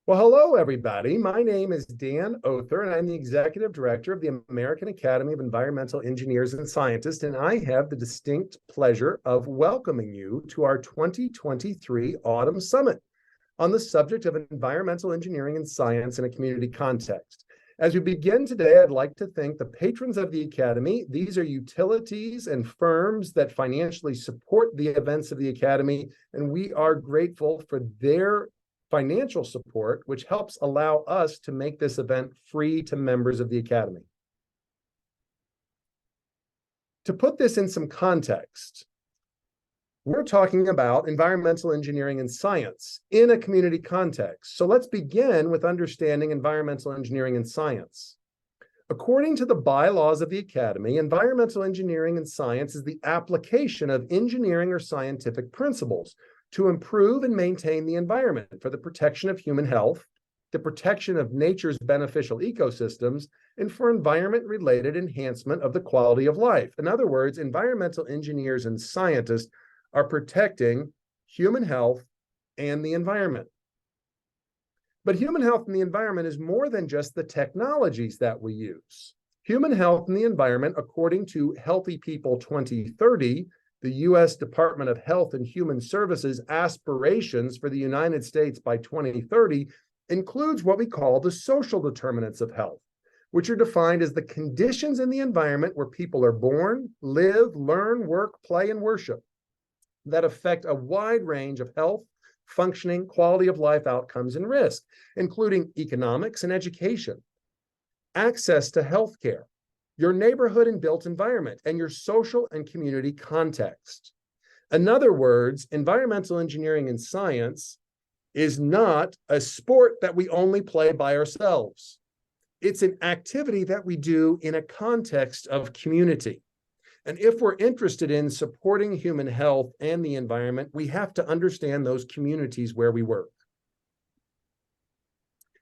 Well, hello, everybody. My name is Dan Oerther, and I'm the Executive Director of the American Academy of Environmental Engineers and Scientists, and I have the distinct pleasure of welcoming you to our 2023 Autumn Summit on the subject of environmental engineering and science in a community context. As we begin today, I'd like to thank the patrons of the Academy. These are utilities and firms that financially support the events of the Academy, and we are grateful for their financial support, which helps allow us to make this event free to members of the Academy. To put this in some context, we're talking about environmental engineering and science in a community context. So let's begin with understanding environmental engineering and science. According to the bylaws of the Academy, environmental engineering and science is the application of engineering or scientific principles to improve and maintain the environment for the protection of human health, the protection of nature's beneficial ecosystems, and for environment-related enhancement of the quality of life. In other words, environmental engineers and scientists are protecting human health and the environment. But human health and the environment is more than just the technologies that we use. Human health and the environment, according to Healthy People 2030, the U.S. Department of Health and Human Services aspirations for the United States by 2030, includes what we call the social determinants of health, which are defined as the conditions in the environment where people are born, live, learn, work, play, and worship that affect a wide range of health, functioning, quality of life outcomes, and risk, including economics and education, access to health care, your neighborhood and built environment, and your social and community context. In other words, environmental engineering and science is not a sport that we only play by ourselves. It's an activity that we do in a context of community. And if we're interested in supporting human health and the environment, we have to understand those communities where we work.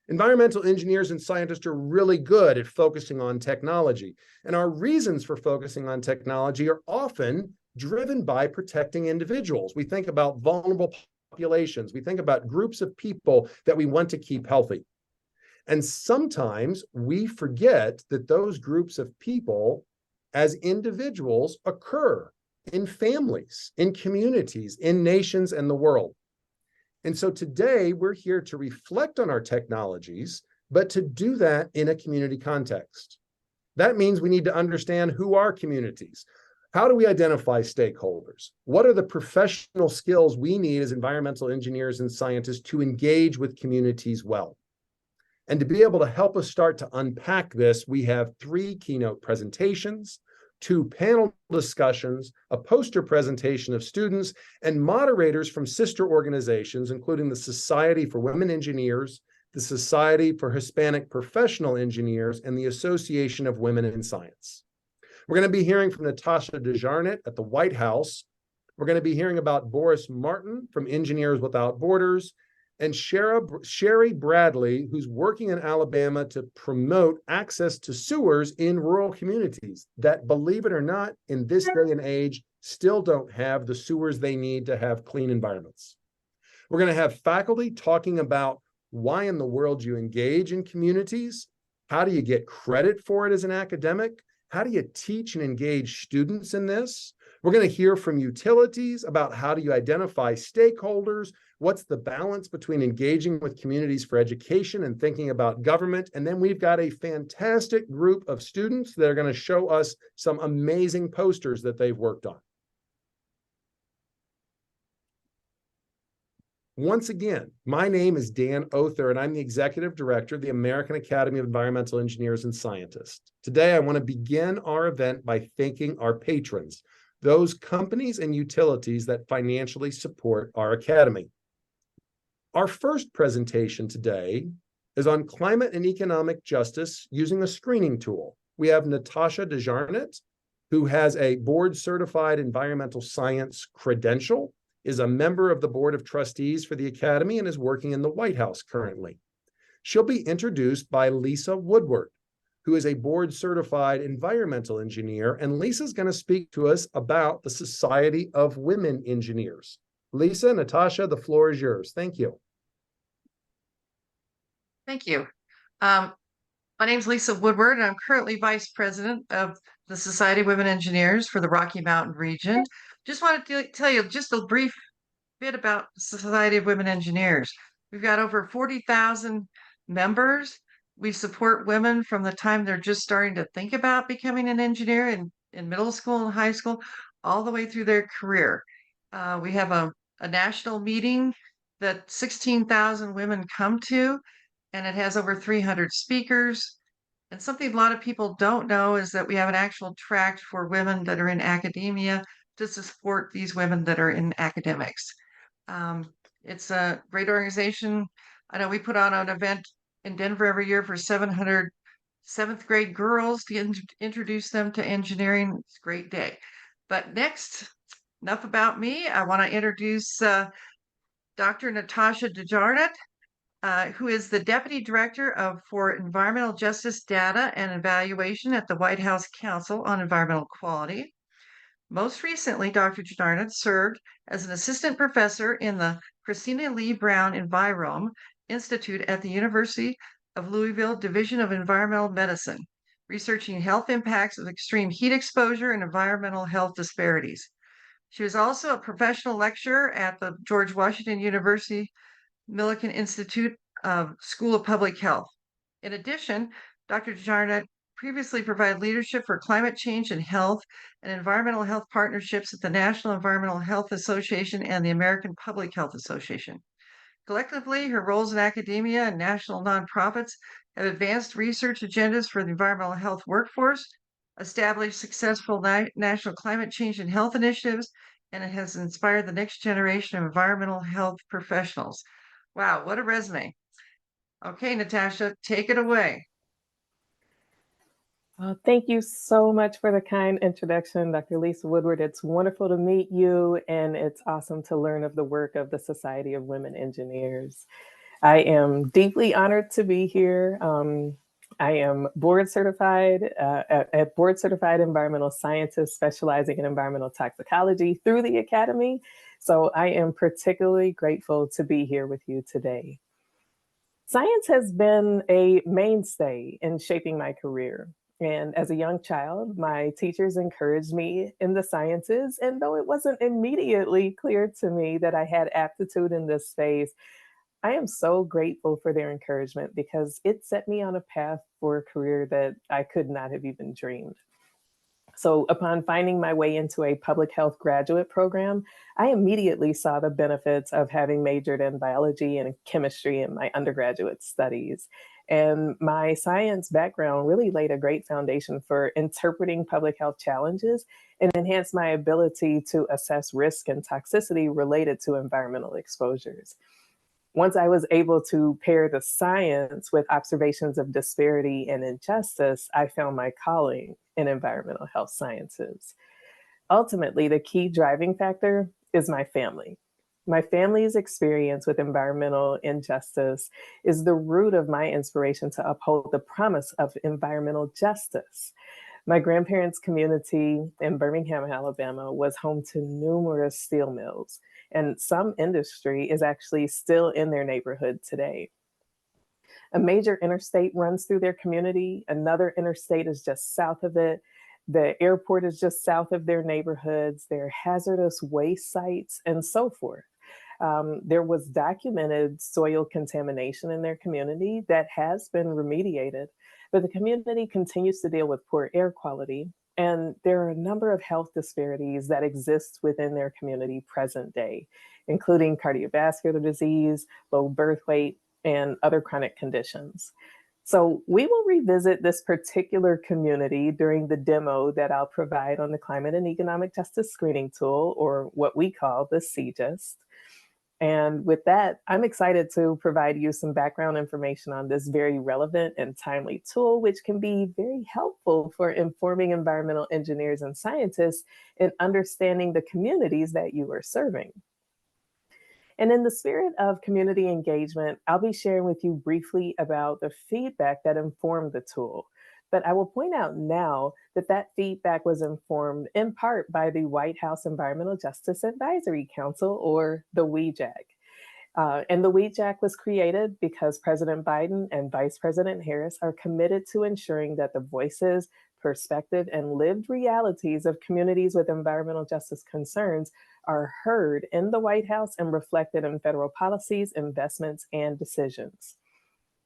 Environmental engineers and scientists are really good at focusing on technology, and our reasons for focusing on technology are often driven by protecting individuals. We think about vulnerable populations. We think about groups of people that we want to keep healthy. And sometimes we forget that those groups of people as individuals occur in families, in communities, in nations, and the world. And so today we're here to reflect on our technologies, but to do that in a community context. That means we need to understand who are communities. How do we identify stakeholders? What are the professional skills we need as environmental engineers and scientists to engage with communities well? And to be able to help us start to unpack this, we have 3 keynote presentations, 2 panel discussions, a poster presentation of students, and moderators from sister organizations, including the Society for Women Engineers, the Society for Hispanic Professional Engineers, and the Association of Women in Science. We're going to be hearing from Natasha DeJarnett at the White House. We're going to be hearing about Boris Martin from Engineers Without Borders, and Sherry Bradley, who's working in Alabama to promote access to sewers in rural communities that, believe it or not, in this day and age, still don't have the sewers they need to have clean environments. We're going to have faculty talking about why in the world you engage in communities. How do you get credit for it as an academic? How do you teach and engage students in this? We're going to hear from utilities about how do you identify stakeholders, what's the balance between engaging with communities for education and thinking about government. And then we've got a fantastic group of students that are going to show us some amazing posters that they've worked on. Once again, my name is Dan Oerther, and I'm the Executive Director of the American Academy of Environmental Engineers and Scientists. Today, I want to begin our event by thanking our patrons, those companies and utilities that financially support our Academy. Our first presentation today is on climate and economic justice using a screening tool. We have Natasha DeJarnett, who has a board-certified environmental science credential, is a member of the Board of Trustees for the Academy, and is working in the White House currently. She'll be introduced by Lisa Woodward, who is a board-certified environmental engineer, and Lisa's going to speak to us about the Society of Women Engineers. Lisa, Natasha, the floor is yours. Thank you. Thank you. My name is Lisa Woodward, and I'm currently Vice President of the Society of Women Engineers for the Rocky Mountain region. Just wanted to tell you just a brief bit about the Society of Women Engineers. We've got over 40,000 members. We support women from the time they're just starting to think about becoming an engineer in middle school and high school, all the way through their career. We have a national meeting that 16,000 women come to, and it has over 300 speakers. And something a lot of people don't know is that we have an actual tract for women that are in academia to support these women that are in academics. It's a great organization. I know we put on an event in Denver every year for 700 seventh grade girls to introduce them to engineering. It's a great day. But next, enough about me. I want to introduce Dr. Natasha DeJarnett, who is the Deputy Director for Environmental Justice Data and Evaluation at the White House Council on Environmental Quality. Most recently, Dr. DeJarnett served as an assistant professor in the Christina Lee Brown Envirome Institute at the University of Louisville Division of Environmental Medicine, researching health impacts of extreme heat exposure and environmental health disparities. She was also a professional lecturer at the George Washington University Millikan Institute School of Public Health. In addition, Dr. DeJarnett previously provided leadership for climate change and health and environmental health partnerships at the National Environmental Health Association and the American Public Health Association. Collectively, her roles in academia and national nonprofits have advanced research agendas for the environmental health workforce, established successful national climate change and health initiatives, and it has inspired the next generation of environmental health professionals. Wow, what a resume. Okay, Natasha, take it away. Thank you so much for the kind introduction, Dr. Lisa Woodward. It's wonderful to meet you, and it's awesome to learn of the work of the Society of Women Engineers. I am deeply honored to be here. I am board certified, a board certified environmental scientist specializing in environmental toxicology through the Academy. So I am particularly grateful to be here with you today. Science has been a mainstay in shaping my career. And as a young child, my teachers encouraged me in the sciences. And though it wasn't immediately clear to me that I had aptitude in this space, I am so grateful for their encouragement because it set me on a path for a career that I could not have even dreamed. So upon finding my way into a public health graduate program, I immediately saw the benefits of having majored in biology and chemistry in my undergraduate studies. And my science background really laid a great foundation for interpreting public health challenges and enhanced my ability to assess risk and toxicity related to environmental exposures. Once I was able to pair the science with observations of disparity and injustice, I found my calling in environmental health sciences. Ultimately, the key driving factor is my family. My family's experience with environmental injustice is the root of my inspiration to uphold the promise of environmental justice. My grandparents' community in Birmingham, Alabama was home to numerous steel mills, and some industry is actually still in their neighborhood today. A major interstate runs through their community. Another interstate is just south of it. The airport is just south of their neighborhoods. There are hazardous waste sites and so forth. There was documented soil contamination in their community that has been remediated, but the community continues to deal with poor air quality. And there are a number of health disparities that exist within their community present day, including cardiovascular disease, low birth weight, and other chronic conditions. So we will revisit this particular community during the demo that I'll provide on the Climate and Economic Justice Screening Tool, or what we call the CJST. And with that, I'm excited to provide you some background information on this very relevant and timely tool, which can be very helpful for informing environmental engineers and scientists in understanding the communities that you are serving. And in the spirit of community engagement, I'll be sharing with you briefly about the feedback that informed the tool. But I will point out now that that feedback was informed in part by the White House Environmental Justice Advisory Council, or the WEJAC. And the WEED Act was created because President Biden and Vice President Harris are committed to ensuring that the voices, perspective, and lived realities of communities with environmental justice concerns are heard in the White House and reflected in federal policies, investments, and decisions.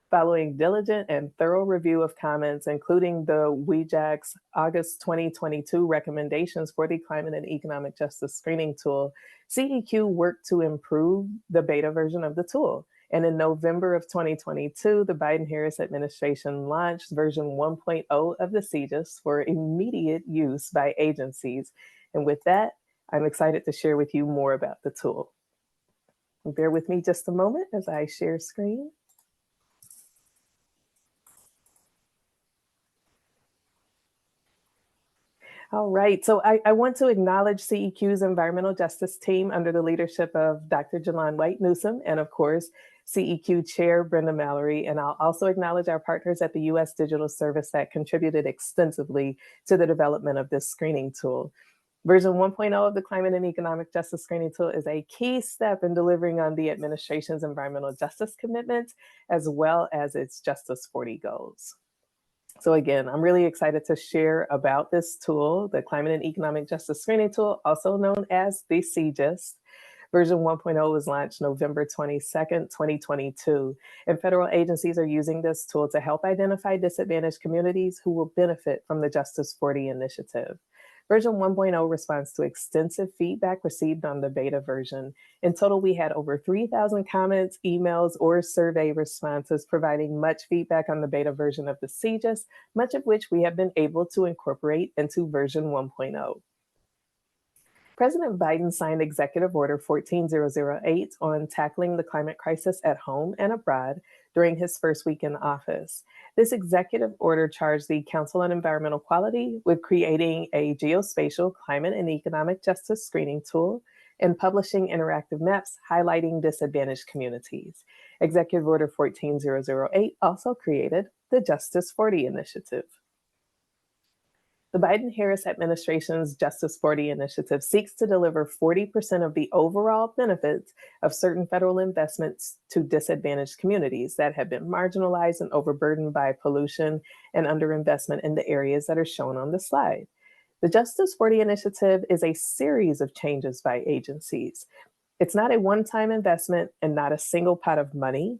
Following diligent and thorough review of comments, including the WEJAC's August 2022 recommendations for the Climate and Economic Justice Screening Tool, CEQ worked to improve the beta version of the tool. And in November of 2022, the Biden-Harris administration launched version 1.0 of the CJUS for immediate use by agencies. And with that, I'm excited to share with you more about the tool. Bear with me just a moment as I share screen. All right, so I want to acknowledge CEQ's environmental justice team under the leadership of Dr. Jalon White Newsom, and of course, CEQ Chair Brenda Mallory. And I'll also acknowledge our partners at the U.S. Digital Service that contributed extensively to the development of this screening tool. Version 1.0 of the Climate and Economic Justice Screening Tool is a key step in delivering on the administration's environmental justice commitments, as well as its Justice 40 goals. So again, I'm really excited to share about this tool, the Climate and Economic Justice Screening Tool, also known as the CJUS. Version 1.0 was launched November 22nd, 2022, and federal agencies are using this tool to help identify disadvantaged communities who will benefit from the Justice 40 initiative. Version 1.0 responds to extensive feedback received on the beta version. In total, we had over 3,000 comments, emails, or survey responses providing much feedback on the beta version of the CJUS, much of which we have been able to incorporate into version 1.0. President Biden signed Executive Order 14008 on tackling the climate crisis at home and abroad during his first week in office. This executive order charged the Council on Environmental Quality with creating a geospatial climate and economic justice screening tool and publishing interactive maps highlighting disadvantaged communities. Executive Order 14008 also created the Justice 40 Initiative. The Biden-Harris administration's Justice 40 initiative seeks to deliver 40% of the overall benefits of certain federal investments to disadvantaged communities that have been marginalized and overburdened by pollution and underinvestment in the areas that are shown on the slide. The Justice 40 initiative is a series of changes by agencies. It's not a one-time investment and not a single pot of money,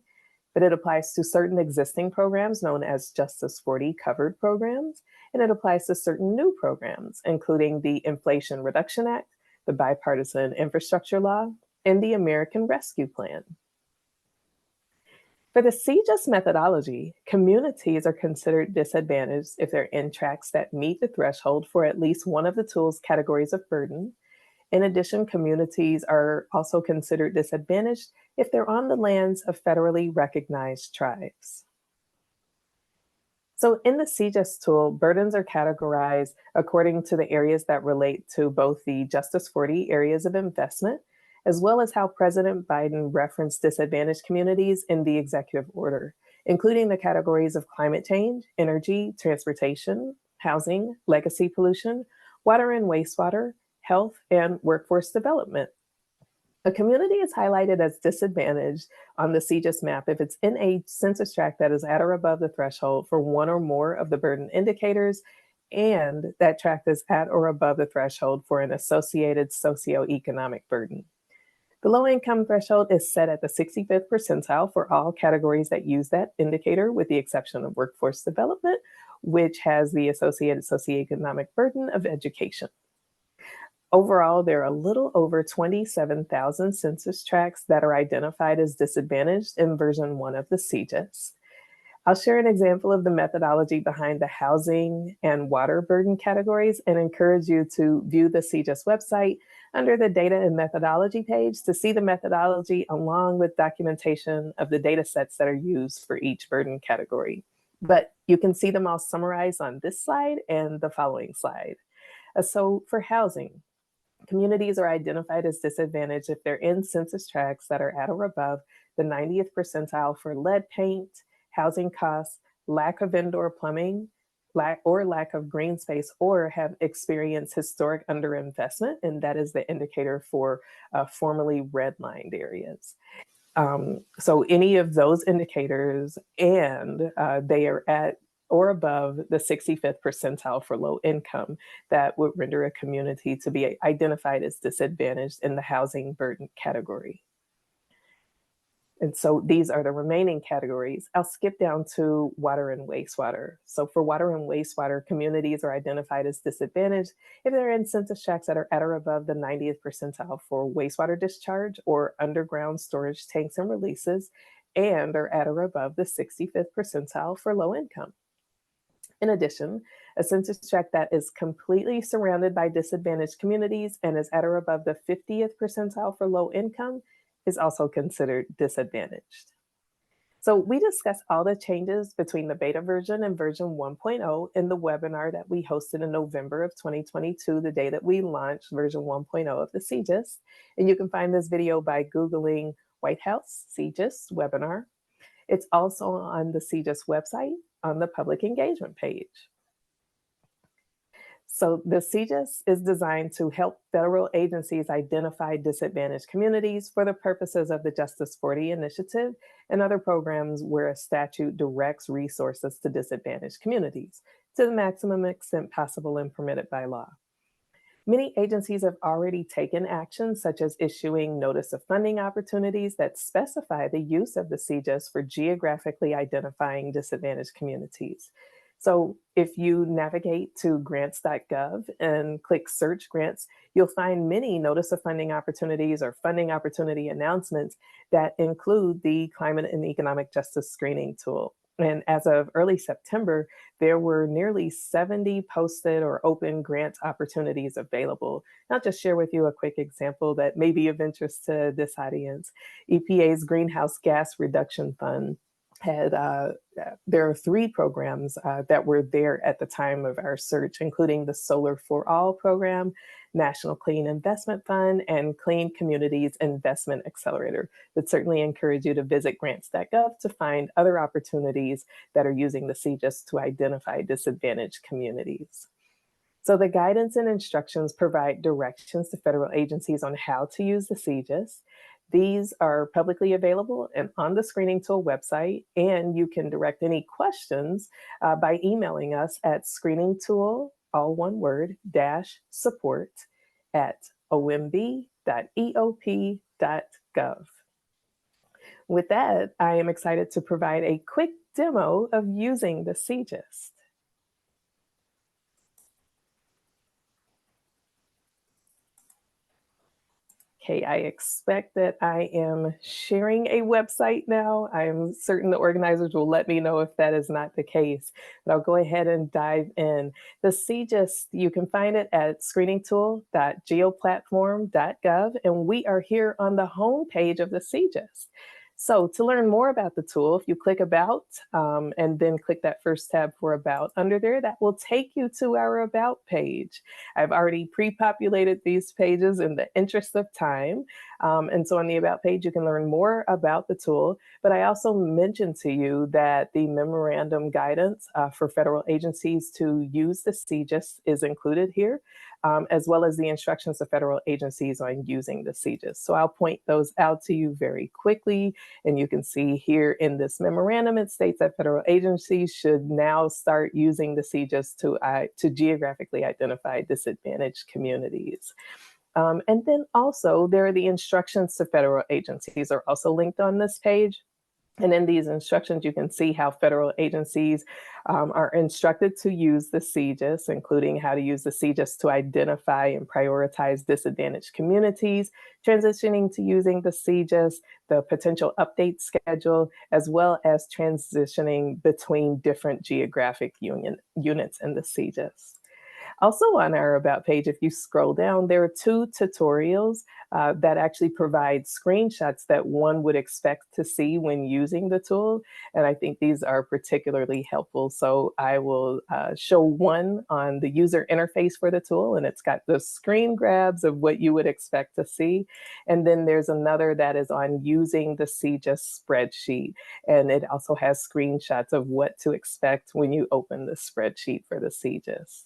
but it applies to certain existing programs known as Justice 40 covered programs, and it applies to certain new programs, including the Inflation Reduction Act, the Bipartisan Infrastructure Law, and the American Rescue Plan. For the CJUS methodology, communities are considered disadvantaged if they're in tracts that meet the threshold for at least one of the tool's categories of burden. In addition, communities are also considered disadvantaged if they're on the lands of federally recognized tribes. So in the CJUS tool, burdens are categorized according to the areas that relate to both the Justice 40 areas of investment, as well as how President Biden referenced disadvantaged communities in the executive order, including the categories of climate change, energy, transportation, housing, legacy pollution, water and wastewater, health, and workforce development. A community is highlighted as disadvantaged on the CJUS map if it's in a census tract that is at or above the threshold for one or more of the burden indicators, and that tract is at or above the threshold for an associated socioeconomic burden. The low-income threshold is set at the 65th percentile for all categories that use that indicator, with the exception of workforce development, which has the associated socioeconomic burden of education. Overall, there are a little over 27,000 census tracts that are identified as disadvantaged in version 1 of the CJUS. I'll share an example of the methodology behind the housing and water burden categories and encourage you to view the CJUS website under the Data and Methodology page to see the methodology along with documentation of the data sets that are used for each burden category. But you can see them all summarized on this slide and the following slide. So for housing, communities are identified as disadvantaged if they're in census tracts that are at or above the 90th percentile for lead paint, housing costs, lack of indoor plumbing, lack of green space, or have experienced historic underinvestment, and that is the indicator for formerly redlined areas. So any of those indicators, and they are at or above the 65th percentile for low income, that would render a community to be identified as disadvantaged in the housing burden category. And so these are the remaining categories. I'll skip down to water and wastewater. So for water and wastewater, communities are identified as disadvantaged if they're in census tracts that are at or above the 90th percentile for wastewater discharge or underground storage tanks and releases, and are at or above the 65th percentile for low income. In addition, a census tract that is completely surrounded by disadvantaged communities and is at or above the 50th percentile for low income is also considered disadvantaged. So we discussed all the changes between the beta version and version 1.0 in the webinar that we hosted in November of 2022, the day that we launched version 1.0 of the CGIS. And you can find this video by Googling White House CGIS webinar. It's also on the CGIS website on the public engagement page. So the CGIS is designed to help federal agencies identify disadvantaged communities for the purposes of the Justice 40 initiative and other programs where a statute directs resources to disadvantaged communities to the maximum extent possible and permitted by law. Many agencies have already taken action, such as issuing notice of funding opportunities that specify the use of the CGIS for geographically identifying disadvantaged communities. So if you navigate to grants.gov and click search grants, you'll find many notice of funding opportunities or funding opportunity announcements that include the climate and economic justice screening tool. And as of early September, there were nearly 70 posted or open grant opportunities available. I'll just share with you a quick example that may be of interest to this audience. EPA's Greenhouse Gas Reduction Fund had, there are 3 programs that were there at the time of our search, including the Solar for All program, National Clean Investment Fund, and Clean Communities Investment Accelerator. Would certainly encourage you to visit grants.gov to find other opportunities that are using the CGIS to identify disadvantaged communities. So the guidance and instructions provide directions to federal agencies on how to use the CGIS. These are publicly available and on the screening tool website, and you can direct any questions by emailing us at screeningtool, all one word, -support @omb.eop.gov. With that, I am excited to provide a quick demo of using the CGIS. Okay, I expect that I am sharing a website now. I'm certain the organizers will let me know if that is not the case, but I'll go ahead and dive in. The CGIS, you can find it at screeningtool.geoplatform.gov, and we are here on the home page of the CGIS. So to learn more about the tool, if you click About and then click that first tab for About under there, that will take you to our About page. I've already pre-populated these pages in the interest of time. And so on the About page, you can learn more about the tool. But I also mentioned to you that the memorandum guidance for federal agencies to use the CGIS is included here, as well as the instructions to federal agencies on using the CGIS. So I'll point those out to you very quickly. And you can see here in this memorandum, it states that federal agencies should now start using the CGIS to geographically identify disadvantaged communities. And then also there are the instructions to federal agencies are also linked on this page. And in these instructions, you can see how federal agencies are instructed to use the CGIS, including how to use the CGIS to identify and prioritize disadvantaged communities, transitioning to using the CGIS, the potential update schedule, as well as transitioning between different geographic units in the CGIS. Also on our About page, if you scroll down, there are 2 tutorials that actually provide screenshots that one would expect to see when using the tool. And I think these are particularly helpful. So I will show one on the user interface for the tool, and it's got the screen grabs of what you would expect to see. And then there's another that is on using the CGIS spreadsheet. And it also has screenshots of what to expect when you open the spreadsheet for the CGIS.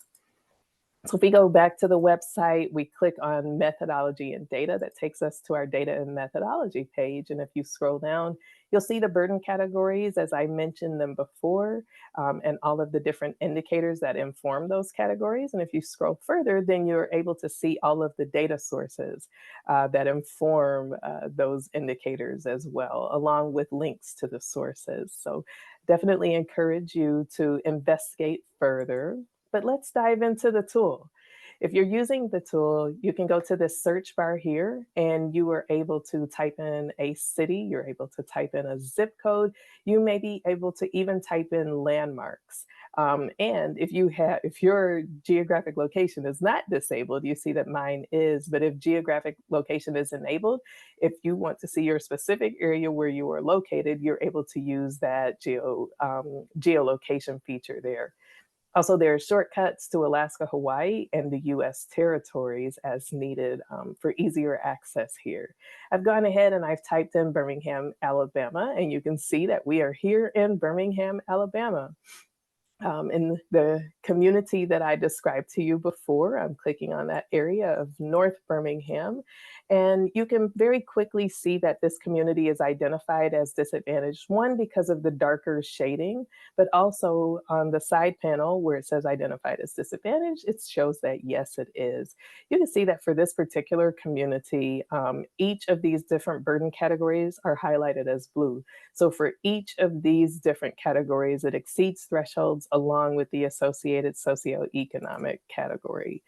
So if we go back to the website, we click on methodology and data. That takes us to our data and methodology page. And if you scroll down, you'll see the burden categories, as I mentioned them before, and all of the different indicators that inform those categories. And if you scroll further, then you're able to see all of the data sources that inform those indicators as well, along with links to the sources. So definitely encourage you to investigate further. But let's dive into the tool. If you're using the tool, you can go to this search bar here and you are able to type in a city, you're able to type in a zip code, you may be able to even type in landmarks. And if your geographic location is not disabled, you see that mine is, but if geographic location is enabled, if you want to see your specific area where you are located, you're able to use that geolocation feature there. Also, there are shortcuts to Alaska, Hawaii, and the US territories as needed for easier access here. I've gone ahead and I've typed in Birmingham, Alabama, and you can see that we are here in Birmingham, Alabama. In the community that I described to you before, I'm clicking on that area of North Birmingham, and you can very quickly see that this community is identified as disadvantaged, one, because of the darker shading, but also on the side panel where it says identified as disadvantaged, it shows that yes, it is. You can see that for this particular community, each of these different burden categories are highlighted as blue. So for each of these different categories, it exceeds thresholds along with the associated socioeconomic category.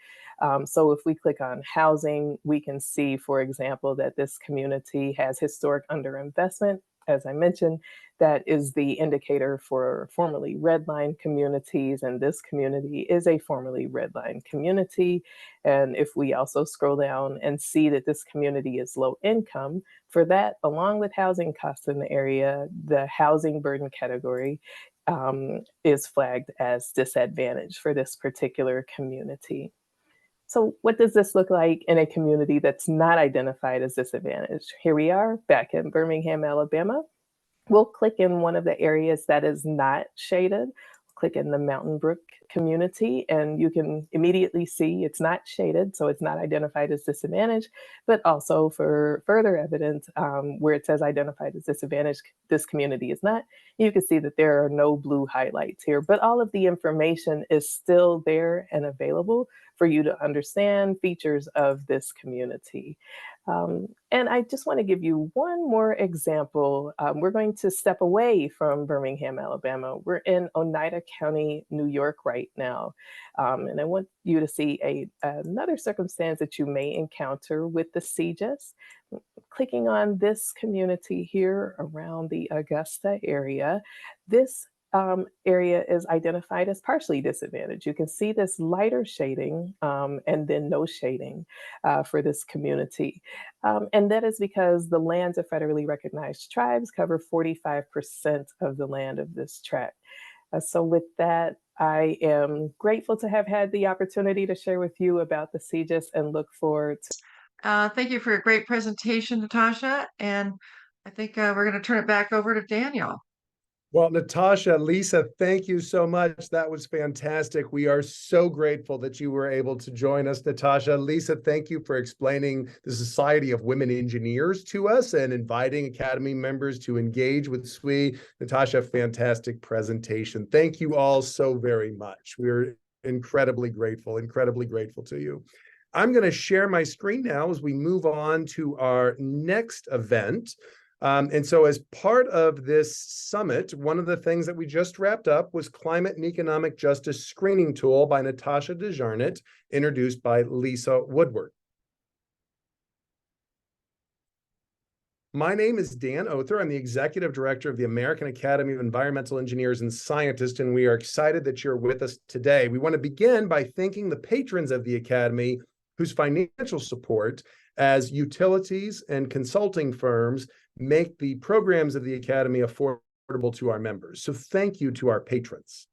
So if we click on housing, we can see, for example, that this community has historic underinvestment. As I mentioned, that is the indicator for formerly redline communities, and this community is a formerly redline community. And if we also scroll down and see that this community is low income, for that, along with housing costs in the area, the housing burden category is flagged as disadvantaged for this particular community. So what does this look like in a community that's not identified as disadvantaged? Here we are back in Birmingham, Alabama. We'll click in one of the areas that is not shaded. Click in the Mountain Brook community, and you can immediately see it's not shaded, so it's not identified as disadvantaged, but also for further evidence where it says identified as disadvantaged, this community is not. You can see that there are no blue highlights here, but all of the information is still there and available for you to understand features of this community. And I just want to give you one more example. We're going to step away from Birmingham, Alabama. We're in Oneida County, New York right now. And I want you to see another circumstance that you may encounter with the CGIS. Clicking on this community here around the Augusta area, this area is identified as partially disadvantaged. You can see this lighter shading and then no shading for this community. And that is because the lands of federally recognized tribes cover 45% of the land of this tract. So with that, I am grateful to have had the opportunity to share with you about the CGIS and look forward to. Thank you for a great presentation, Natasha. And I think we're going to turn it back over to Daniel. Well, Natasha, Lisa, thank you so much. That was fantastic. We are so grateful that you were able to join us, Natasha. Lisa, thank you for explaining the Society of Women Engineers to us and inviting Academy members to engage with SWE. Natasha, fantastic presentation. Thank you all so very much. We're incredibly grateful to you. I'm going to share my screen now as we move on to our next event. And so as part of this summit, one of the things that we just wrapped up was Climate and Economic Justice Screening Tool by Natasha DeJarnett, introduced by Lisa Woodward. My name is Dan Oerther. I'm the Executive Director of the American Academy of Environmental Engineers and Scientists, and we are excited that you're with us today. We want to begin by thanking the patrons of the Academy whose financial support as utilities and consulting firms make the programs of the Academy affordable to our members. So thank you to our patrons.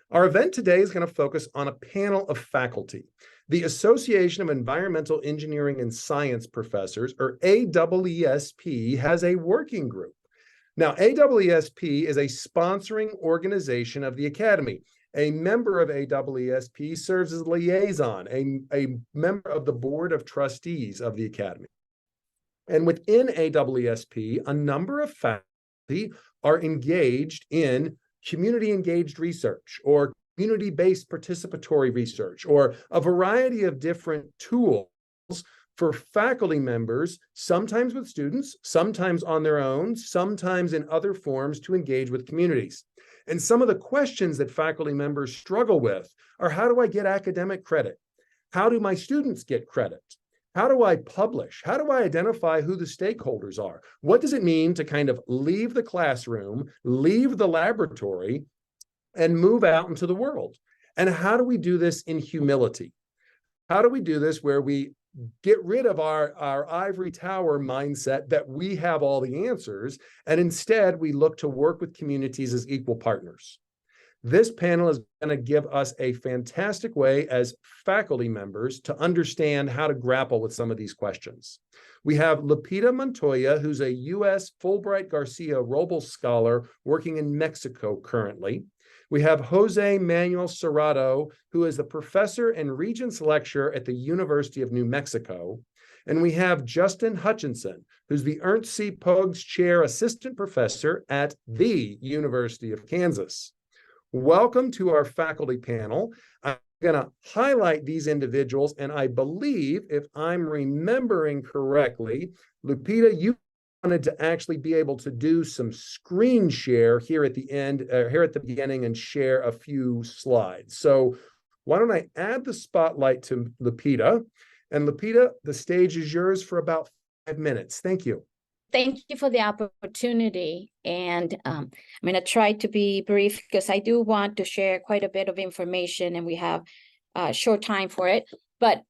Our event today is going to focus on a panel of faculty. The Association of Environmental Engineering and Science Professors, or AAESP, has a working group. Now, AAESP is a sponsoring organization of the Academy. A member of AAESP serves as a liaison, a member of the board of trustees of the Academy. And within AAESP, a number of faculty are engaged in community-engaged research or community-based participatory research, or a variety of different tools for faculty members, sometimes with students, sometimes on their own, sometimes in other forms to engage with communities. And some of the questions that faculty members struggle with are, how do I get academic credit? How do my students get credit? How do I publish? How do I identify who the stakeholders are? What does it mean to kind of leave the classroom, leave the laboratory, and move out into the world? And how do we do this in humility? How do we do this where we get rid of our ivory tower mindset that we have all the answers, and instead we look to work with communities as equal partners? This panel is going to give us a fantastic way as faculty members to understand how to grapple with some of these questions. We have Lupita Montoya, who's a U.S. Fulbright Garcia Robles Scholar working in Mexico currently. We have Jose Manuel Serrato, who is the professor and Regents Lecturer at the University of New Mexico. And we have Justin Hutchinson, who's the Ernst C. Pogues Chair Assistant Professor at the University of Kansas. Welcome to our faculty panel. I'm going to highlight these individuals, and I believe, if I'm remembering correctly, Lupita, you wanted to actually be able to do some screen share here at the end, here at the beginning, and share a few slides. So why don't I add the spotlight to Lupita? And Lupita, the stage is yours for about 5 minutes. Thank you. Thank you for the opportunity. And I'm going to try to be brief because I do want to share quite a bit of information, and we have short time for it. But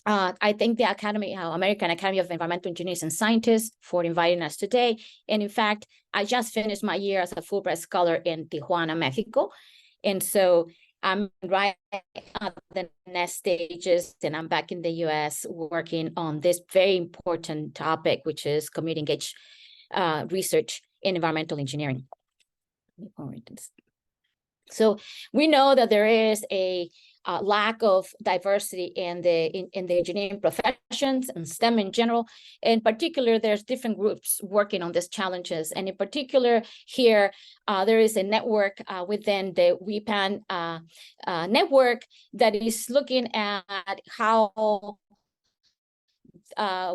I thank the American Academy of Environmental Engineers and Scientists for inviting us today. And in fact, I just finished my year as a Fulbright Scholar in Tijuana, Mexico. And so I'm right at the next stages, and I'm back in the US working on this very important topic, which is community engaged research in environmental engineering. So we know that there is a lack of diversity in the engineering professions and STEM in general. In particular, there's different groups working on these challenges. And in particular here, there is a network within the WEPAN network that is looking at how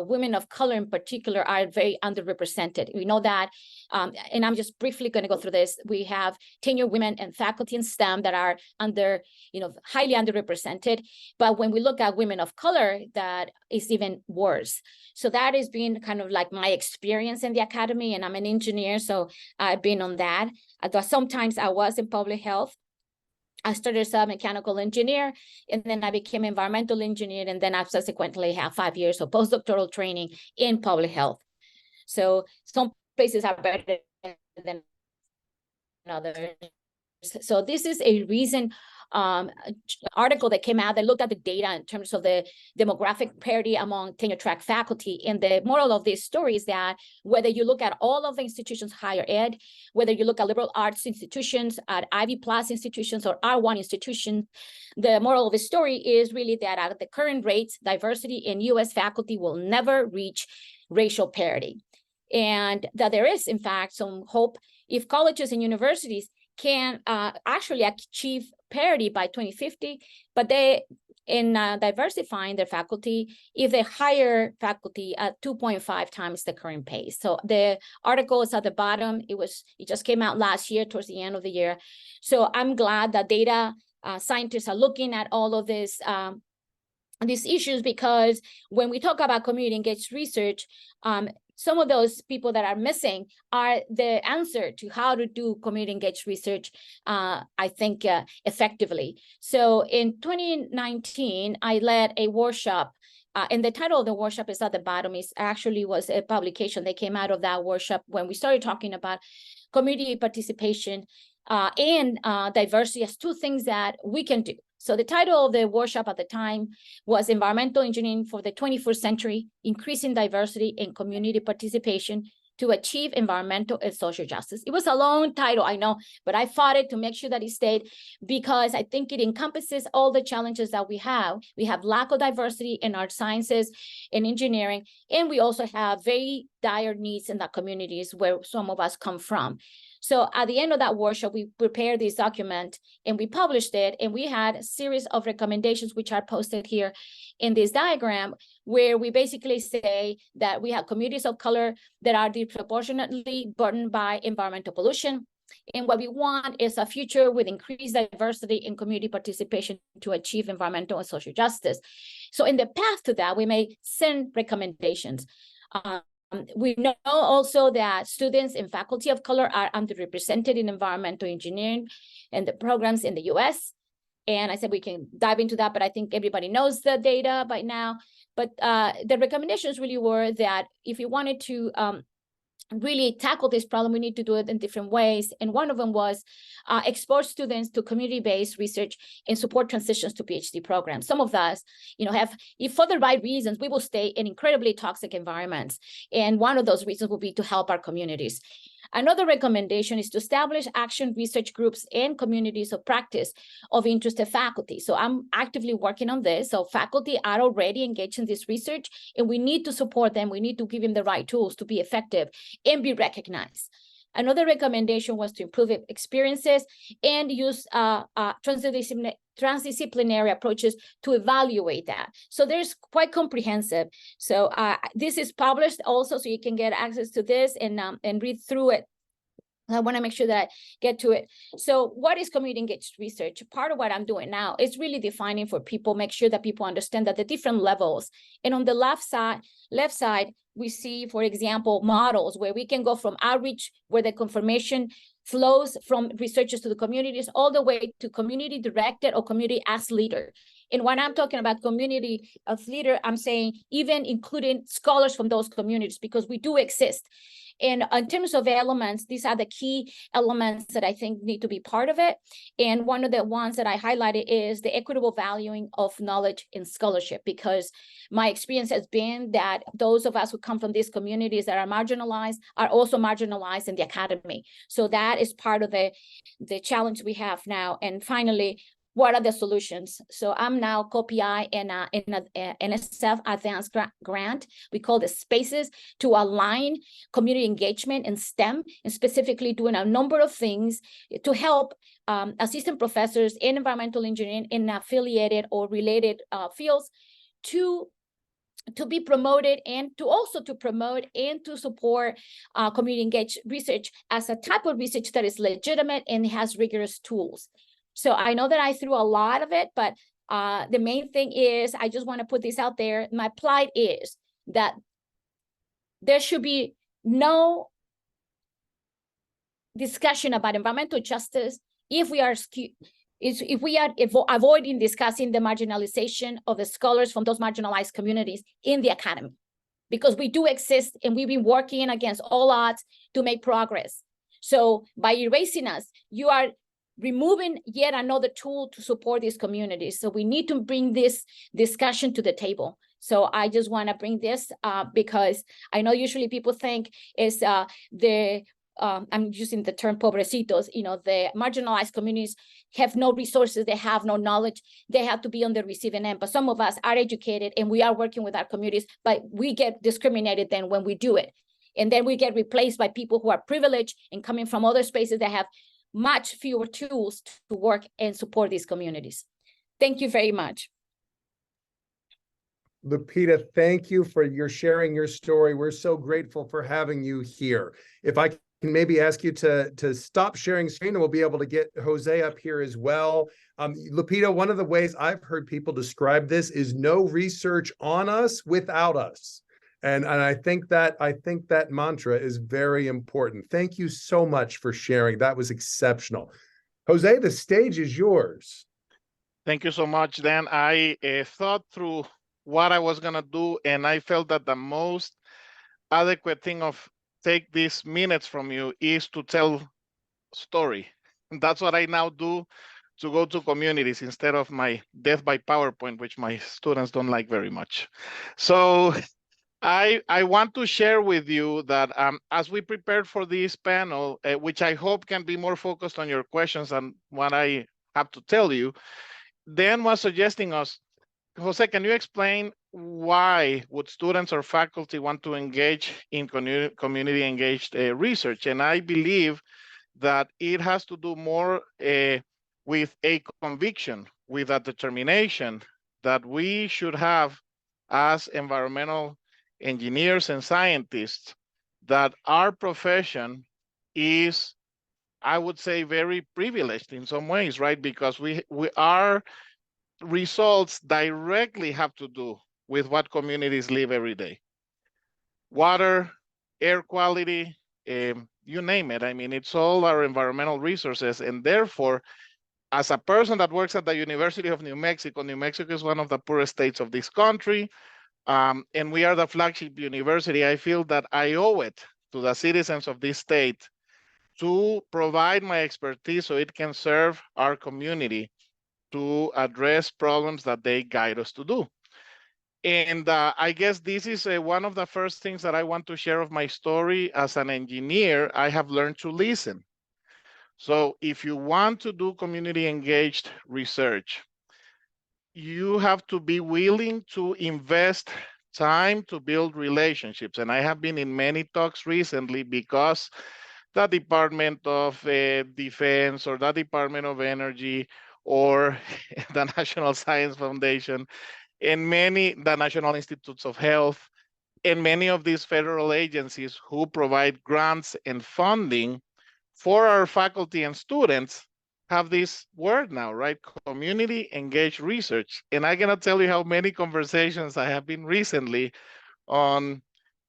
women of color in particular are very underrepresented. We know that, and I'm just briefly going to go through this. We have tenured women and faculty in STEM that are highly underrepresented. But when we look at women of color, that is even worse. So that has been kind of like my experience in the academy, and I'm an engineer, so I've been on that. Although sometimes I was in public health. I started as a mechanical engineer, and then I became environmental engineer, and then I subsequently have 5 years of postdoctoral training in public health. So some places are better than others. So this is a recent article that came out that looked at the data in terms of the demographic parity among tenure track faculty. And the moral of this story is that whether you look at all of the institutions higher ed, whether you look at liberal arts institutions, at Ivy Plus institutions, or R1 institutions, the moral of the story is really that at the current rates, diversity in US faculty will never reach racial parity. And that there is, in fact, some hope if colleges and universities can actually achieve parity by 2050, but they, in diversifying their faculty, if they hire faculty at 2.5 times the current pace. So the article is at the bottom. It just came out last year, towards the end of the year. So I'm glad that data scientists are looking at all of this, these issues, because when we talk about community engaged research, some of those people that are missing are the answer to how to do community engaged research, I think, effectively. So in 2019, I led a workshop, and the title of the workshop is at the bottom. It actually was a publication that came out of that workshop when we started talking about community participation and diversity as two things that we can do. So the title of the workshop at the time was Environmental Engineering for the 21st Century, Increasing Diversity and Community Participation to achieve environmental and social justice. It was a long title, I know, but I fought it to make sure that it stayed because I think it encompasses all the challenges that we have. We have lack of diversity in art sciences and engineering, and we also have very dire needs in the communities where some of us come from. So at the end of that workshop, we prepared this document and we published it, and we had a series of recommendations, which are posted here in this diagram, where we basically say that we have communities of color that are disproportionately burdened by environmental pollution. And what we want is a future with increased diversity and community participation to achieve environmental and social justice. So in the path to that, we made 10 recommendations. We know also that students and faculty of color are underrepresented in environmental engineering and the programs in the US. And I said we can dive into that, but I think everybody knows the data by now. But the recommendations really were that if we wanted to really tackle this problem, we need to do it in different ways. And one of them was expose students to community-based research and support transitions to PhD programs. Some of us, if for the right reasons, we will stay in incredibly toxic environments. And one of those reasons will be to help our communities. Another recommendation is to establish action research groups and communities of practice of interested faculty. So I'm actively working on this. So faculty are already engaged in this research, and we need to support them. We need to give them the right tools to be effective and be recognized. Another recommendation was to improve experiences and use transdisciplinary approaches to evaluate that. So there's quite comprehensive. So this is published also, so you can get access to this and read through it. I want to make sure that I get to it. So what is community engaged research? Part of what I'm doing now is really defining for people, make sure that people understand that the different levels. And on the left side, we see, for example, models where we can go from outreach, where the confirmation flows from researchers to the communities, all the way to community directed or community as leader. And when I'm talking about community as leader, I'm saying even including scholars from those communities, because we do exist. And in terms of elements, these are the key elements that I think need to be part of it. And one of the ones that I highlighted is the equitable valuing of knowledge and scholarship, because my experience has been that those of us who come from these communities that are marginalized are also marginalized in the academy. So that is part of the challenge we have now. And finally, what are the solutions? So I'm now co-PI in a NSF advanced grant. We call the Spaces to align community engagement in STEM, and specifically doing a number of things to help assistant professors in environmental engineering in affiliated or related fields to be promoted, and to also to promote and to support community engaged research as a type of research that is legitimate and has rigorous tools. So I know that I threw a lot of it, but the main thing is, I just want to put this out there. My plight is that there should be no discussion about environmental justice if we are avoiding discussing the marginalization of the scholars from those marginalized communities in the academy, because we do exist and we've been working against all odds to make progress. So by erasing us, you are removing yet another tool to support these communities. So we need to bring this discussion to the table. So I just want to bring this because I know usually people think is I'm using the term pobrecitos, the marginalized communities have no resources, they have no knowledge, they have to be on the receiving end. But some of us are educated and we are working with our communities, but we get discriminated then when we do it. And then we get replaced by people who are privileged and coming from other spaces that have much fewer tools to work and support these communities. Thank you very much. Lupita, thank you for your sharing your story. We're so grateful for having you here. If I can maybe ask you to stop sharing screen, and we'll be able to get Jose up here as well. Lupita, one of the ways I've heard people describe this is no research on us without us. And I think that mantra is very important. Thank you so much for sharing. That was exceptional. Jose, the stage is yours. Thank you so much, Dan. I thought through what I was going to do, and I felt that the most adequate thing of take these minutes from you is to tell story. And that's what I now do, to go to communities instead of my death by PowerPoint, which my students don't like very much. So I want to share with you that as we prepared for this panel, which I hope can be more focused on your questions than what I have to tell you, Dan was suggesting us, Jose, can you explain why would students or faculty want to engage in community engaged research? And I believe that it has to do more with a conviction, with a determination that we should have as environmental engineers and scientists, that our profession is, I would say, very privileged in some ways, right? Because our results directly have to do with what communities live every day. Water, air quality, you name it. I mean, it's all our environmental resources. And therefore, as a person that works at the University of New Mexico is one of the poorest states of this country, and we are the flagship university. I feel that I owe it to the citizens of this state to provide my expertise so it can serve our community to address problems that they guide us to do. And I guess this is one of the first things that I want to share of my story. As an engineer, I have learned to listen. So if you want to do community engaged research, you have to be willing to invest time to build relationships. And I have been in many talks recently because the Department of Defense or the Department of Energy or the National Science Foundation and the National Institutes of Health and many of these federal agencies who provide grants and funding for our faculty and students have this word now, right? Community engaged research. And I cannot tell you how many conversations I have been recently on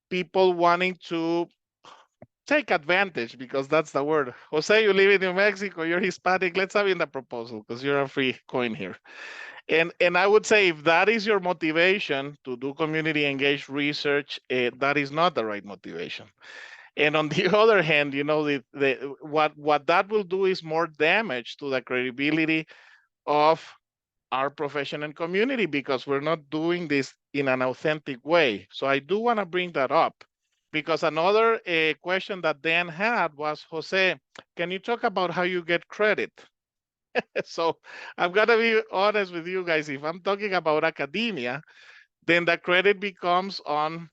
people wanting to take advantage, because that's the word. Jose, you live in New Mexico, you're Hispanic, let's have in the proposal because you're a free coin here. And I would say if that is your motivation to do community engaged research, that is not the right motivation. And on the other hand, you know, what that will do is more damage to the credibility of our profession and community, because we're not doing this in an authentic way. So I do want to bring that up, because another question that Dan had was, Jose, can you talk about how you get credit? So I'm going to be honest with you guys. If I'm talking about academia, then the credit becomes on,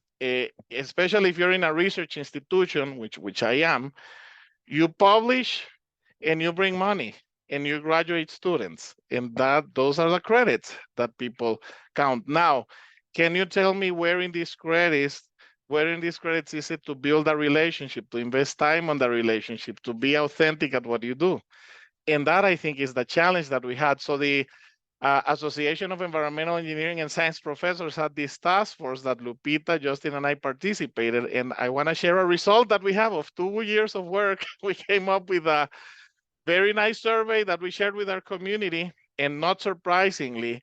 especially if you're in a research institution, which I am, you publish and you bring money and you graduate students, and those are the credits that people count. Now, can you tell me where in these credits is it to build a relationship, to invest time on the relationship, to be authentic at what you do? And that, I think, is the challenge that we had. So the Association of Environmental Engineering and Science Professors had this task force that Lupita, Justin, and I participated. And I want to share a result that we have of 2 years of work. We came up with a very nice survey that we shared with our community. And not surprisingly,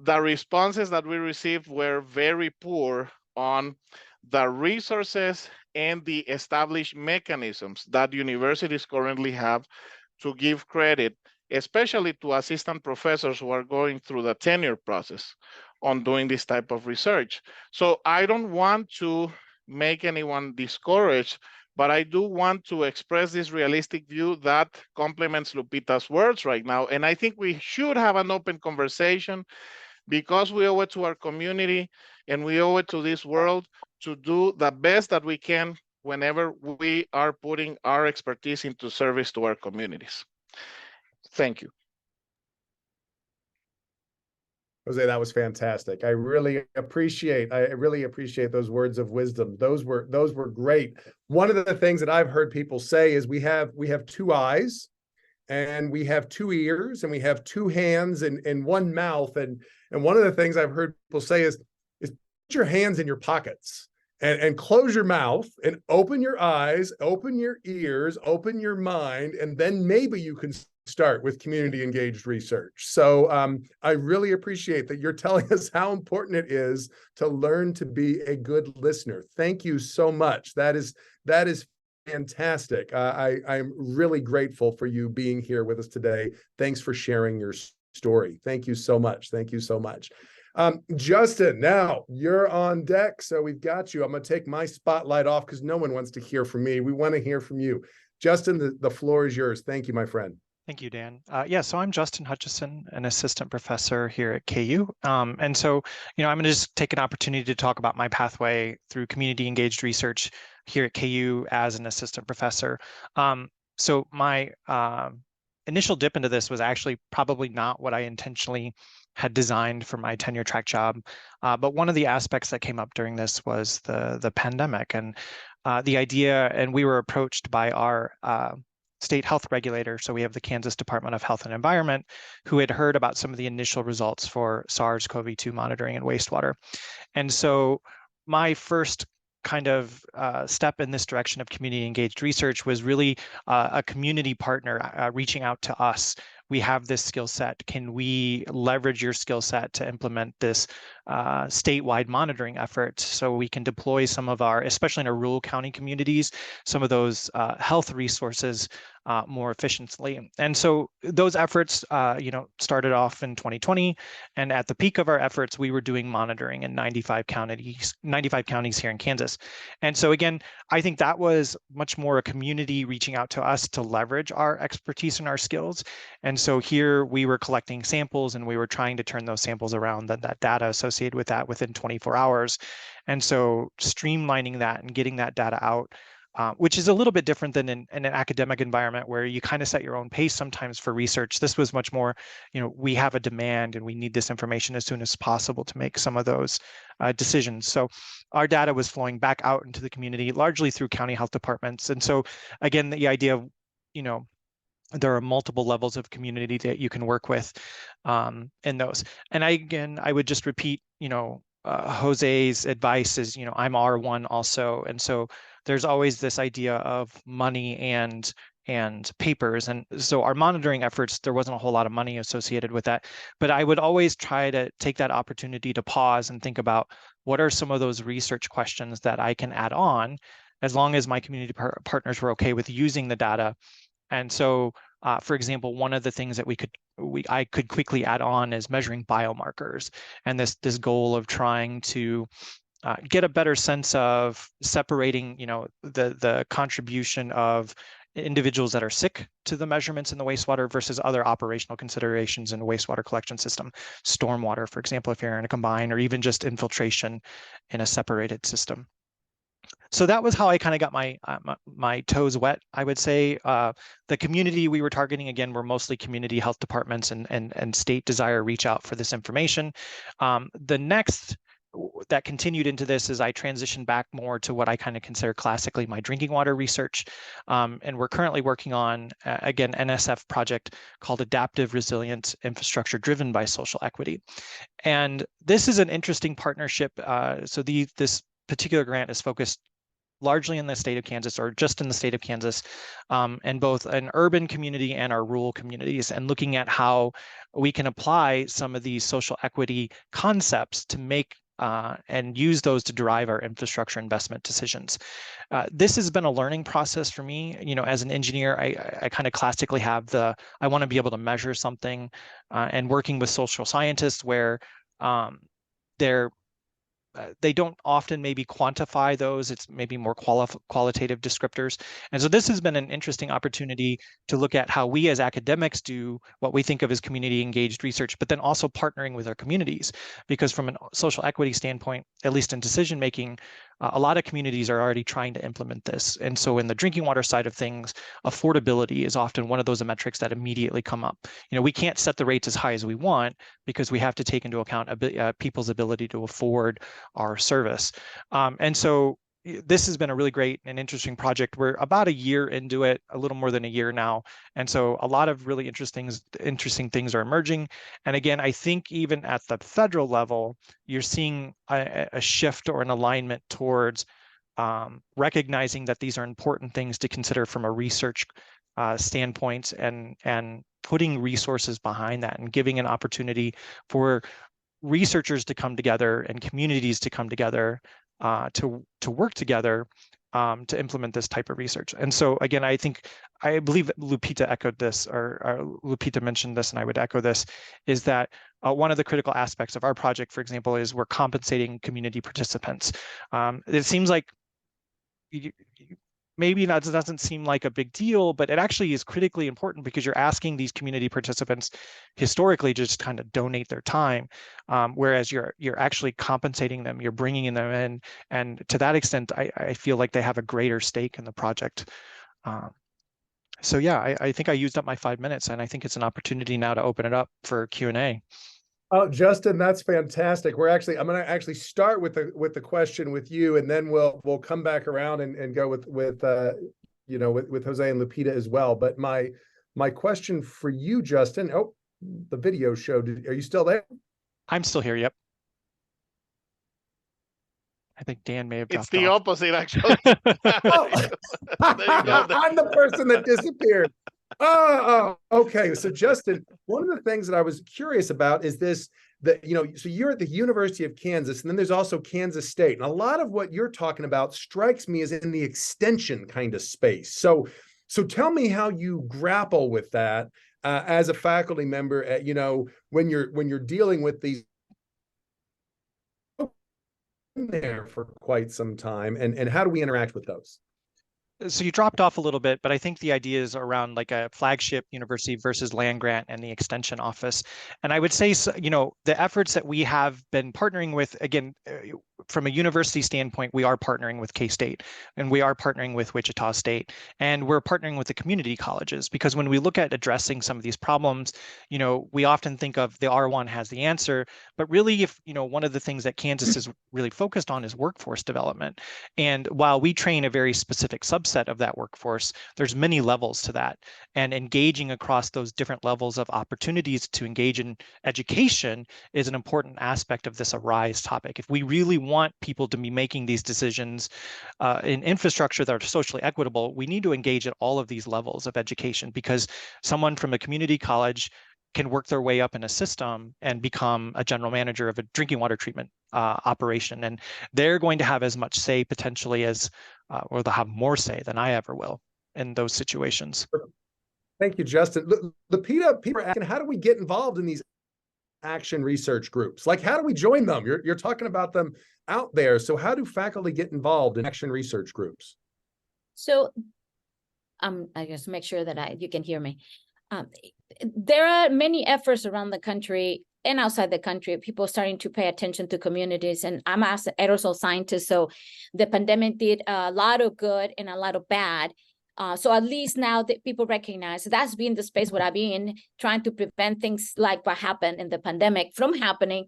the responses that we received were very poor on the resources and the established mechanisms that universities currently have to give credit, especially to assistant professors who are going through the tenure process on doing this type of research. So I don't want to make anyone discouraged, but I do want to express this realistic view that complements Lupita's words right now. And I think we should have an open conversation, because we owe it to our community and we owe it to this world to do the best that we can whenever we are putting our expertise into service to our communities. Thank you. Jose, that was fantastic. I really appreciate those words of wisdom. Those were great. One of the things that I've heard people say is we have 2 eyes, and we have 2 ears, and we have 2 hands and 1 mouth. And one of the things I've heard people say is put your hands in your pockets and close your mouth and open your eyes, open your ears, open your mind, and then maybe you can start with community engaged research. So I really appreciate that you're telling us how important it is to learn to be a good listener. Thank you so much. That is fantastic. I'm really grateful for you being here with us today. Thanks for sharing your story. Thank you so much. Thank you so much. Justin, now you're on deck, so we've got you. I'm going to take my spotlight off because no one wants to hear from me. We want to hear from you. Justin, the floor is yours. Thank you, my friend. Thank you, Dan. Yeah, so I'm Justin Hutchison, an assistant professor here at KU. And so, I'm going to just take an opportunity to talk about my pathway through community engaged research here at KU as an assistant professor. So my initial dip into this was actually probably not what I intentionally had designed for my tenure track job. But one of the aspects that came up during this was the pandemic and the idea, and we were approached by our state health regulator. So we have the Kansas Department of Health and Environment, who had heard about some of the initial results for SARS-CoV-2 monitoring and wastewater. And so my first kind of step in this direction of community engaged research was really a community partner reaching out to us. We have this skill set. Can we leverage your skill set to implement this statewide monitoring effort so we can deploy some of our, especially in our rural county communities, some of those health resources more efficiently. And so those efforts, started off in 2020, and at the peak of our efforts, we were doing monitoring in 95 counties here in Kansas. And so again, I think that was much more a community reaching out to us to leverage our expertise and our skills. And so here we were collecting samples and we were trying to turn those samples around, that data associated with that within 24 hours. And so streamlining that and getting that data out, which is a little bit different than in an academic environment where you kind of set your own pace sometimes for research. This was much more, we have a demand and we need this information as soon as possible to make some of those decisions. So our data was flowing back out into the community, largely through county health departments. And so again, the idea of, there are multiple levels of community that you can work with in those. And I would just repeat, Jose's advice is, I'm R1 also. And so there's always this idea of money and papers. And so our monitoring efforts, there wasn't a whole lot of money associated with that. But I would always try to take that opportunity to pause and think about what are some of those research questions that I can add on, as long as my community partners were okay with using the data. And so, for example, one of the things that I could quickly add on is measuring biomarkers, and this goal of trying to get a better sense of separating, the contribution of individuals that are sick to the measurements in the wastewater versus other operational considerations in the wastewater collection system, stormwater, for example, if you're in a combined, or even just infiltration in a separated system. So that was how I kind of got my toes wet, I would say. The community we were targeting, again, were mostly community health departments and state desire reach out for this information. The next that continued into this is I transitioned back more to what I kind of consider classically my drinking water research. And we're currently working on, again, NSF project called Adaptive Resilient Infrastructure Driven by Social Equity. And this is an interesting partnership. So this particular grant is focused largely in the state of Kansas, or just in the state of Kansas, and both an urban community and our rural communities, and looking at how we can apply some of these social equity concepts to make and use those to drive our infrastructure investment decisions. This has been a learning process for me. As an engineer, I kind of classically have I want to be able to measure something, and working with social scientists where they don't often maybe quantify those. It's maybe more qualitative descriptors. And so this has been an interesting opportunity to look at how we as academics do what we think of as community engaged research, but then also partnering with our communities. Because from a social equity standpoint, at least in decision making, a lot of communities are already trying to implement this. And so in the drinking water side of things, affordability is often one of those metrics that immediately come up. We can't set the rates as high as we want because we have to take into account people's ability to afford our service. And so this has been a really great and interesting project. We're about a year into it, a little more than a year now. And so a lot of really interesting things are emerging. And again, I think even at the federal level, you're seeing a shift or an alignment towards recognizing that these are important things to consider from a research standpoint, and putting resources behind that and giving an opportunity for researchers to come together and communities to come together to work together to implement this type of research. And so again, I believe that Lupita echoed this, or Lupita mentioned this, and I would echo this, is that one of the critical aspects of our project, for example, is we're compensating community participants. It seems like maybe that doesn't seem like a big deal, but it actually is critically important because you're asking these community participants historically to just kind of donate their time, whereas you're actually compensating them, you're bringing them in, and to that extent, I feel like they have a greater stake in the project. So yeah, I think I used up my 5 minutes, and I think it's an opportunity now to open it up for Q&A. Oh, Justin, that's fantastic. I'm going to actually start with the question with you, and then we'll come back around and go with Jose and Lupita as well. But my question for you, Justin. Oh, the video showed. Are you still there? I'm still here. Yep. I think Dan may have dropped It's the off. opposite, actually. Oh, I'm the person that disappeared. Oh, okay. So Justin, one of the things that I was curious about is this, that, so you're at the University of Kansas, and then there's also Kansas State. And a lot of what you're talking about strikes me as in the extension kind of space. So tell me how you grapple with that as a faculty member at, when you're dealing with these there for quite some time, and how do we interact with those? So you dropped off a little bit, but I think the idea is around like a flagship university versus land grant and the extension office. And I would say, the efforts that we have been partnering with, again, from a university standpoint, we are partnering with K-State, and we are partnering with Wichita State, and we're partnering with the community colleges, because when we look at addressing some of these problems, we often think of the R1 has the answer, but really, if one of the things that Kansas is really focused on is workforce development. And while we train a very specific subset of that workforce, there's many levels to that, and engaging across those different levels of opportunities to engage in education is an important aspect of this AAEES topic. If we really want people to be making these decisions in infrastructure that are socially equitable, we need to engage at all of these levels of education, because someone from a community college can work their way up in a system and become a general manager of a drinking water treatment operation. And they're going to have as much say potentially as, or they'll have more say than I ever will in those situations. Thank you, Justin. Lupita, people are asking, how do we get involved in these action research groups? Like, how do we join them? You're talking about them out there. So how do faculty get involved in action research groups? So I guess make sure that you can hear me. There are many efforts around the country and outside the country, people starting to pay attention to communities. And I'm an aerosol scientist, so the pandemic did a lot of good and a lot of bad. So at least now that people recognize that's been the space where I've been trying to prevent things like what happened in the pandemic from happening.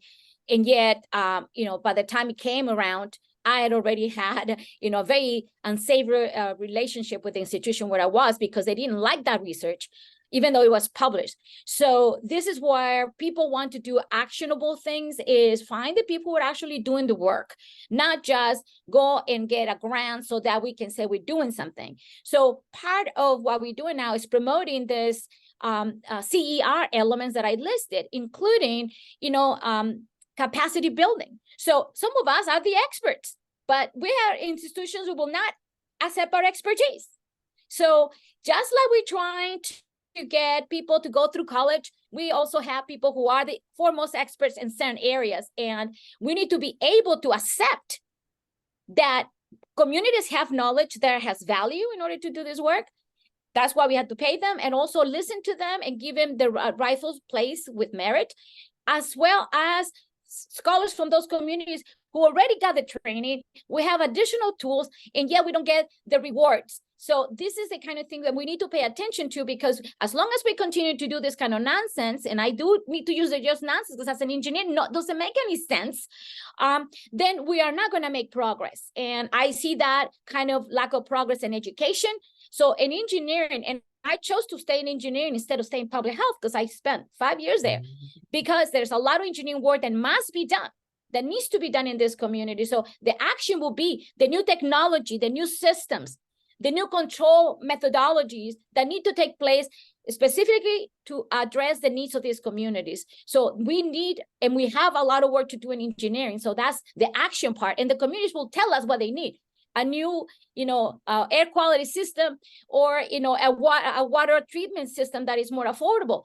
And yet, by the time it came around, I had already had, a very unsavory relationship with the institution where I was, because they didn't like that research, even though it was published. So this is where people want to do actionable things, is find the people who are actually doing the work, not just go and get a grant so that we can say we're doing something. So part of what we're doing now is promoting this CER elements that I listed, including, capacity building. So some of us are the experts, but we are institutions who will not accept our expertise. So just like we're trying to get people to go through college, we also have people who are the foremost experts in certain areas. And we need to be able to accept that communities have knowledge that has value in order to do this work. That's why we have to pay them, and also listen to them and give them the rightful place with merit, as well as scholars from those communities who already got the training. We have additional tools, and yet we don't get the rewards. So this is the kind of thing that we need to pay attention to, because as long as we continue to do this kind of nonsense, and I do need to use the just nonsense because as an engineer, doesn't make any sense, then we are not going to make progress. And I see that kind of lack of progress in education. So in engineering, and I chose to stay in engineering instead of staying in public health because I spent 5 years there, because there's a lot of engineering work that must be done, that needs to be done in this community. So the action will be the new technology, the new systems, the new control methodologies that need to take place specifically to address the needs of these communities. So we need, and we have a lot of work to do in engineering. So that's the action part. And the communities will tell us what they need. a new, air quality system, or, a water treatment system that is more affordable.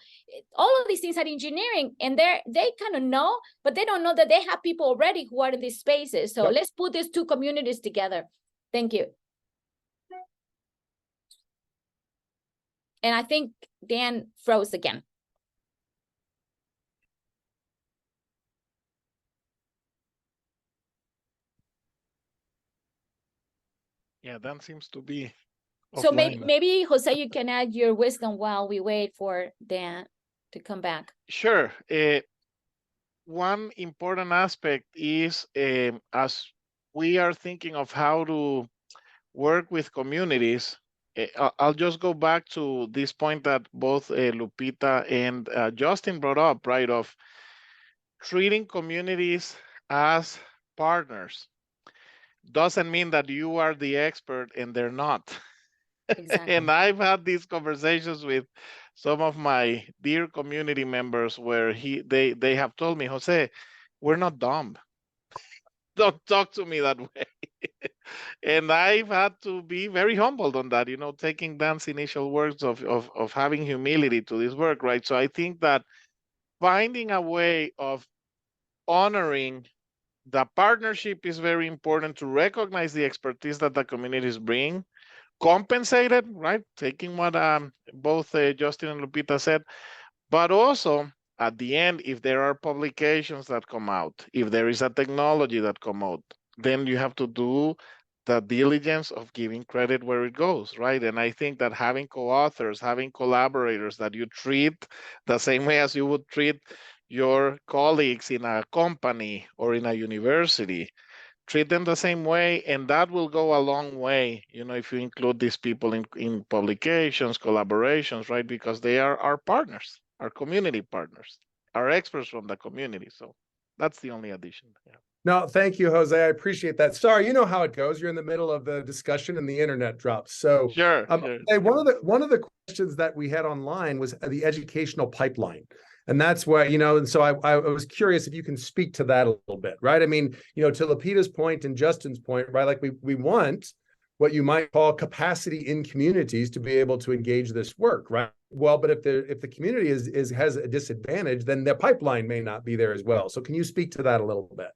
All of these things are engineering, and they kind of know, but they don't know that they have people already who are in these spaces. So let's put these two communities together. Thank you. And I think Dan froze again. Yeah, Dan seems to be So offline. maybe Jose, you can add your wisdom while we wait for Dan to come back. Sure. One important aspect is as we are thinking of how to work with communities, I'll just go back to this point that both Lupita and Justin brought up, right, of treating communities as partners. Doesn't mean that you are the expert and they're not. Exactly. And I've had these conversations with some of my dear community members where they have told me, Jose, we're not dumb. Don't talk to me that way. And I've had to be very humbled on that, taking Dan's initial words of having humility to this work, right? So I think that finding a way of honoring the partnership is very important, to recognize the expertise that the communities bring, compensated, right? Taking what both Justin and Lupita said, but also at the end, if there are publications that come out, if there is a technology that come out, then you have to do the diligence of giving credit where it goes, right? And I think that having co-authors, having collaborators that you treat the same way as you would treat your colleagues in a company or in a university, treat them the same way, and that will go a long way, if you include these people in publications, collaborations, right? Because they are our partners, our community partners, our experts from the community. So that's the only addition. Yeah. No, thank you, Jose. I appreciate that. Sorry, you know how it goes. You're in the middle of the discussion and the internet drops. So Sure. Hey, one of the questions that we had online was the educational pipeline. And that's why, and so I was curious if you can speak to that a little bit, right? I mean, to Lupita's point and Justin's point, right? Like we want what you might call capacity in communities to be able to engage this work, right? Well, but if the community has a disadvantage, then the pipeline may not be there as well. So can you speak to that a little bit?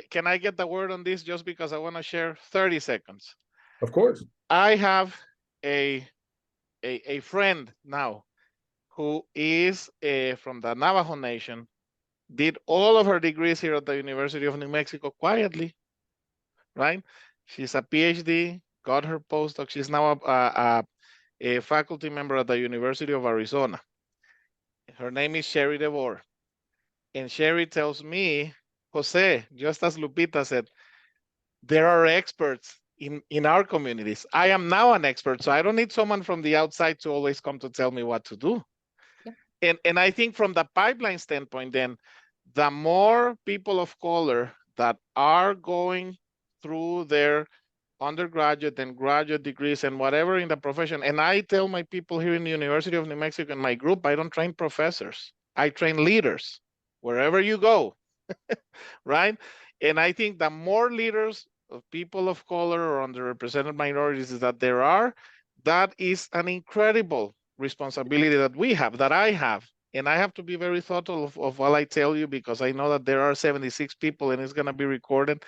Can I get the word on this just because I want to share 30 seconds? Of course. I have a friend now who is from the Navajo Nation, did all of her degrees here at the University of New Mexico quietly, right? She's a PhD, got her postdoc. She's now a faculty member at the University of Arizona. Her name is Sherry DeVore. And Sherry tells me, Jose, just as Lupita said, there are experts in our communities. I am now an expert, so I don't need someone from the outside to always come to tell me what to do. Yeah. And I think from the pipeline standpoint, then, the more people of color that are going through their undergraduate and graduate degrees and whatever in the profession, and I tell my people here in the University of New Mexico in my group, I don't train professors, I train leaders wherever you go. Right? And I think the more leaders of people of color or underrepresented minorities that there are, that is an incredible responsibility that we have, that I have. And I have to be very thoughtful of what I tell you, because I know that there are 76 people and it's going to be recorded.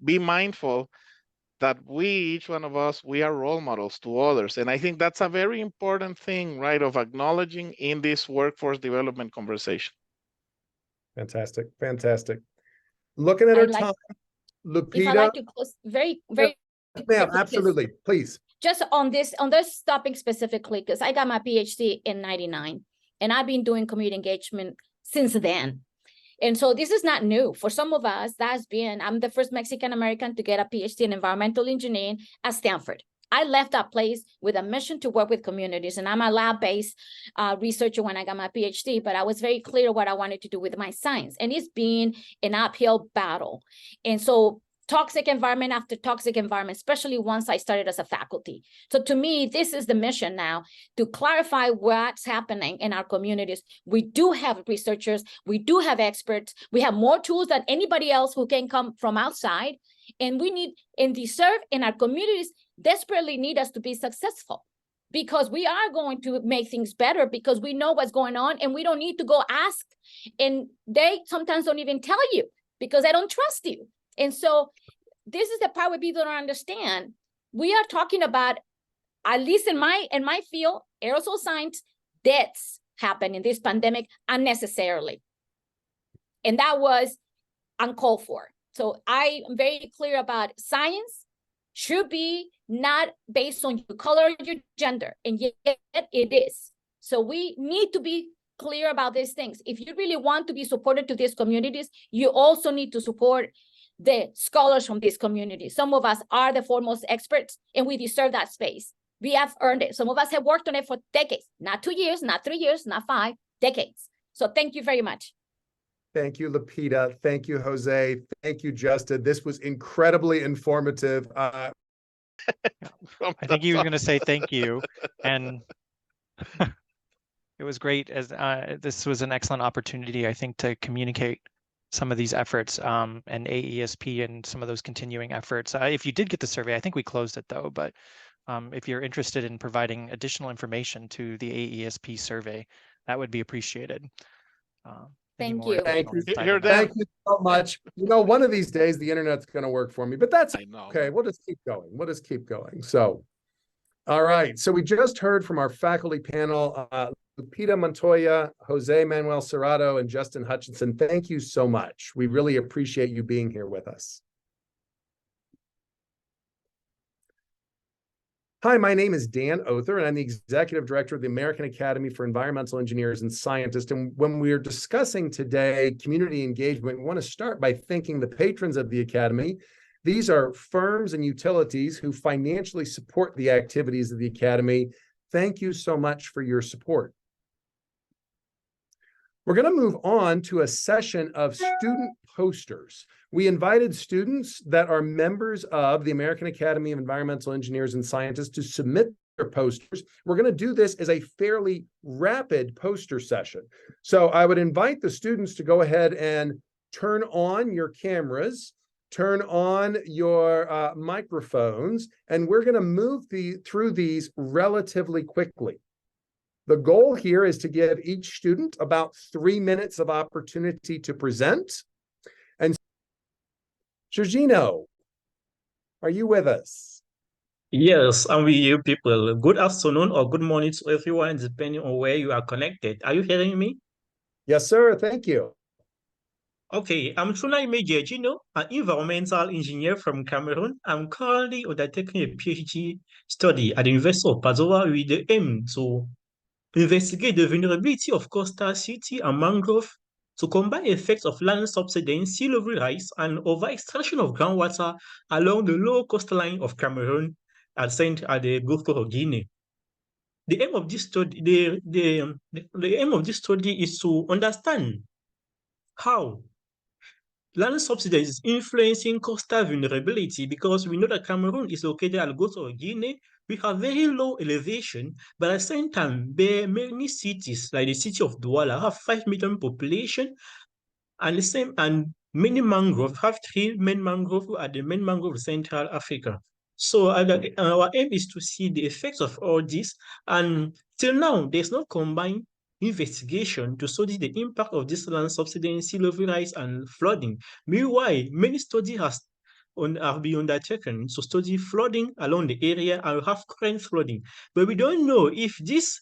Be mindful that each one of us, we are role models to others. And I think that's a very important thing, right, of acknowledging in this workforce development conversation. Fantastic. Fantastic. Looking at our time, Lupita. If I like to close very. Ma'am, absolutely. Please. Just on this topic specifically, because I got my PhD in '99, and I've been doing community engagement since then. And so this is not new. For some of us, I'm the first Mexican American to get a PhD in environmental engineering at Stanford. I left that place with a mission to work with communities, and I'm a lab-based researcher when I got my PhD, but I was very clear what I wanted to do with my science, and it's been an uphill battle. And so toxic environment after toxic environment, especially once I started as a faculty. So to me, this is the mission now, to clarify what's happening in our communities. We do have researchers, we do have experts, we have more tools than anybody else who can come from outside, and we need and deserve, and our communities desperately need us to be successful, because we are going to make things better, because we know what's going on, and we don't need to go ask, and they sometimes don't even tell you because they don't trust you. And so this is the part where people don't understand. We are talking about, at least in my field, aerosol science, deaths happen in this pandemic unnecessarily. And that was uncalled for. So I am very clear about science should be not based on your color or your gender, and yet it is. So we need to be clear about these things. If you really want to be supported to these communities, you also need to support the scholars from these communities. Some of us are the foremost experts, and we deserve that space. We have earned it. Some of us have worked on it for decades, not 2 years, not 3 years, not 5 decades. So thank you very much. Thank you, Lupita. Thank you, Jose. Thank you, Justin. This was incredibly informative. I think he was going to say thank you. And it was great, as this was an excellent opportunity, I think, to communicate some of these efforts and AESP and some of those continuing efforts. If you did get the survey, I think we closed it though, but if you're interested in providing additional information to the AESP survey, that would be appreciated. Thank you. Thank you. Thank you so much. You know, one of these days the internet's going to work for me, but that's okay. We'll just keep going. We'll just keep going. So, all right. So we just heard from our faculty panel, Lupita Montoya, Jose Manuel Serrato, and Justin Hutchinson. Thank you so much. We really appreciate you being here with us. Hi, my name is Dan Oerther, and I'm the Executive Director of the American Academy for Environmental Engineers and Scientists. And when we are discussing today community engagement, we want to start by thanking the patrons of the Academy. These are firms and utilities who financially support the activities of the Academy. Thank you so much for your support. We're going to move on to a session of student posters. We invited students that are members of the American Academy of Environmental Engineers and Scientists to submit their posters. We're going to do this as a fairly rapid poster session. So I would invite the students to go ahead and turn on your cameras, turn on your microphones, and we're going to move through these relatively quickly. The goal here is to give each student about 3 minutes of opportunity to present. And Sergino, are you with us? Yes, I'm with you people. Good afternoon or good morning to everyone, depending on where you are connected. Are you hearing me? Yes, sir. Thank you. Okay, I'm Chunai Giorgino, an environmental engineer from Cameroon. I'm currently undertaking a PhD study at the University of Padua with the aim to investigate the vulnerability of coastal city and mangrove to combat effects of land subsidence, sea level rise, and over-extraction of groundwater along the low coastline of Cameroon at the Gulf of Guinea. The aim of this study, the aim of this study is to understand how land subsidence is influencing coastal vulnerability, because we know that Cameroon is located at the Gulf of Guinea. We have very low elevation, but at the same time, there are many cities, like the city of Douala, have 5 million population, and many mangrove have 3 main mangrove at the main mangrove of Central Africa. So our aim is to see the effects of all this, and till now, there's no combined investigation to study the impact of this land subsidence, sea level rise, and flooding. Meanwhile, many studies have been undertaken to study flooding along the area and have current flooding, but we don't know if this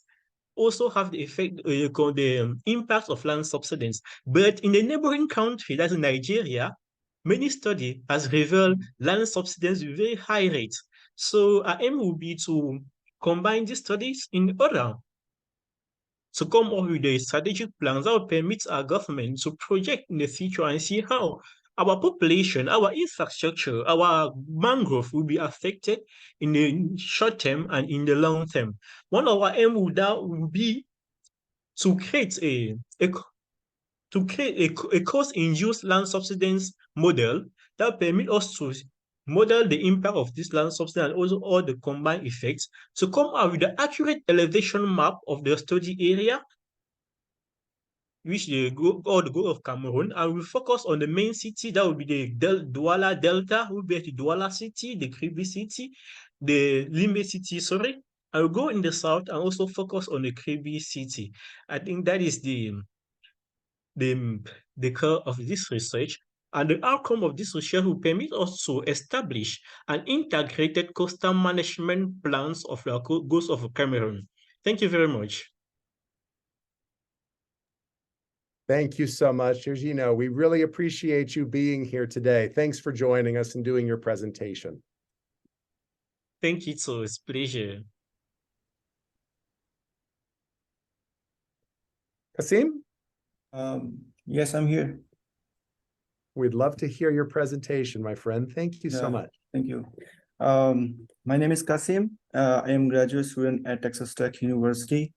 also have the effect, the impact of land subsidence. But in the neighboring country, that's Nigeria, many studies has revealed land subsidence with very high rates. So our aim will be to combine these studies in order to come up with the strategic plans that will permit our government to project in the future and see how our population, our infrastructure, our mangrove will be affected in the short term and in the long term. One of our aim will be to create a cost-induced land subsidence model that permit us to model the impact of this land substance and also all the combined effects to come out with the accurate elevation map of the study area, which the goal of Cameroon, and we focus on the main city. That would be the Douala Delta, will be the Douala city, the Kribi city, the Limbe city, sorry. I will go in the south and also focus on the Kribi city. I think that is the core of this research. And the outcome of this research will permit us to establish an integrated coastal management plans of the coast of Cameroon. Thank you very much. Thank you so much. As you know, we really appreciate you being here today. Thanks for joining us and doing your presentation. Thank you, so it's a pleasure. Kasim? Yes, I'm here. We'd love to hear your presentation, my friend. Thank you so much. Thank you. My name is Kasim. I am a graduate student at Texas Tech University.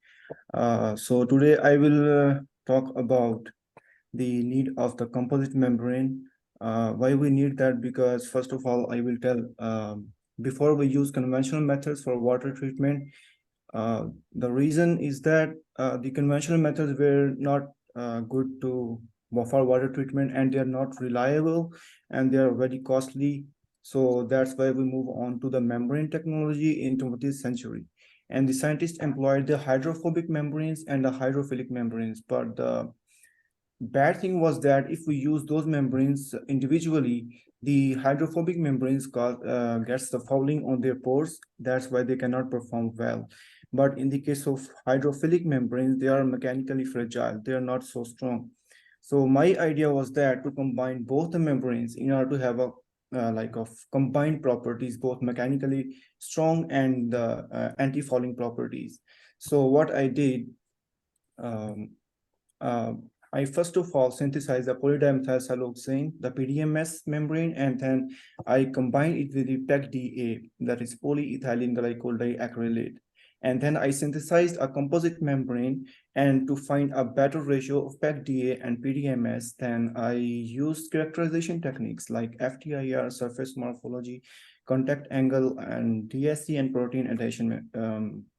So today I will talk about the need of the composite membrane. Why we need that, because first of all, I will tell, before we use conventional methods for water treatment, the reason is that the conventional methods were not good for water treatment, and they are not reliable and they are very costly. So that's why we move on to the membrane technology in 20th century. And the scientists employed the hydrophobic membranes and the hydrophilic membranes. But the bad thing was that if we use those membranes individually, the hydrophobic membranes gets the fouling on their pores. That's why they cannot perform well. But in the case of hydrophilic membranes, they are mechanically fragile. They are not so strong. So my idea was that to combine both the membranes in order to have a combined properties, both mechanically strong and anti-fouling properties. So what I did, I first of all synthesized the polydimethylsiloxane, the PDMS membrane, and then I combined it with the Pec-DA, that is polyethylene glycol diacrylate. And then I synthesized a composite membrane, and to find a better ratio of Pec-DA and PDMS, then I used characterization techniques like FTIR, surface morphology, contact angle, and DSC and protein adhesion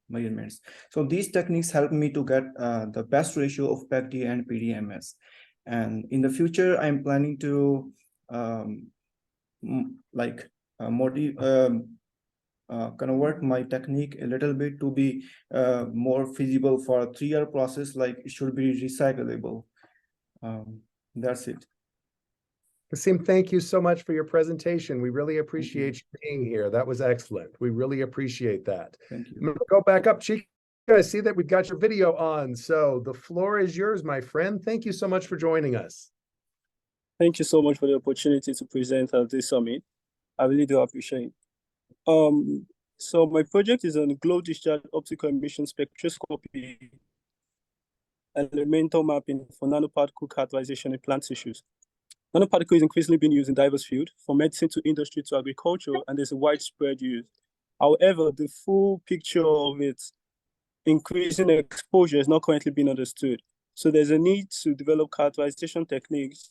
measurements. So these techniques helped me to get the best ratio of Pec-DA and PDMS. And in the future, I'm planning to convert my technique a little bit to be more feasible for a 3-year process, like it should be recyclable. That's it. Kasim, thank you so much for your presentation. We really appreciate you being here. That was excellent. We really appreciate that. Thank you. I'm gonna go back up, Chica. I see that we've got your video on. So the floor is yours, my friend. Thank you so much for joining us. Thank you so much for the opportunity to present at this summit. I really do appreciate it. So my project is on glow discharge optical emission spectroscopy elemental mapping for nanoparticle characterization in plant tissues. Nanoparticle is increasingly being used in diverse fields, from medicine to industry to agriculture, and there's a widespread use. However, the full picture of its increasing exposure is not currently being understood. So there's a need to develop characterization techniques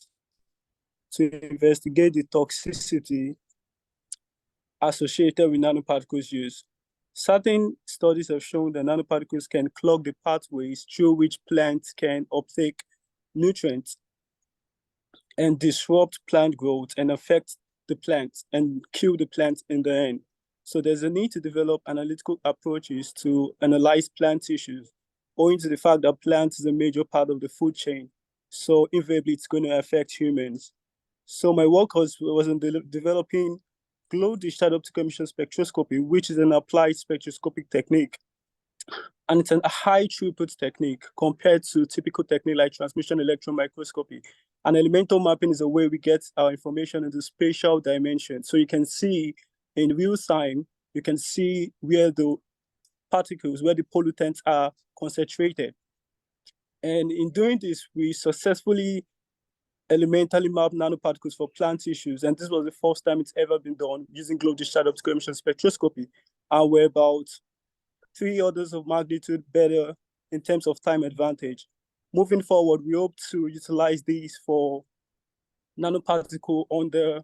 to investigate the toxicity associated with nanoparticles use. Certain studies have shown that nanoparticles can clog the pathways through which plants can uptake nutrients and disrupt plant growth and affect the plants and kill the plants in the end. So there's a need to develop analytical approaches to analyze plant tissues, owing to the fact that plants is a major part of the food chain. So invariably, it's going to affect humans. So my work was in developing glow discharge optical emission spectroscopy, which is an applied spectroscopic technique. And it's a high throughput technique compared to typical technique like transmission electron microscopy. And elemental mapping is a way we get our information in the spatial dimension. So you can see in real time, you can see where the particles, where the pollutants are concentrated. And in doing this, we successfully elementally map nanoparticles for plant tissues. And this was the first time it's ever been done using glow discharge optical emission spectroscopy. And we're about 3 orders of magnitude better in terms of time advantage. Moving forward, we hope to utilize these for nanoparticle on the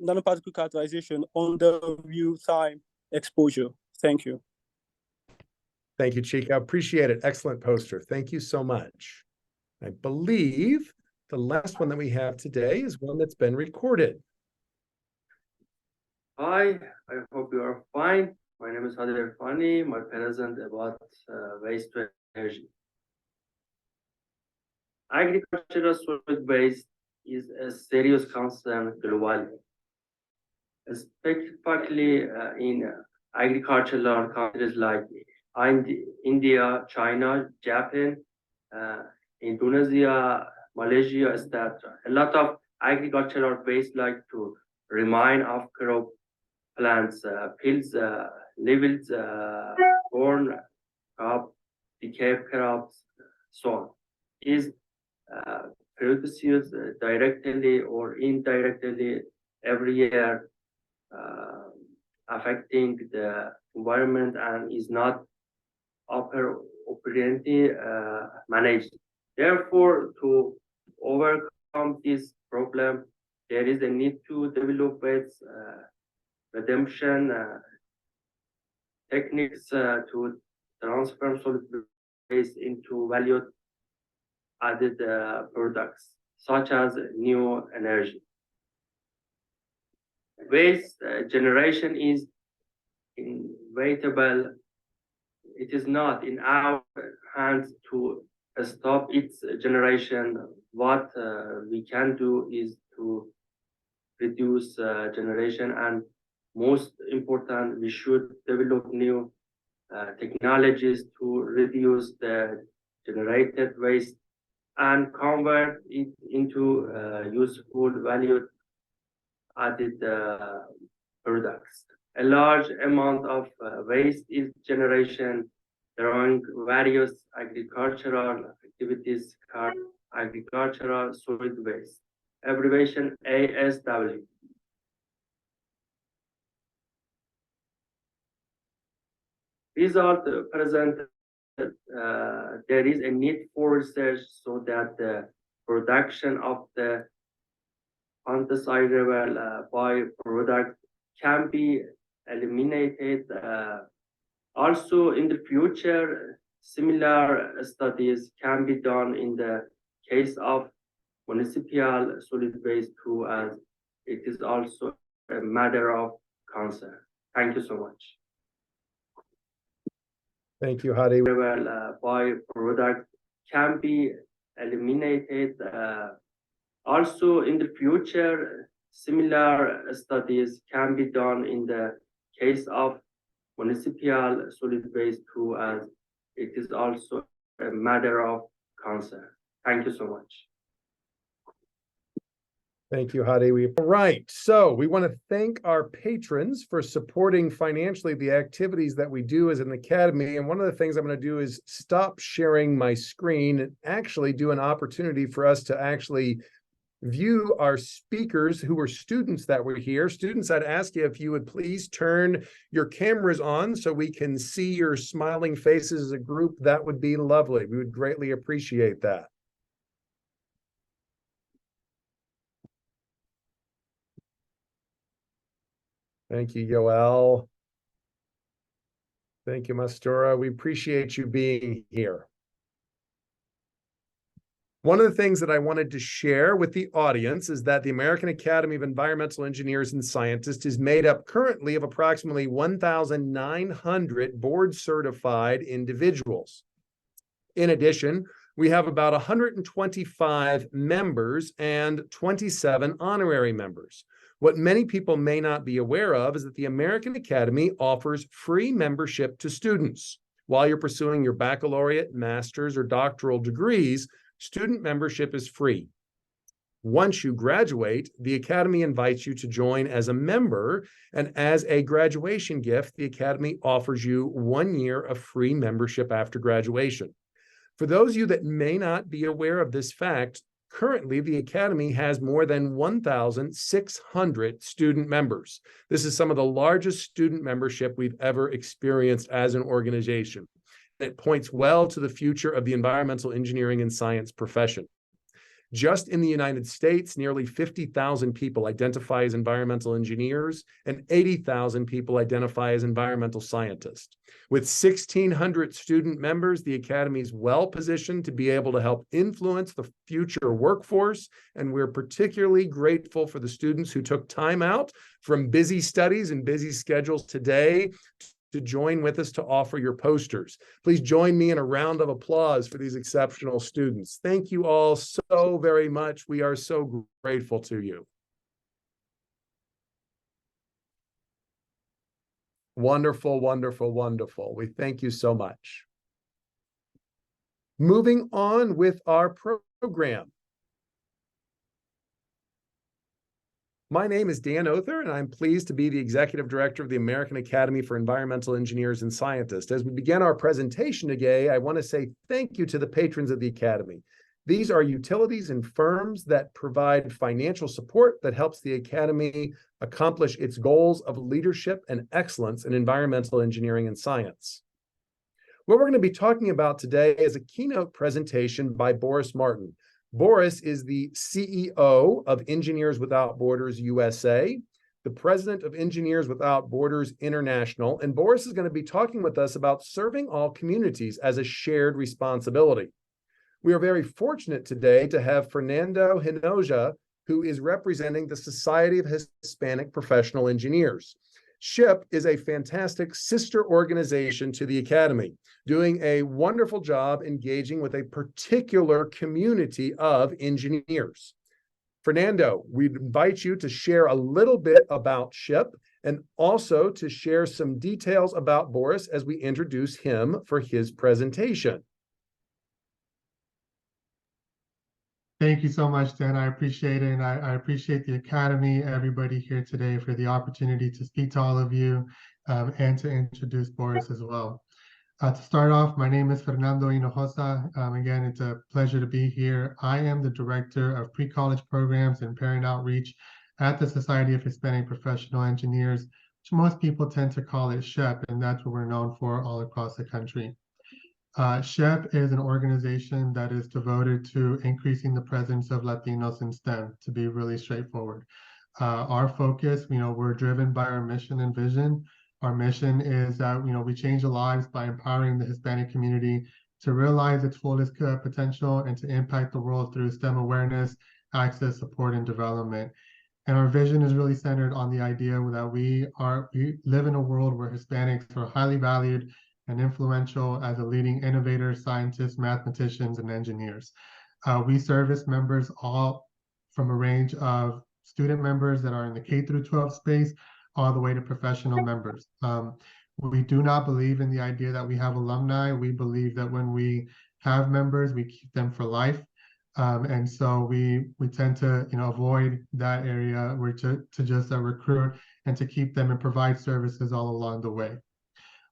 nanoparticle characterization under real-time exposure. Thank you. Thank you, Chica. Appreciate it. Excellent poster. Thank you so much. I believe the last one that we have today is one that's been recorded. Hi, I hope you are fine. My name is Hadi Fani. My present about waste to energy. Agricultural solid waste is a serious concern globally, specifically in agricultural countries like India, China, Japan, Indonesia, Malaysia, etc. A lot of agricultural waste like to remain of crop plants, fields, levels, corn, crop, decay crops, so on, is produced directly or indirectly every year, affecting the environment and is not appropriately managed. Therefore, to overcome this problem, there is a need to develop waste redemption techniques to transform solid waste into value-added products, such as new energy. Waste generation is inevitable. It is not in our hands to stop its generation. What we can do is to reduce generation, and most important, we should develop new technologies to reduce the generated waste and convert it into useful value-added products. A large amount of waste is generation during various agricultural activities called agricultural solid waste, abbreviation ASW. Result present there is a need for research so that the production of the undesirable byproduct can be eliminated. Also, in the future, similar studies can be done in the case of municipal solid waste too, as it is also a matter of concern. Thank you so much. Thank you, Hadi. Byproduct can be eliminated. Also, in the future, similar studies can be done in the case of municipal solid waste too, as it is also a matter of concern. Thank you so much. Thank you, Hadi. All right, so we want to thank our patrons for supporting financially the activities that we do as an academy. And one of the things I'm going to do is stop sharing my screen and actually do an opportunity for us to actually view our speakers who were students that were here. Students, I'd ask you if you would please turn your cameras on so we can see your smiling faces as a group. That would be lovely. We would greatly appreciate that. Thank you, Yoel. Thank you, Mastura. We appreciate you being here. One of the things that I wanted to share with the audience is that the American Academy of Environmental Engineers and Scientists is made up currently of approximately 1,900 board-certified individuals. In addition, we have about 125 members and 27 honorary members. What many people may not be aware of is that the American Academy offers free membership to students. While you're pursuing your baccalaureate, master's, or doctoral degrees, student membership is free. Once you graduate, the Academy invites you to join as a member, and as a graduation gift, the Academy offers you 1 year of free membership after graduation. For those of you that may not be aware of this fact, currently the Academy has more than 1,600 student members. This is some of the largest student membership we've ever experienced as an organization. It points well to the future of the environmental engineering and science profession. Just in the United States, nearly 50,000 people identify as environmental engineers and 80,000 people identify as environmental scientists. With 1,600 student members, the Academy is well positioned to be able to help influence the future workforce, and we're particularly grateful for the students who took time out from busy studies and busy schedules today to join with us to offer your posters. Please join me in a round of applause for these exceptional students. Thank you all so very much. We are so grateful to you. Wonderful, wonderful, wonderful. We thank you so much. Moving on with our program. My name is Dan Oerther, and I'm pleased to be the Executive Director of the American Academy for Environmental Engineers and Scientists. As we begin our presentation today, I want to say thank you to the patrons of the Academy. These are utilities and firms that provide financial support that helps the Academy accomplish its goals of leadership and excellence in environmental engineering and science. What we're going to be talking about today is a keynote presentation by Boris Martin. Boris is the CEO of Engineers Without Borders USA, the president of Engineers Without Borders International, and Boris is going to be talking with us about serving all communities as a shared responsibility. We are very fortunate today to have Fernando Hinojosa, who is representing the Society of Hispanic Professional Engineers. SHIP is a fantastic sister organization to the Academy, doing a wonderful job engaging with a particular community of engineers. Fernando, we invite you to share a little bit about SHIP and also to share some details about Boris as we introduce him for his presentation. Thank you so much, Dan. I appreciate it. And I appreciate the Academy, everybody here today for the opportunity to speak to all of you and to introduce Boris as well. To start off, my name is Fernando Hinojosa. Again, it's a pleasure to be here. I am the Director of Pre-College Programs and Parent Outreach at the Society of Hispanic Professional Engineers, which most people tend to call it SHEP, and that's what we're known for all across the country. SHEP is an organization that is devoted to increasing the presence of Latinos in STEM, to be really straightforward. Our focus, we're driven by our mission and vision. Our mission is that, we change the lives by empowering the Hispanic community to realize its fullest potential and to impact the world through STEM awareness, access, support, and development. And our vision is really centered on the idea that we live in a world where Hispanics are highly valued and influential as a leading innovators, scientists, mathematicians, and engineers. We service members all from a range of student members that are in the K-12 space, all the way to professional members. We do not believe in the idea that we have alumni. We believe that when we have members, we keep them for life. And so we tend to avoid that area. We're to just recruit and to keep them and provide services all along the way.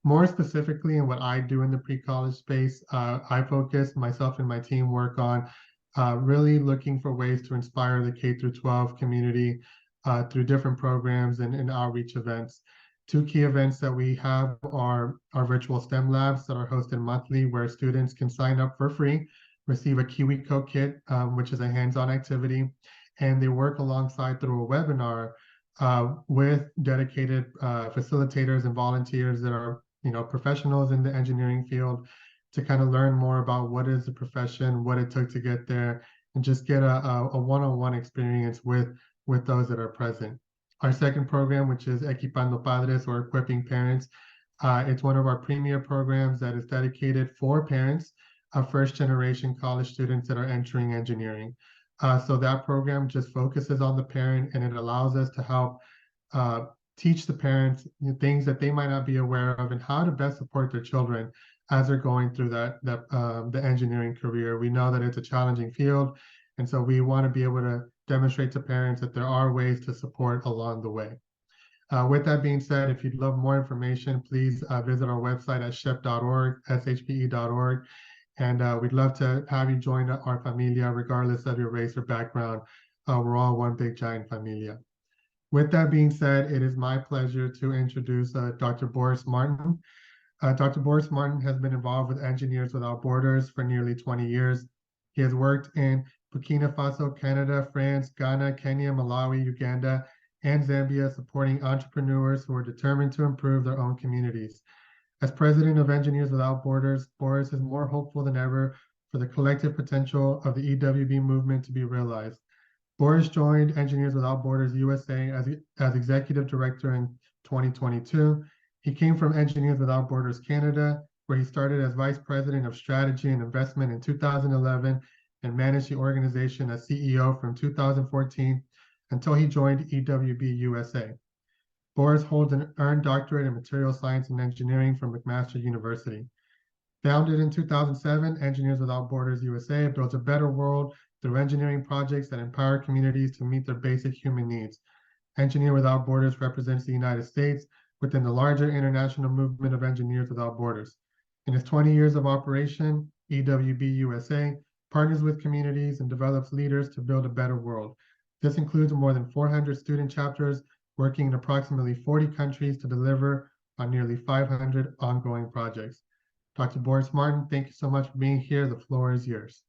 More specifically, in what I do in the pre-college space, I focus, myself and my team work on really looking for ways to inspire the K-12 community through different programs and outreach events. Two key events that we have are our virtual STEM labs that are hosted monthly, where students can sign up for free, receive a KiwiCo kit, which is a hands-on activity, and they work alongside through a webinar with dedicated facilitators and volunteers that are professionals in the engineering field to kind of learn more about what is the profession, what it took to get there, and just get a one-on-one experience with those that are present. Our second program, which is Equipando Padres, or Equipping Parents, it's one of our premier programs that is dedicated for parents of first-generation college students that are entering engineering. So that program just focuses on the parent, and it allows us to help teach the parents things that they might not be aware of and how to best support their children as they're going through the engineering career. We know that it's a challenging field, and so we want to be able to demonstrate to parents that there are ways to support along the way. With that being said, if you'd love more information, please visit our website at shep.org, shpe.org, and we'd love to have you join our familia regardless of your race or background. We're all one big giant familia. With that being said, it is my pleasure to introduce Dr. Boris Martin. Dr. Boris Martin has been involved with Engineers Without Borders for nearly 20 years. He has worked in Burkina Faso, Canada, France, Ghana, Kenya, Malawi, Uganda, and Zambia, supporting entrepreneurs who are determined to improve their own communities. As president of Engineers Without Borders, Boris is more hopeful than ever for the collective potential of the EWB movement to be realized. Boris joined Engineers Without Borders USA as executive director in 2022. He came from Engineers Without Borders Canada, where he started as vice president of strategy and investment in 2011 and managed the organization as CEO from 2014 until he joined EWB USA. Boris holds an earned doctorate in material science and engineering from McMaster University. Founded in 2007, Engineers Without Borders USA builds a better world through engineering projects that empower communities to meet their basic human needs. Engineers Without Borders represents the United States within the larger international movement of Engineers Without Borders. In its 20 years of operation, EWB USA partners with communities and develops leaders to build a better world. This includes more than 400 student chapters working in approximately 40 countries to deliver on nearly 500 ongoing projects. Dr. Boris Martin, thank you so much for being here. The floor is yours.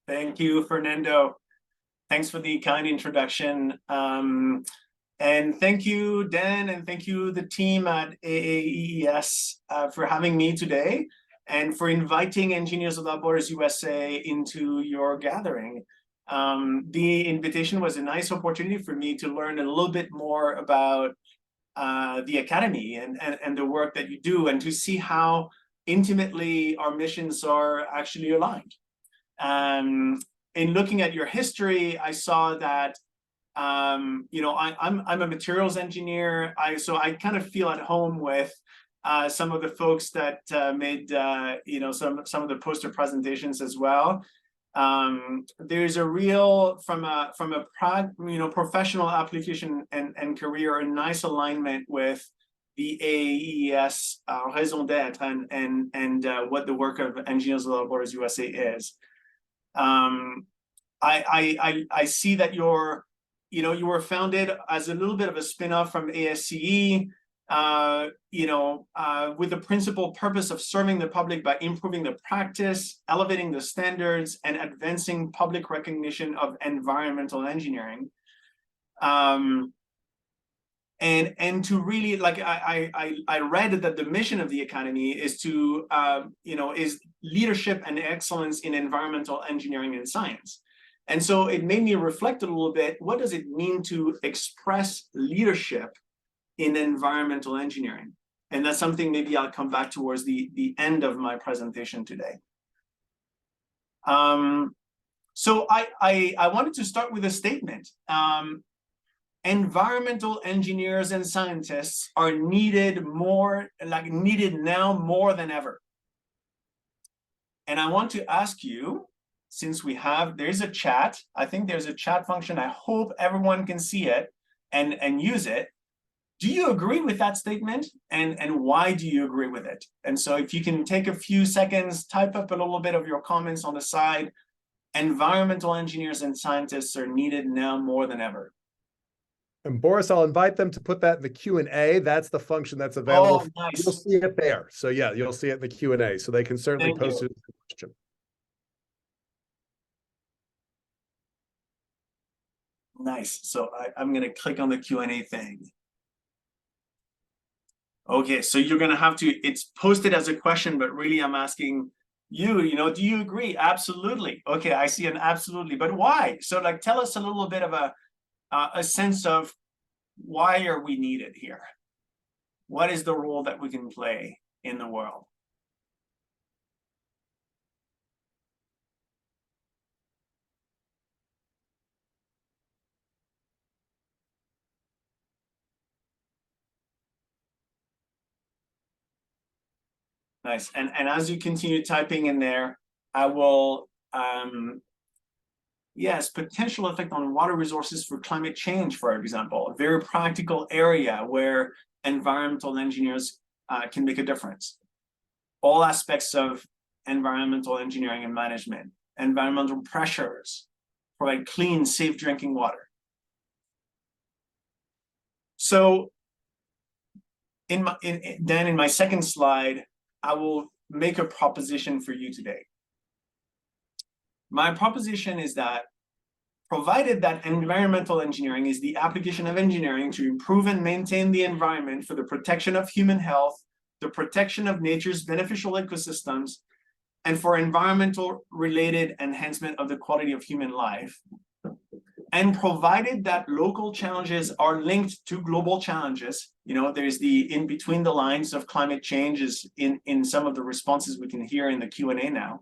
Thank you, Fernando. Thanks for the kind introduction. And thank you, Dan, and thank you, the team at AAEES for having me today and for inviting Engineers Without Borders USA into your gathering. The invitation was a nice opportunity for me to learn a little bit more about the Academy and the work that you do, and to see how intimately our missions are actually aligned. In looking at your history, I saw that you know, I'm a materials engineer, so I kind of feel at home with some of the folks that made you know, some of the poster presentations as well. There's a real, from a you know, professional application and career, a nice alignment with the AAEES raison d'être and what the work of Engineers Without Borders USA is. I see that you know, you were founded as a little bit of a spin-off from ASCE, you know, with the principal purpose of serving the public by improving the practice, elevating the standards, and advancing public recognition of environmental engineering. And to really, like, I read that the mission of the Academy is to, you know, is leadership and excellence in environmental engineering and science. And so it made me reflect a little bit, what does it mean to express leadership in environmental engineering? And that's something maybe I'll come back towards the end of my presentation today. So I wanted to start with a statement. Environmental engineers and scientists are needed now more than ever. And I want to ask you, since there's a chat, I think there's a chat function. I hope everyone can see it and use it. Do you agree with that statement? And why do you agree with it? And so if you can take a few seconds, type up a little bit of your comments on the side. Environmental engineers and scientists are needed now more than ever. And Boris, I'll invite them to put that in the Q&A. That's the function that's available. Oh, nice. You'll see it there. So yeah, you'll see it in the Q&A. So they can certainly post it as a question. Nice. So I'm going to click on the Q&A thing. Okay, so you're going to have to, it's posted as a question, but really I'm asking you, you know, do you agree? Absolutely. Okay, I see an absolutely, but why? So like, tell us a little bit of a sense of why are we needed here? What is the role that we can play in the world? Nice. And as you continue typing in there, I will, yes, potential effect on water resources for climate change, for example, a very practical area where environmental engineers can make a difference. All aspects of environmental engineering and management, environmental pressures, provide clean, safe drinking water. So in my second slide, I will make a proposition for you today. My proposition is that provided that environmental engineering is the application of engineering to improve and maintain the environment for the protection of human health, the protection of nature's beneficial ecosystems, and for environmental related enhancement of the quality of human life, and provided that local challenges are linked to global challenges, there's the in between the lines of climate change is in some of the responses we can hear in the Q&A now,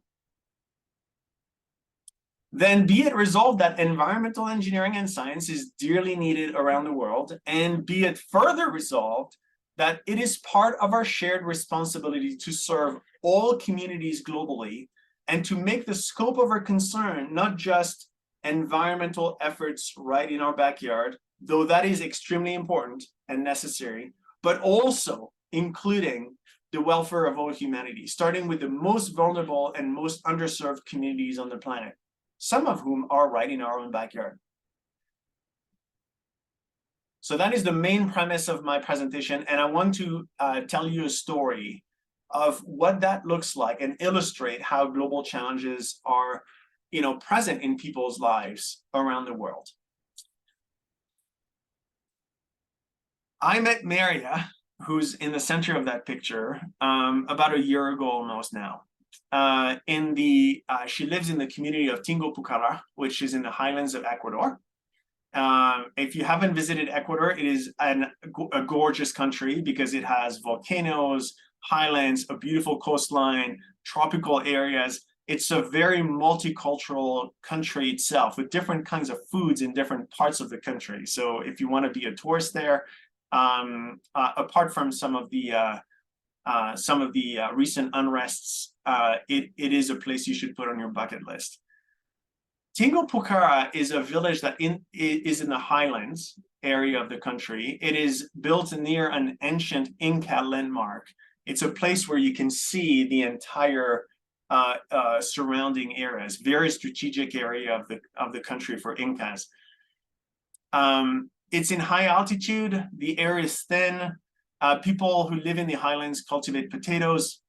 then be it resolved that environmental engineering and science is dearly needed around the world, and be it further resolved that it is part of our shared responsibility to serve all communities globally and to make the scope of our concern not just environmental efforts right in our backyard, though that is extremely important and necessary, but also including the welfare of all humanity, starting with the most vulnerable and most underserved communities on the planet, some of whom are right in our own backyard. So that is the main premise of my presentation, and I want to tell you a story of what that looks like and illustrate how global challenges are, present in people's lives around the world. I met Maria, who's in the center of that picture, about a year ago almost now. She lives in the community of Tingo Pucara, which is in the highlands of Ecuador. If you haven't visited Ecuador, it is a gorgeous country because it has volcanoes, highlands, a beautiful coastline, tropical areas. It's a very multicultural country itself with different kinds of foods in different parts of the country. So if you want to be a tourist there, apart from some of the recent unrests, it is a place you should put on your bucket list. Tingo Pucara is a village that is in the highlands area of the country. It is built near an ancient Inca landmark. It's a place where you can see the entire surrounding areas, very strategic area of the country for Incas. It's in high altitude. The air is thin. People who live in the highlands cultivate potatoes,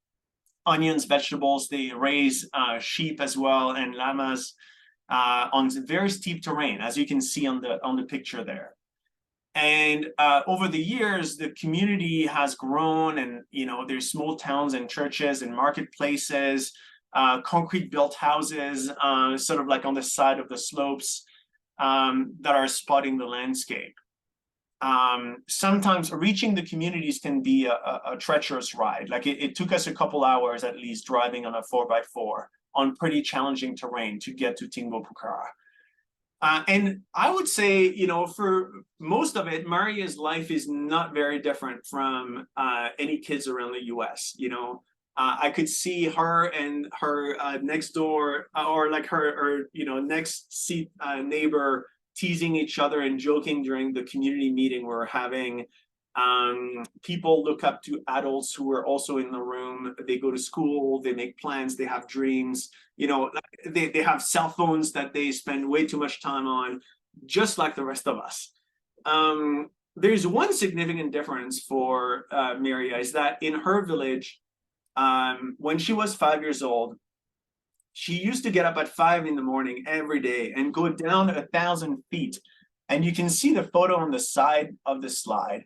onions, vegetables. They raise sheep as well and llamas on very steep terrain, as you can see on the picture there. And over the years, the community has grown, and there's small towns and churches and marketplaces, concrete built houses, sort of like on the side of the slopes that are spotting the landscape. Sometimes reaching the communities can be a treacherous ride. Like it took us a couple hours at least driving on a 4x4 on pretty challenging terrain to get to Tingo Pucara. And I would say, for most of it, Maria's life is not very different from any kids around the US. I could see her and her next door or like her next seat neighbor teasing each other and joking during the community meeting we're having. People look up to adults who are also in the room. They go to school, they make plans, they have dreams, they have cell phones that they spend way too much time on, just like the rest of us. There's one significant difference for Maria is that in her village, when she was 5 years old, she used to get up at 5 in the morning every day and go down 1,000 feet. And you can see the photo on the side of the slide.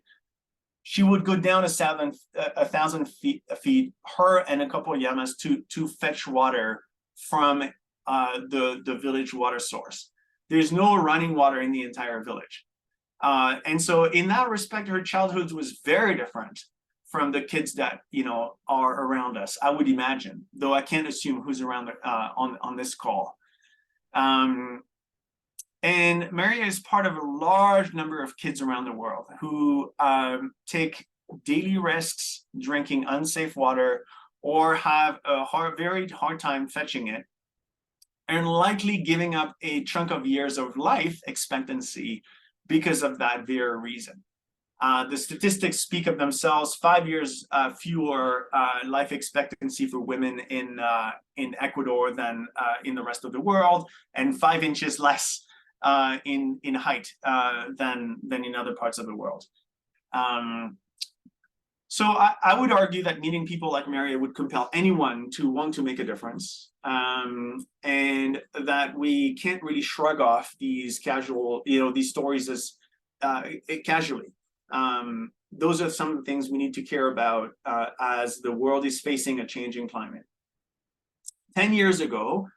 She would go down 1,000 feet, her and a couple of llamas to fetch water from the village water source. There's no running water in the entire village. And so in that respect, her childhood was very different from the kids that are around us, I would imagine, though I can't assume who's around on this call. And Maria is part of a large number of kids around the world who take daily risks drinking unsafe water or have a very hard time fetching it, and likely giving up a chunk of years of life expectancy because of that very reason. The statistics speak of themselves: 5 years fewer life expectancy for women in Ecuador than in the rest of the world, and 5 inches less in height than in other parts of the world. So I would argue that meeting people like Maria would compel anyone to want to make a difference, and that we can't really shrug off these casual, these stories as casually. Those are some of the things we need to care about as the world is facing a changing climate. 10 years ago,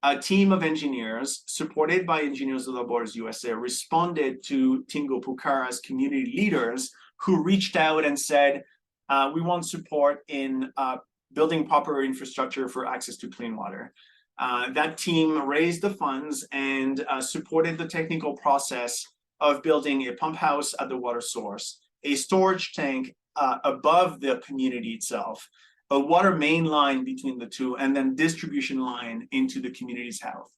a team of engineers supported by Engineers Without Borders USA responded to Tingo Pucara's community leaders who reached out and said, we want support in building proper infrastructure for access to clean water. That team raised the funds and supported the technical process of building a pump house at the water source, a storage tank above the community itself, a water main line between the two, and then distribution line into the community's house,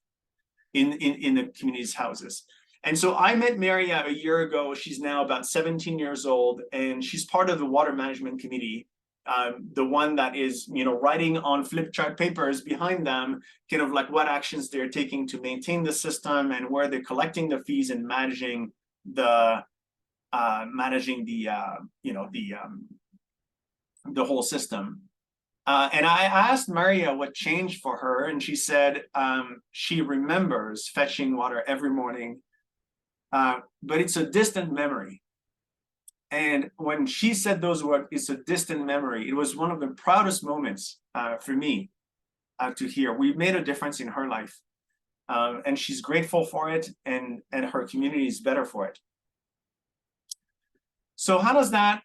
in the community's houses. And so I met Maria a year ago. She's now about 17 years old, and she's part of the water management committee, the one that is, writing on flip chart papers behind them, kind of like what actions they're taking to maintain the system and where they're collecting the fees and managing the whole system. And I asked Maria what changed for her, and she said she remembers fetching water every morning, but it's a distant memory. And when she said those words, it's a distant memory, it was one of the proudest moments for me to hear. We made a difference in her life, and she's grateful for it, and her community is better for it. So how does that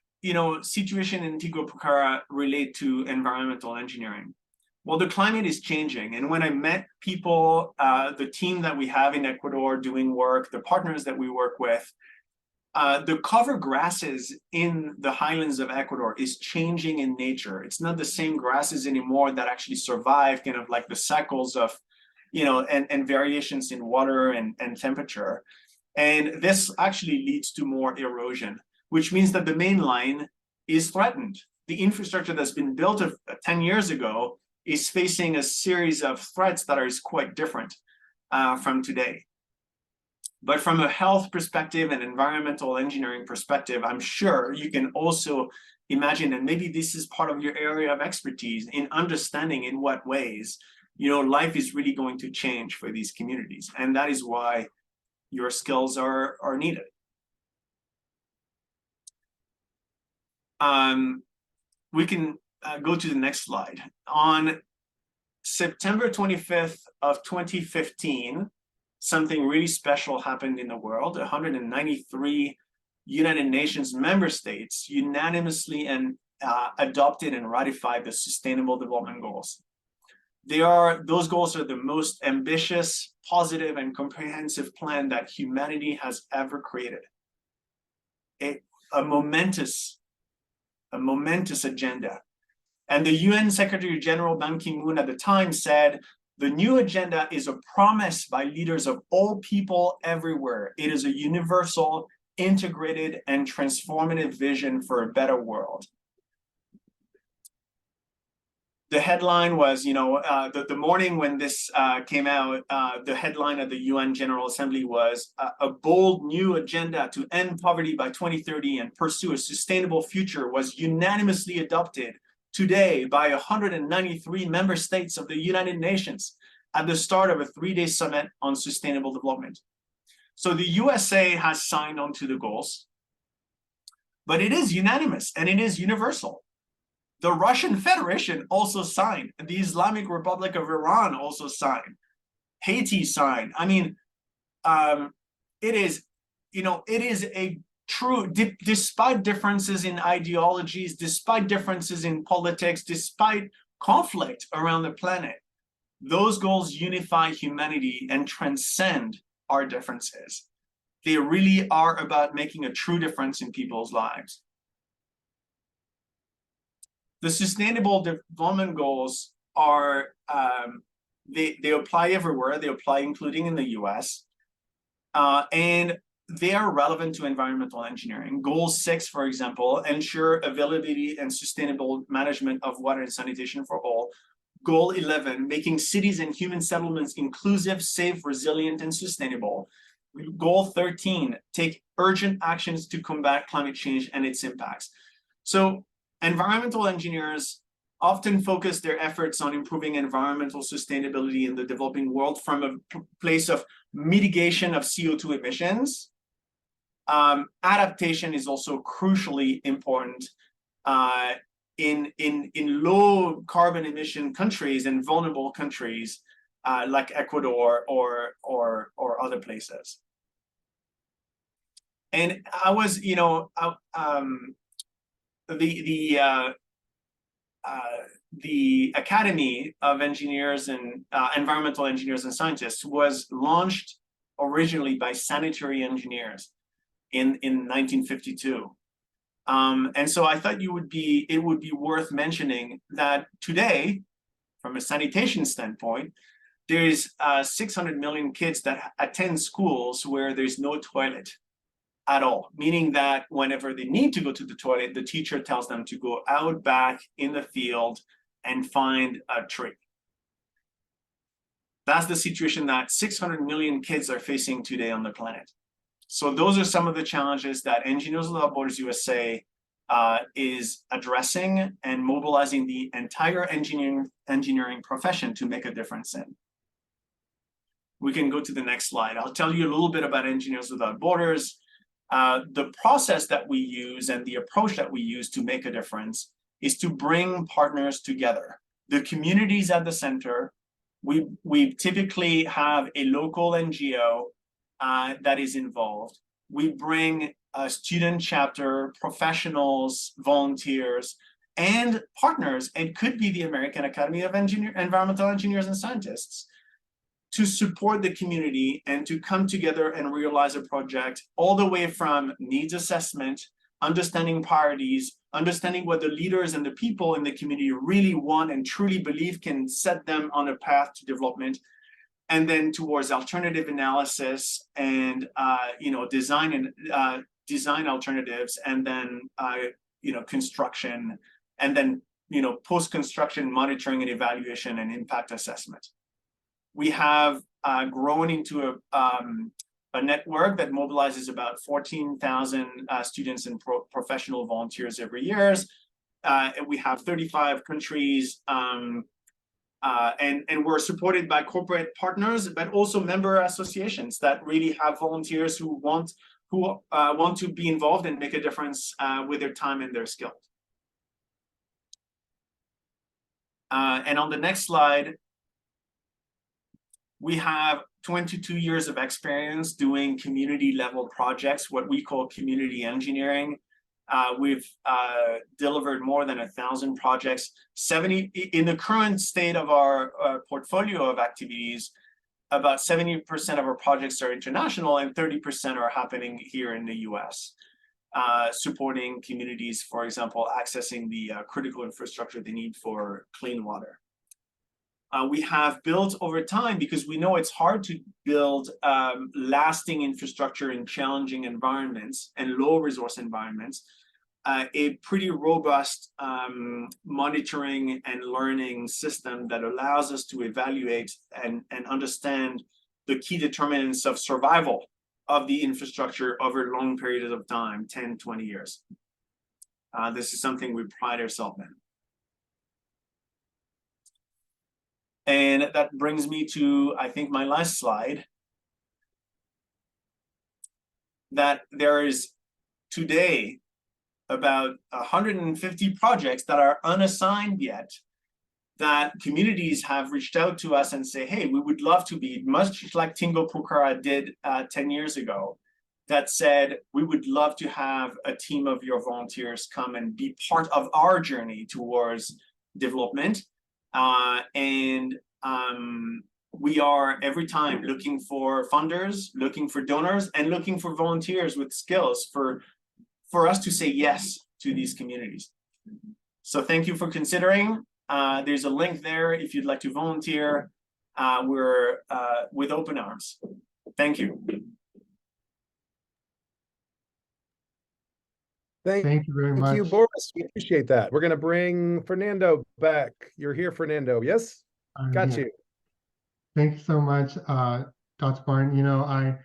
situation in Tingo Pucara relate to environmental engineering? Well, the climate is changing. And when I met people, the team that we have in Ecuador doing work, the partners that we work with, the cover grasses in the highlands of Ecuador is changing in nature. It's not the same grasses anymore that actually survive kind of like the cycles of, and variations in water and temperature. And this actually leads to more erosion, which means that the main line is threatened. The infrastructure that's been built 10 years ago is facing a series of threats that are quite different from today. But from a health perspective and environmental engineering perspective, I'm sure you can also imagine, and maybe this is part of your area of expertise, in understanding in what ways, life is really going to change for these communities. And that is why your skills are needed. We can go to the next slide. On September 25th of 2015, something really special happened in the world. 193 United Nations member states unanimously adopted and ratified the Sustainable Development Goals. Those goals are the most ambitious, positive, and comprehensive plan that humanity has ever created. A momentous agenda. And the UN Secretary General Ban Ki-moon at the time said, the new agenda is a promise by leaders of all people everywhere. It is a universal, integrated, and transformative vision for a better world. The headline was, the morning when this came out, the headline of the UN General Assembly was a bold new agenda to end poverty by 2030 and pursue a sustainable future was unanimously adopted today by 193 member states of the United Nations at the start of a 3-day summit on sustainable development. So the USA has signed on to the goals, but it is unanimous and it is universal. The Russian Federation also signed. The Islamic Republic of Iran also signed. Haiti signed. I mean, it is a true, despite differences in ideologies, despite differences in politics, despite conflict around the planet, those goals unify humanity and transcend our differences. They really are about making a true difference in people's lives. The Sustainable Development Goals are, they apply everywhere. They apply including in the US. And they are relevant to environmental engineering. Goal 6, for example, ensure availability and sustainable management of water and sanitation for all. Goal 11, making cities and human settlements inclusive, safe, resilient, and sustainable. Goal 13, take urgent actions to combat climate change and its impacts. So environmental engineers often focus their efforts on improving environmental sustainability in the developing world from a place of mitigation of CO2 emissions. Adaptation is also crucially important in low carbon emission countries and vulnerable countries like Ecuador or other places. And I was, you know, the Academy of Engineers and Environmental Engineers and Scientists was launched originally by sanitary engineers in 1952. And so I thought it would be worth mentioning that today, from a sanitation standpoint, there's 600 million kids that attend schools where there's no toilet at all, meaning that whenever they need to go to the toilet, the teacher tells them to go out back in the field and find a tree. That's the situation that 600 million kids are facing today on the planet. So those are some of the challenges that Engineers Without Borders USA is addressing and mobilizing the entire engineering profession to make a difference in. We can go to the next slide. I'll tell you a little bit about Engineers Without Borders. The process that we use and the approach that we use to make a difference is to bring partners together. The communities at the center. We typically have a local NGO that is involved. We bring a student chapter, professionals, volunteers, and partners. It could be the American Academy of Environmental Engineers and Scientists to support the community and to come together and realize a project all the way from needs assessment, understanding priorities, understanding what the leaders and the people in the community really want and truly believe can set them on a path to development, and then towards alternative analysis and design alternatives, and then construction, and then post-construction monitoring and evaluation and impact assessment. We have grown into a network that mobilizes about 14,000 students and professional volunteers every year. We have 35 countries, and we're supported by corporate partners, but also member associations that really have volunteers who want to be involved and make a difference with their time and their skills. And on the next slide, we have 22 years of experience doing community level projects, what we call community engineering. We've delivered more than 1,000 projects. 70 in the current state of our portfolio of activities, about 70% of our projects are international and 30% are happening here in the US, supporting communities, for example, accessing the critical infrastructure they need for clean water. We have built over time, because we know it's hard to build lasting infrastructure in challenging environments and low resource environments, a pretty robust monitoring and learning system that allows us to evaluate and understand the key determinants of survival of the infrastructure over long periods of time, 10, 20 years. This is something we pride ourselves in. And that brings me to, I think, my last slide, that there is today about 150 projects that are unassigned yet, that communities have reached out to us and say, hey, we would love to be, much like Tingo Pukara did 10 years ago, that said, we would love to have a team of your volunteers come and be part of our journey towards development. We are every time looking for funders, looking for donors, and looking for volunteers with skills for us to say yes to these communities. So thank you for considering. There's a link there if you'd like to volunteer. We're with open arms. Thank you. Thank you very much. Thank you, Boris. We appreciate that. We're going to bring Fernando back. You're here, Fernando. Yes? Got you. Thank you so much, Dr. Barton.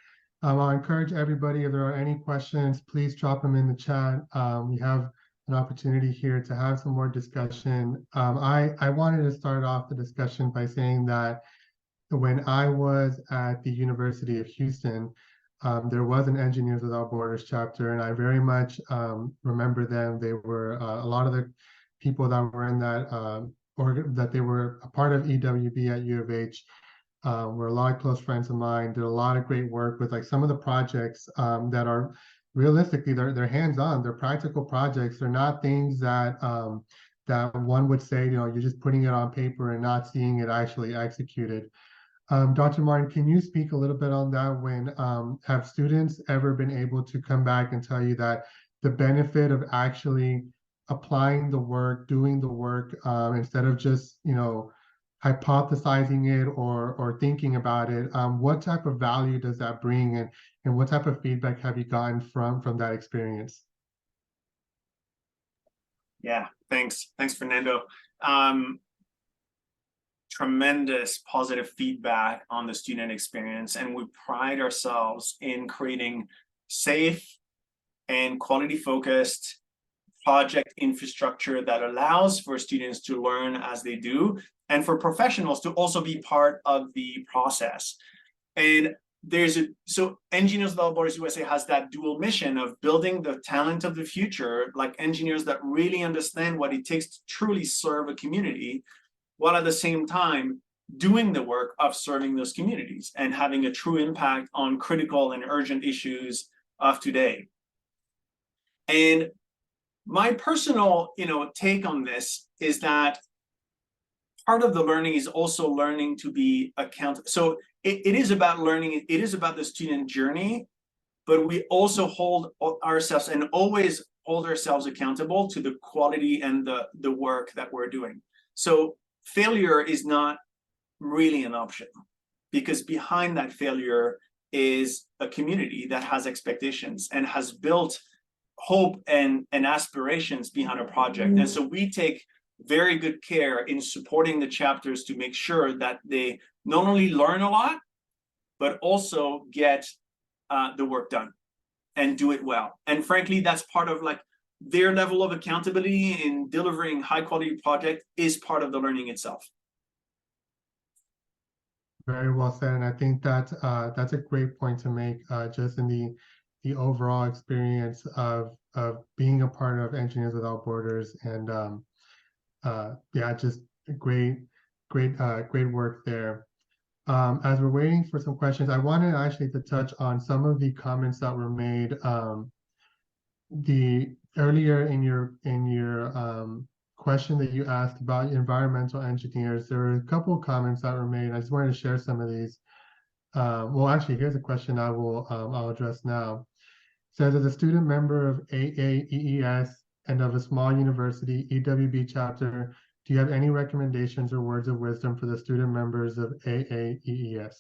I'll encourage everybody, if there are any questions, please drop them in the chat. We have an opportunity here to have some more discussion. I wanted to start off the discussion by saying that when I was at the University of Houston, there was an Engineers Without Borders chapter, and I very much remember them. They were a lot of the people that were in that, that they were a part of EWB at U of H, were a lot of close friends of mine, did a lot of great work with like some of the projects that are realistically, they're hands-on, they're practical projects. They're not things that that one would say, you're just putting it on paper and not seeing it actually executed. Dr. Martin, can you speak a little bit on that? When have students ever been able to come back and tell you that the benefit of actually applying the work, doing the work, instead of just, hypothesizing it or thinking about it, what type of value does that bring, and what type of feedback have you gotten from that experience? Yeah, thanks, Fernando. Tremendous positive feedback on the student experience, and we pride ourselves in creating safe and quality-focused project infrastructure that allows for students to learn as they do, and for professionals to also be part of the process. And so Engineers Without Borders USA has that dual mission of building the talent of the future, like engineers that really understand what it takes to truly serve a community, while at the same time doing the work of serving those communities and having a true impact on critical and urgent issues of today. And my personal, take on this is that part of the learning is also learning to be accountable. So it is about learning, it is about the student journey, but we also hold ourselves and always hold ourselves accountable to the quality and the work that we're doing. So failure is not really an option, because behind that failure is a community that has expectations and has built hope and aspirations behind a project. And so we take very good care in supporting the chapters to make sure that they not only learn a lot, but also get the work done and do it well. And frankly, that's part of their level of accountability in delivering high quality project is part of the learning itself. Very well said, and I think that that's a great point to make, just in the overall experience of being a part of Engineers Without Borders, and yeah, just great work there. As we're waiting for some questions, I wanted actually to touch on some of the comments that were made earlier in your question that you asked about environmental engineers. There were a couple of comments that were made. I just wanted to share some of these. Well, actually, here's a question I'll address now. It says, as a student member of AAEES and of a small university EWB chapter, do you have any recommendations or words of wisdom for the student members of AAEES?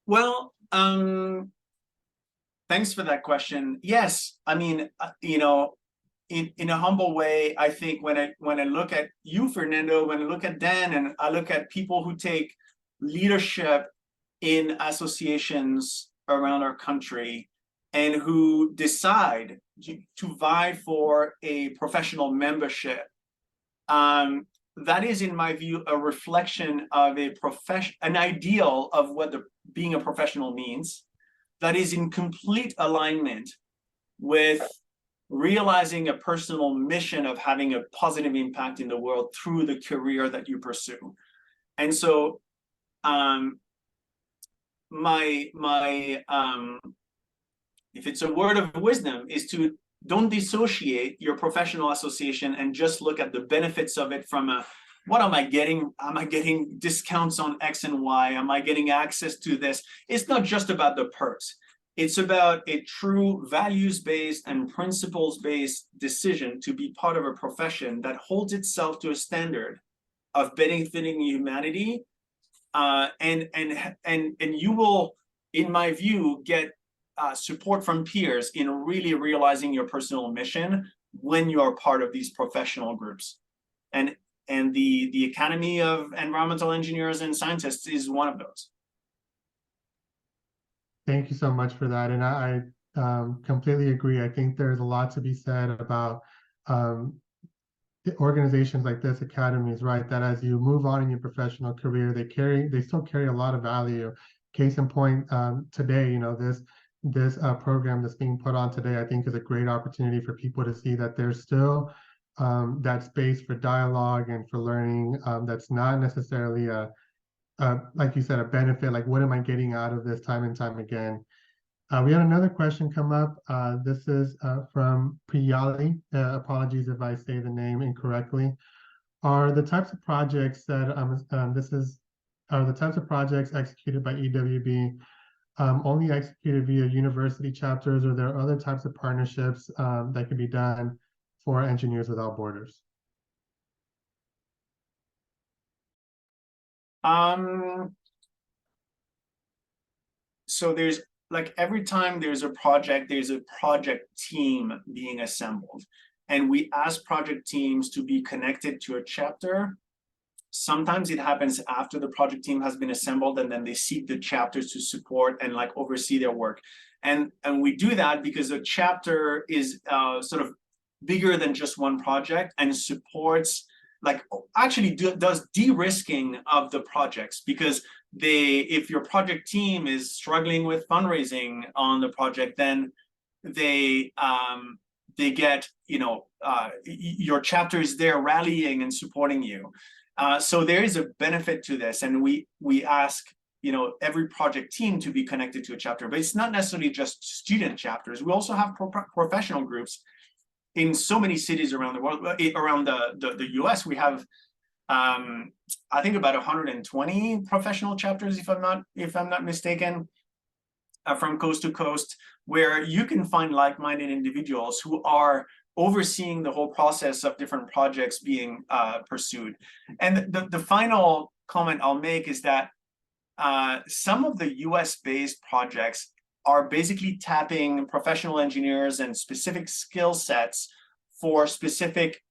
Well, thanks for that question. Yes, I mean, in a humble way, I think when I look at you, Fernando, when I look at Dan, and I look at people who take leadership in associations around our country and who decide to vie for a professional membership, that is, in my view, a reflection of an ideal of what being a professional means, that is in complete alignment with realizing a personal mission of having a positive impact in the world through the career that you pursue. And so if it's a word of wisdom, is to don't dissociate your professional association and just look at the benefits of it from what am I getting? Am I getting discounts on X and Y? Am I getting access to this? It's not just about the perks. It's about a true values-based and principles-based decision to be part of a profession that holds itself to a standard of benefiting humanity. And you will, in my view, get support from peers in really realizing your personal mission when you are part of these professional groups. And the Academy of Environmental Engineers and Scientists is one of those. Thank you so much for that. And completely agree. I think there's a lot to be said about organizations like this, academies, right? That as you move on in your professional career, they still carry a lot of value. Case in point, today, this program that's being put on today, I think is a great opportunity for people to see that there's still that space for dialogue and for learning that's not necessarily like you said, a benefit, like what am I getting out of this time and time again? We had another question come up. This is from Priyali. Apologies if I say the name incorrectly. Are the types of projects that are the types of projects executed by EWB only executed via university chapters, or there are other types of partnerships that can be done for Engineers Without Borders? So there's like every time there's a project team being assembled, and we ask project teams to be connected to a chapter. Sometimes it happens after the project team has been assembled, and then they seek the chapters to support and like oversee their work. And we do that because the chapter is sort of bigger than just one project and supports, like actually does de-risking of the projects, because if your project team is struggling with fundraising on the project, then they get, your chapter is there rallying and supporting you. So there is a benefit to this, and we ask every project team to be connected to a chapter, but it's not necessarily just student chapters. We also have professional groups in so many cities around the world. Around the US, we have I think about 120 professional chapters, if I'm not mistaken, from coast to coast, where you can find like-minded individuals who are overseeing the whole process of different projects being pursued. And the final comment I'll make is that some of the US-based projects are basically tapping professional engineers and specific skill sets for specific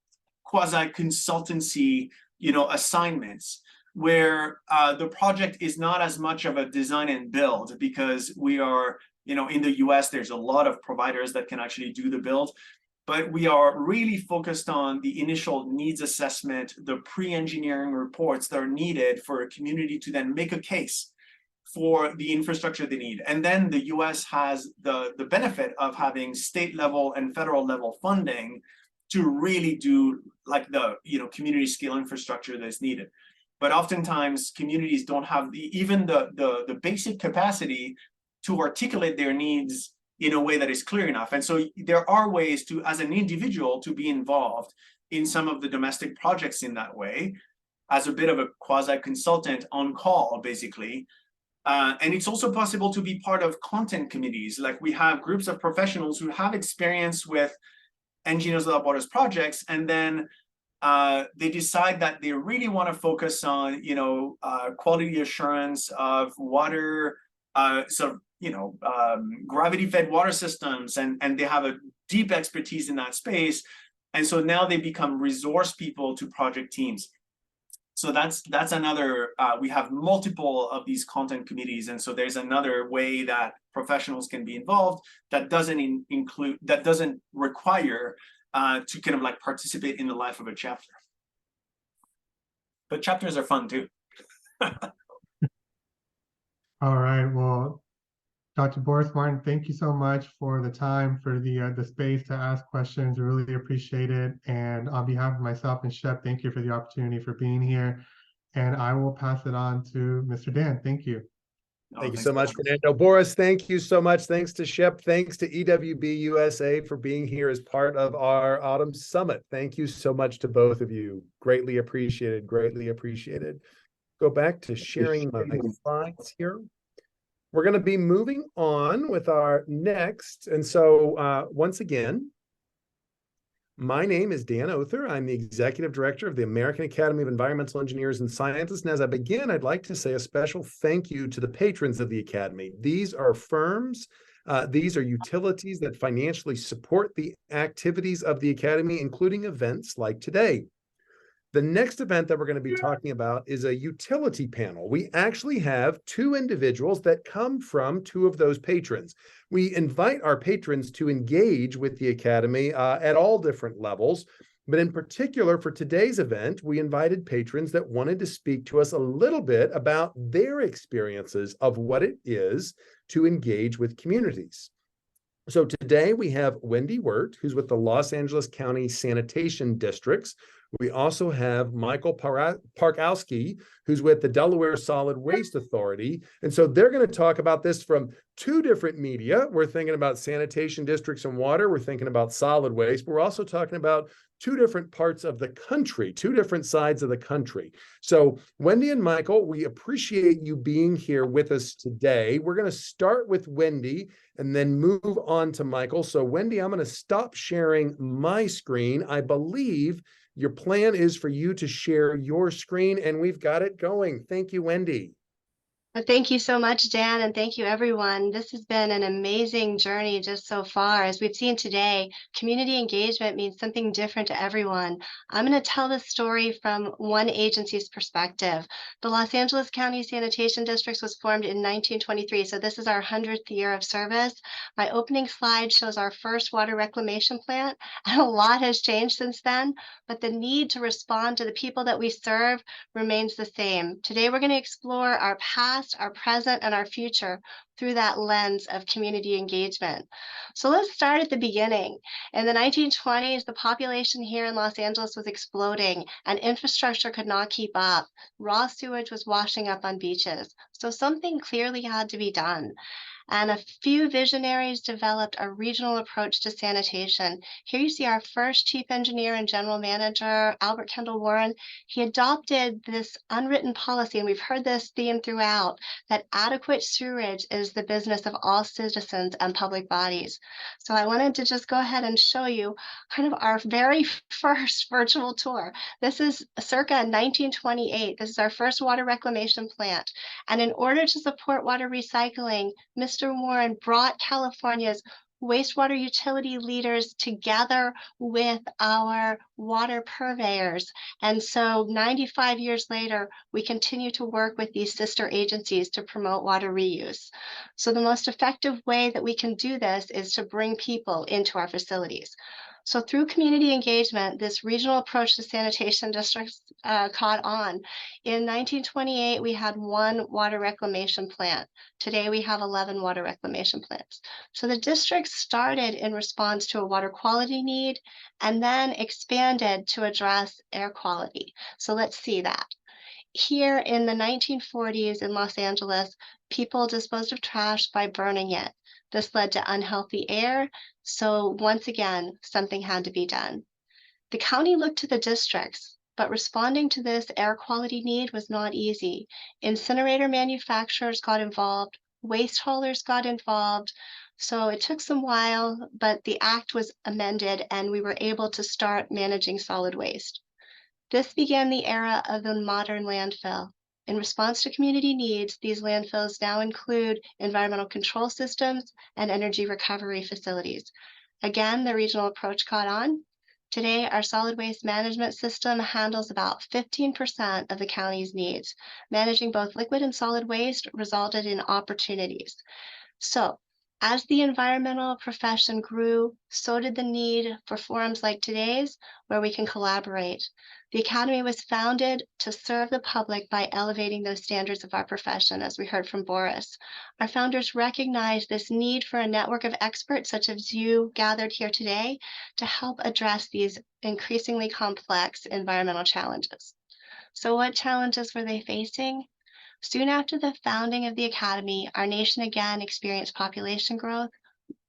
quasi-consultancy assignments, where the project is not as much of a design and build, because we are, in the US, there's a lot of providers that can actually do the build, but we are really focused on the initial needs assessment, the pre-engineering reports that are needed for a community to then make a case for the infrastructure they need. And then the US has the benefit of having state level and federal level funding to really do like the community scale infrastructure that's needed. But oftentimes communities don't have even the basic capacity to articulate their needs in a way that is clear enough. And so there are ways to, as an individual, to be involved in some of the domestic projects in that way, as a bit of a quasi-consultant on call, basically. And it's also possible to be part of content committees. Like we have groups of professionals who have experience with Engineers Without Borders projects, and then they decide that they really want to focus on, quality assurance of water, gravity-fed water systems, and they have a deep expertise in that space. And so now they become resource people to project teams. So that's another, we have multiple of these content committees. And so there's another way that professionals can be involved that doesn't require to kind of like participate in the life of a chapter. But chapters are fun too. All right, well, Dr. Boris Martin, thank you so much for the time, for the space to ask questions. I really appreciate it. And on behalf of myself and Shep, thank you for the opportunity for being here. And I will pass it on to Mr. Dan. Thank you. Thank you so much, Fernando. Boris, thank you so much. Thanks to Shep. Thanks to EWB USA for being here as part of our Autumn Summit. Thank you so much to both of you. Greatly appreciated, greatly appreciated. Go back to sharing my slides here. We're going to be moving on with our next. And so once again, my name is Dan Oerther. I'm the Executive Director of the American Academy of Environmental Engineers and Scientists. And as I begin, I'd like to say a special thank you to the patrons of the Academy. These are firms, these are utilities that financially support the activities of the Academy, including events like today. The next event that we're going to be talking about is a utility panel. We actually have two individuals that come from two of those patrons. We invite our patrons to engage with the Academy at all different levels. But in particular, for today's event, we invited patrons that wanted to speak to us a little bit about their experiences of what it is to engage with communities. So today we have Wendy Wirt, who's with the Los Angeles County Sanitation Districts. We also have Michael Parkowski, who's with the Delaware Solid Waste Authority. And so they're going to talk about this from two different media. We're thinking about sanitation districts and water. We're thinking about solid waste. But we're also talking about two different parts of the country, two different sides of the country. So Wendy and Michael, we appreciate you being here with us today. We're going to start with Wendy and then move on to Michael. So Wendy, I'm going to stop sharing my screen. I believe your plan is for you to share your screen, and we've got it going. Thank you, Wendy. Thank you so much, Dan, and thank you, everyone. This has been an amazing journey just so far. As we've seen today, community engagement means something different to everyone. I'm going to tell the story from one agency's perspective. The Los Angeles County Sanitation Districts was formed in 1923, so this is our 100th year of service. My opening slide shows our first water reclamation plant, and a lot has changed since then, but the need to respond to the people that we serve remains the same. Today, we're going to explore our past, our present, and our future through that lens of community engagement. So let's start at the beginning. In the 1920s, the population here in Los Angeles was exploding and infrastructure could not keep up. Raw sewage was washing up on beaches. So something clearly had to be done. And a few visionaries developed a regional approach to sanitation. Here you see our first chief engineer and general manager, Albert Kendall Warren. He adopted this unwritten policy, and we've heard this theme throughout, that adequate sewerage is the business of all citizens and public bodies. So I wanted to just go ahead and show you kind of our very first virtual tour. This is circa 1928. This is our first water reclamation plant. And in order to support water recycling, Mr. Warren brought California's wastewater utility leaders together with our water purveyors. And so 95 years later, we continue to work with these sister agencies to promote water reuse. So the most effective way that we can do this is to bring people into our facilities. So through community engagement, this regional approach to sanitation districts caught on. In 1928, we had one water reclamation plant. Today, we have 11 water reclamation plants. So the district started in response to a water quality need and then expanded to address air quality. So let's see that. Here in the 1940s in Los Angeles, people disposed of trash by burning it. This led to unhealthy air. So once again, something had to be done. The county looked to the districts, but responding to this air quality need was not easy. Incinerator manufacturers got involved, waste haulers got involved. So it took some while, but the act was amended and we were able to start managing solid waste. This began the era of the modern landfill. In response to community needs, these landfills now include environmental control systems and energy recovery facilities. Again, the regional approach caught on. Today, our solid waste management system handles about 15% of the county's needs. Managing both liquid and solid waste resulted in opportunities. So, as the environmental profession grew, so did the need for forums like today's, where we can collaborate. The Academy was founded to serve the public by elevating those standards of our profession, as we heard from Boris. Our founders recognized this need for a network of experts such as you gathered here today to help address these increasingly complex environmental challenges. So what challenges were they facing? Soon after the founding of the Academy, our nation again experienced population growth.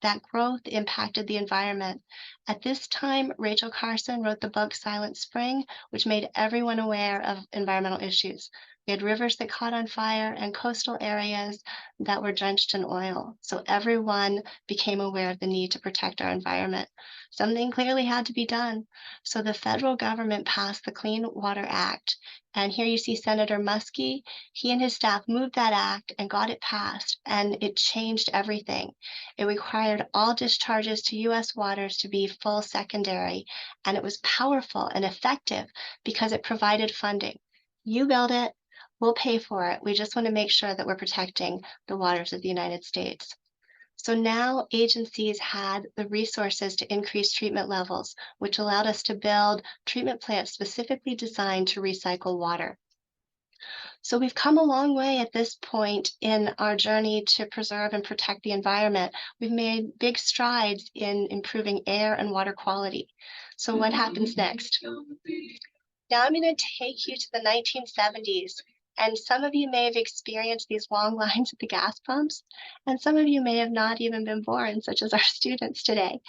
That growth impacted the environment. At this time, Rachel Carson wrote the book Silent Spring, which made everyone aware of environmental issues. We had rivers that caught on fire and coastal areas that were drenched in oil. So everyone became aware of the need to protect our environment. Something clearly had to be done. So the federal government passed the Clean Water Act. And here you see Senator Muskie. He and his staff moved that act and got it passed, and it changed everything. It required all discharges to U.S. waters to be full secondary, and it was powerful and effective because it provided funding. You build it, we'll pay for it. We just want to make sure that we're protecting the waters of the United States. So now agencies had the resources to increase treatment levels, which allowed us to build treatment plants specifically designed to recycle water. So we've come a long way at this point in our journey to preserve and protect the environment. We've made big strides in improving air and water quality. So what happens next? Now I'm going to take you to the 1970s. And some of you may have experienced these long lines at the gas pumps, and some of you may have not even been born, such as our students today.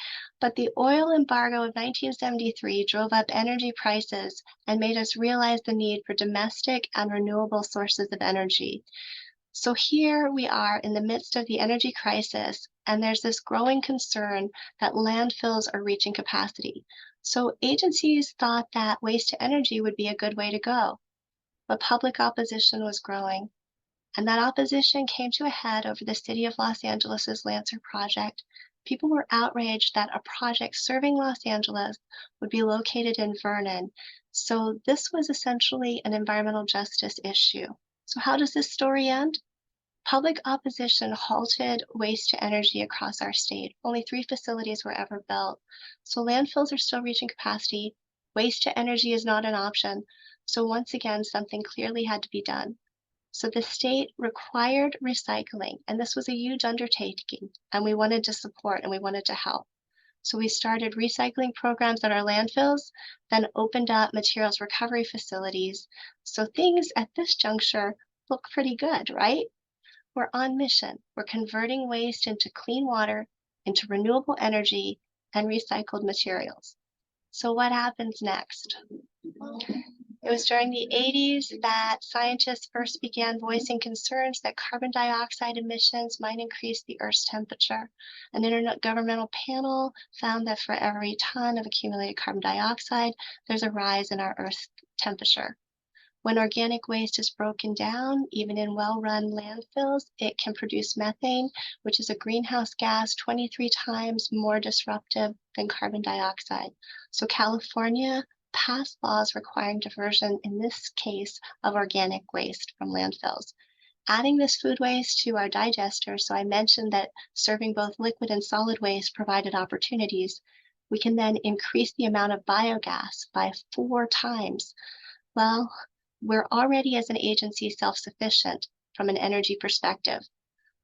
But the oil embargo of 1973 drove up energy prices and made us realize the need for domestic and renewable sources of energy. So here we are in the midst of the energy crisis, and there's this growing concern that landfills are reaching capacity. So agencies thought that waste to energy would be a good way to go. But public opposition was growing, and that opposition came to a head over the city of Los Angeles's Lancer project. People were outraged that a project serving Los Angeles would be located in Vernon. So this was essentially an environmental justice issue. So how does this story end? Public opposition halted waste to energy across our state. Only 3 facilities were ever built. So landfills are still reaching capacity. Waste to energy is not an option. So once again, something clearly had to be done. So the state required recycling, and this was a huge undertaking, and we wanted to support and we wanted to help. So we started recycling programs at our landfills, then opened up materials recovery facilities. So things at this juncture look pretty good, right? We're on mission. We're converting waste into clean water, into renewable energy, and recycled materials. So what happens next? It was during the 80s that scientists first began voicing concerns that carbon dioxide emissions might increase the Earth's temperature. An intergovernmental panel found that for every ton of accumulated carbon dioxide, there's a rise in our Earth's temperature. When organic waste is broken down, even in well-run landfills, it can produce methane, which is a greenhouse gas 23 times more disruptive than carbon dioxide. So California passed laws requiring diversion, in this case, of organic waste from landfills. Adding this food waste to our digesters, so I mentioned that serving both liquid and solid waste provided opportunities, we can then increase the amount of biogas by 4 times. Well, we're already as an agency self-sufficient from an energy perspective.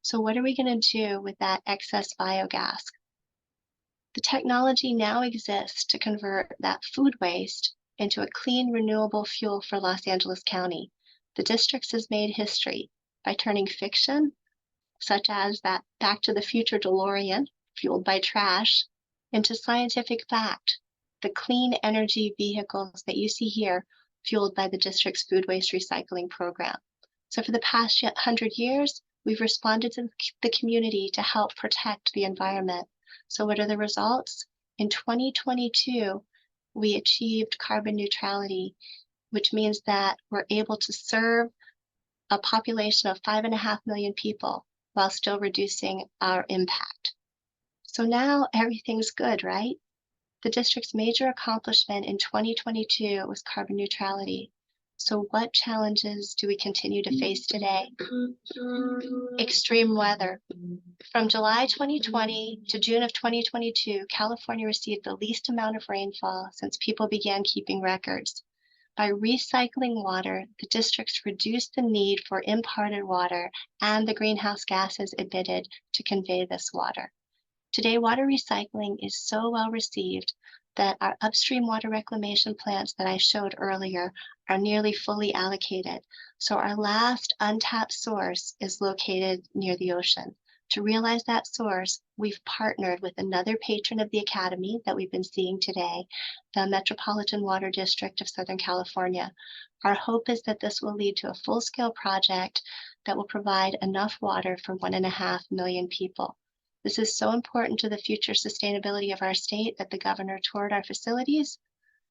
So what are we going to do with that excess biogas? The technology now exists to convert that food waste into a clean, renewable fuel for Los Angeles County. The district has made history by turning fiction, such as that Back to the Future DeLorean, fueled by trash, into scientific fact. The clean energy vehicles that you see here, fueled by the district's food waste recycling program. So for the past 100 years, we've responded to the community to help protect the environment. So what are the results? In 2022, we achieved carbon neutrality, which means that we're able to serve a population of 5.5 million people while still reducing our impact. So now everything's good, right? The district's major accomplishment in 2022 was carbon neutrality. So what challenges do we continue to face today? Extreme weather. From July 2020 to June of 2022, California received the least amount of rainfall since people began keeping records. By recycling water, the districts reduced the need for imported water and the greenhouse gases emitted to convey this water. Today, water recycling is so well received that our upstream water reclamation plants that I showed earlier are nearly fully allocated. So our last untapped source is located near the ocean. To realize that source, we've partnered with another patron of the Academy that we've been seeing today, the Metropolitan Water District of Southern California. Our hope is that this will lead to a full-scale project that will provide enough water for 1.5 million people. This is so important to the future sustainability of our state that the governor toured our facilities.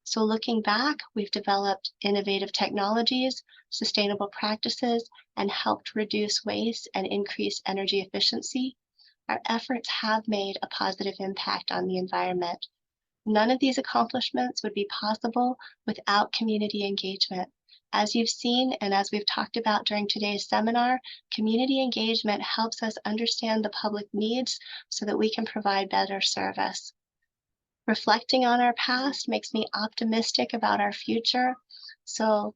So looking back, we've developed innovative technologies, sustainable practices, and helped reduce waste and increase energy efficiency. Our efforts have made a positive impact on the environment. None of these accomplishments would be possible without community engagement. As you've seen, and as we've talked about during today's seminar, community engagement helps us understand the public needs so that we can provide better service. Reflecting on our past makes me optimistic about our future. So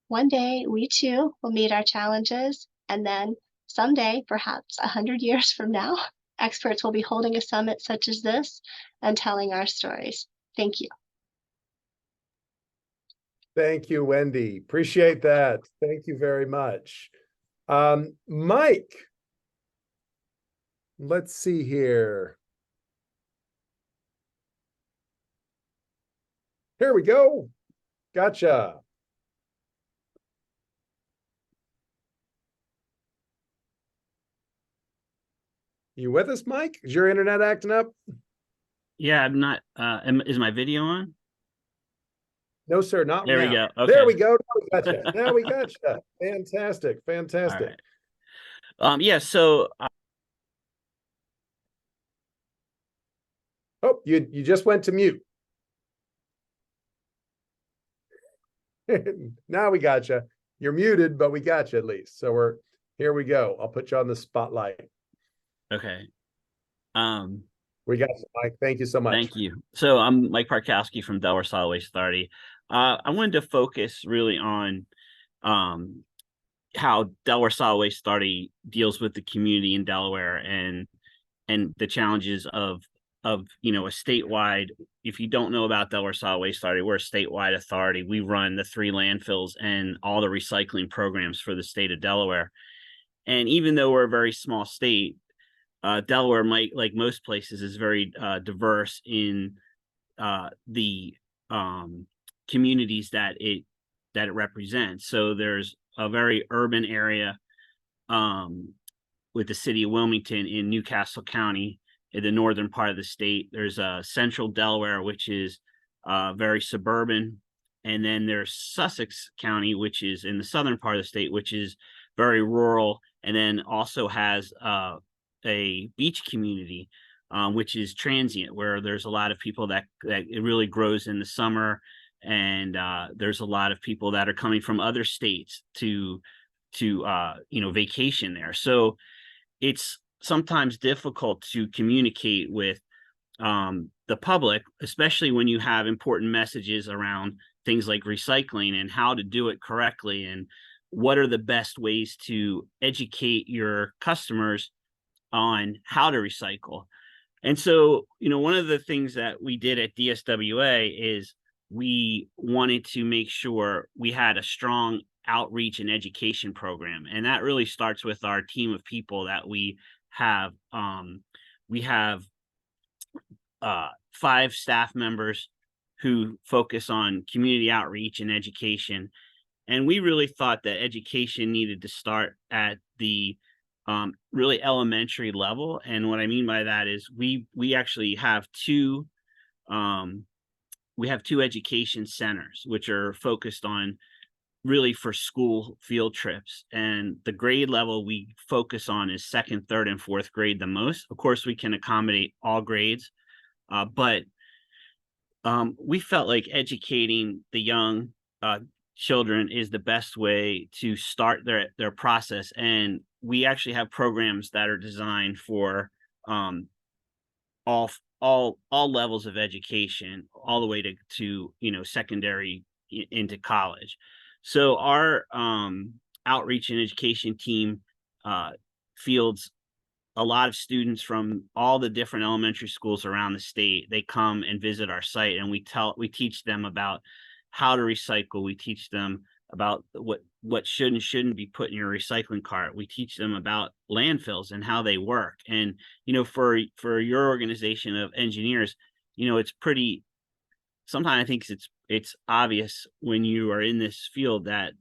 one day we too will meet our challenges, and then someday, perhaps 100 years from now, experts will be holding a summit such as this and telling our stories. Thank you. Thank you, Wendy. Appreciate that. Thank you very much. Mike, let's see here. Here we go. Gotcha. You with us, Mike? Is your internet acting up? Yeah, I'm not. Is my video on? No, sir, not There now. we go. Okay. There we go. Now we gotcha. Now we gotcha. Fantastic. Fantastic. All right. Yeah, so oh, you just went to mute. Now we gotcha. You're muted, but we got you at least. So here we go. I'll put you on the spotlight. okay. We got you, Mike. Thank you so much. Thank you. So I'm Mike Parkowski from Delaware Solid Waste Authority. I wanted to focus really on how Delaware Solid Waste Authority deals with the community in Delaware and the challenges of a statewide. If you don't know about Delaware Solid Waste Authority, we're a statewide authority. We run the 3 landfills and all the recycling programs for the state of Delaware. And even though we're a very small state, Delaware, like most places, is very diverse in the communities that it represents. So there's a very urban area with the city of Wilmington in Newcastle County in the northern part of the state. There's central Delaware, which is very suburban. And then there's Sussex County, which is in the southern part of the state, which is very rural, and then also has a beach community, which is transient, where there's a lot of people that it really grows in the summer. And there's a lot of people that are coming from other states to vacation there. So it's sometimes difficult to communicate with the public, especially when you have important messages around things like recycling and how to do it correctly and what are the best ways to educate your customers on how to recycle. And so, one of the things that we did at DSWA is we wanted to make sure we had a strong outreach and education program. And that really starts with our team of people that we have. We have 5 staff members who focus on community outreach and education. And we really thought that education needed to start at the really elementary level. And what I mean by that is we actually have two education centers, which are focused on really for school field trips. And the grade level we focus on is 2nd, 3rd, and 4th grade the most. Of course, we can accommodate all grades, but we felt like educating the young children is the best way to start their process. And we actually have programs that are designed for all levels of education, all the way to secondary into college. So our outreach and education team fields a lot of students from all the different elementary schools around the state. They come and visit our site, and we teach them about how to recycle. We teach them about what should and shouldn't be put in your recycling cart. We teach them about landfills and how they work. And for your organization of engineers, it's pretty. Sometimes I think it's obvious when you are in this field that,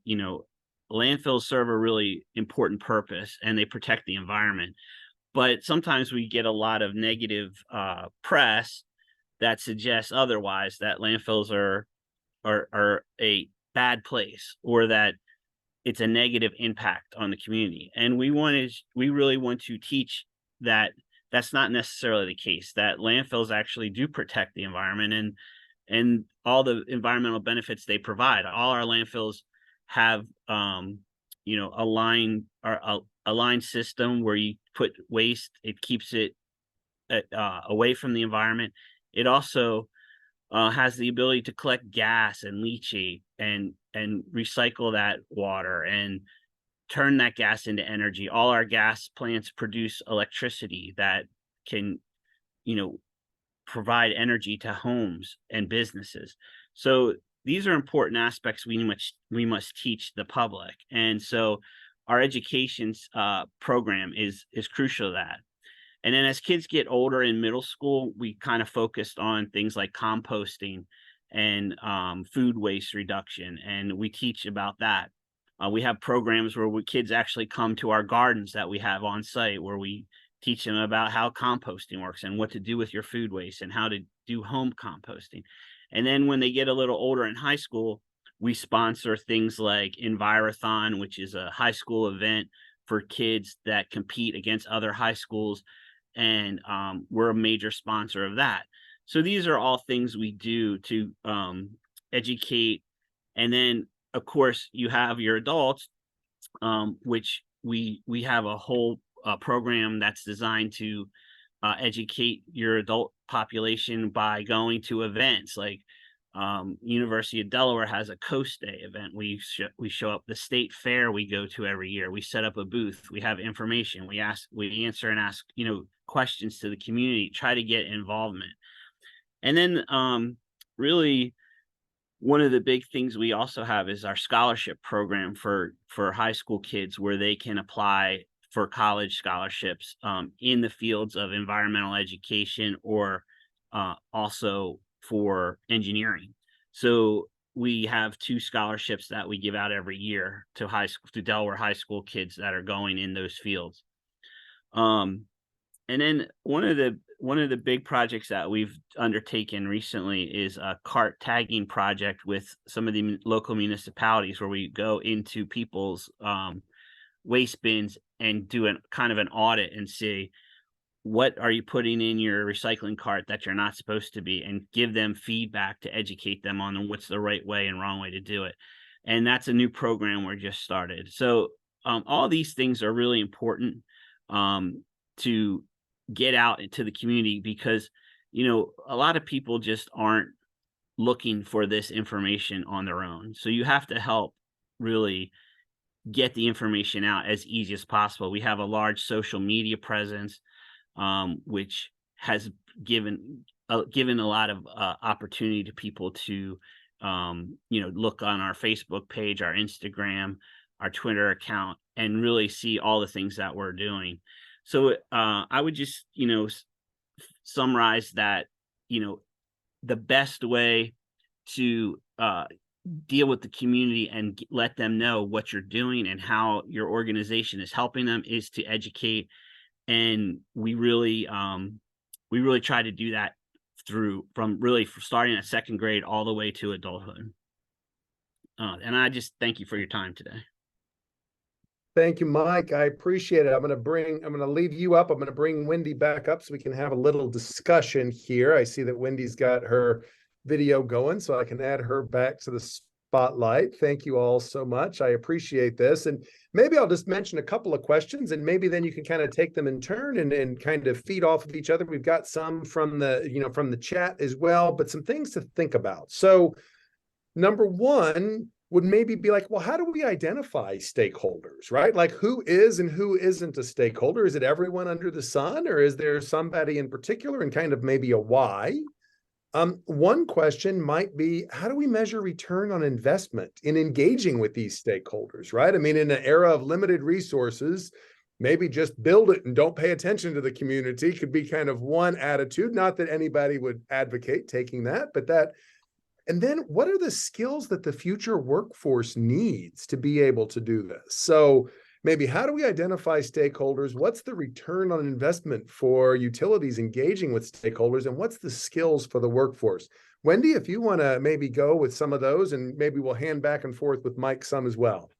landfills serve a really important purpose and they protect the environment. But sometimes we get a lot of negative press that suggests otherwise, that landfills are a bad place, or that it's a negative impact on the community. And we really want to teach that that's not necessarily the case, that landfills actually do protect the environment and all the environmental benefits they provide. All our landfills have a line system where you put waste, it keeps it away from the environment. It also has the ability to collect gas and leachate and recycle that water and turn that gas into energy. All our gas plants produce electricity that can, provide energy to homes and businesses. So these are important aspects we must teach the public. And so our education program is crucial to that. And then as kids get older in middle school, we kind of focused on things like composting and food waste reduction, and we teach about that. We have programs where kids actually come to our gardens that we have on site, where we teach them about how composting works and what to do with your food waste and how to do home composting. And then when they get a little older in high school, we sponsor things like Envirothon, which is a high school event for kids that compete against other high schools. And we're a major sponsor of that. So these are all things we do to educate. And then, of course, you have your adults, which we have a whole program that's designed to educate your adult population by going to events like University of Delaware has a Coast Day event. We show up. The state fair we go to every year. We set up a booth. We have information. We answer and ask questions to the community. Try to get involvement. And then really one of the big things we also have is our scholarship program for high school kids, where they can apply for college scholarships in the fields of environmental education or also for engineering. So we have 2 scholarships that we give out every year to Delaware high school kids that are going in those fields. And then one of the big projects that we've undertaken recently is a cart tagging project with some of the local municipalities, where we go into people's waste bins and do kind of an audit and see, what are you putting in your recycling cart that you're not supposed to be, and give them feedback to educate them on what's the right way and wrong way to do it. And that's a new program we're just started. So all these things are really important to get out into the community, because, a lot of people just aren't looking for this information on their own. So you have to help really get the information out as easy as possible. We have a large social media presence, which has given a lot of opportunity to people to, look on our Facebook page, our Instagram, our Twitter account, and really see all the things that we're doing. So I would just, summarize that, the best way to deal with the community and let them know what you're doing and how your organization is helping them is to educate. And we really try to do that from starting at 2nd grade all the way to adulthood. And I just thank you for your time today. Thank you, Mike. I appreciate it. I'm going to leave you up. I'm going to bring Wendy back up so we can have a little discussion here. I see that Wendy's got her video going, so I can add her back to the spotlight. Thank you all so much. I appreciate this. And maybe I'll just mention a couple of questions, and maybe then you can kind of take them in turn and kind of feed off of each other. We've got some from the chat as well, but some things to think about. So number one would maybe be like, well, how do we identify stakeholders, right? Like, who is and who isn't a stakeholder? Is it everyone under the sun, or is there somebody in particular, and kind of maybe a why? One question might be, how do we measure return on investment in engaging with these stakeholders, right? I mean, in an era of limited resources, maybe just build it and don't pay attention to the community could be kind of one attitude. Not that anybody would advocate taking that, but that And then what are the skills that the future workforce needs to be able to do this? So maybe how do we identify stakeholders? What's the return on investment for utilities engaging with stakeholders? And what's the skills for the workforce? Wendy, if you want to maybe go with some of those, and maybe we'll hand back and forth with Mike some as well.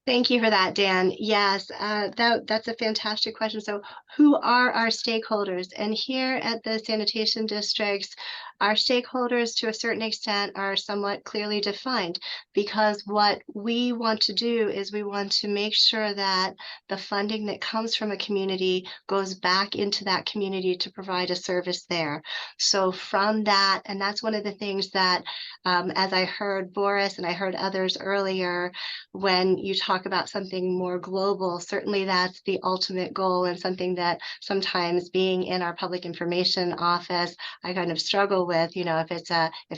Thank you for that, Dan. Yes, that's a fantastic question. So who are our stakeholders? And here at the sanitation districts, our stakeholders to a certain extent are somewhat clearly defined, because what we want to do is we want to make sure that the funding that comes from a community goes back into that community to provide a service there. So from that, and that's one of the things that, as I heard Boris and I heard others earlier, when you talk about something more global, certainly that's the ultimate goal, and something that sometimes being in our public information office, I kind of struggle with, if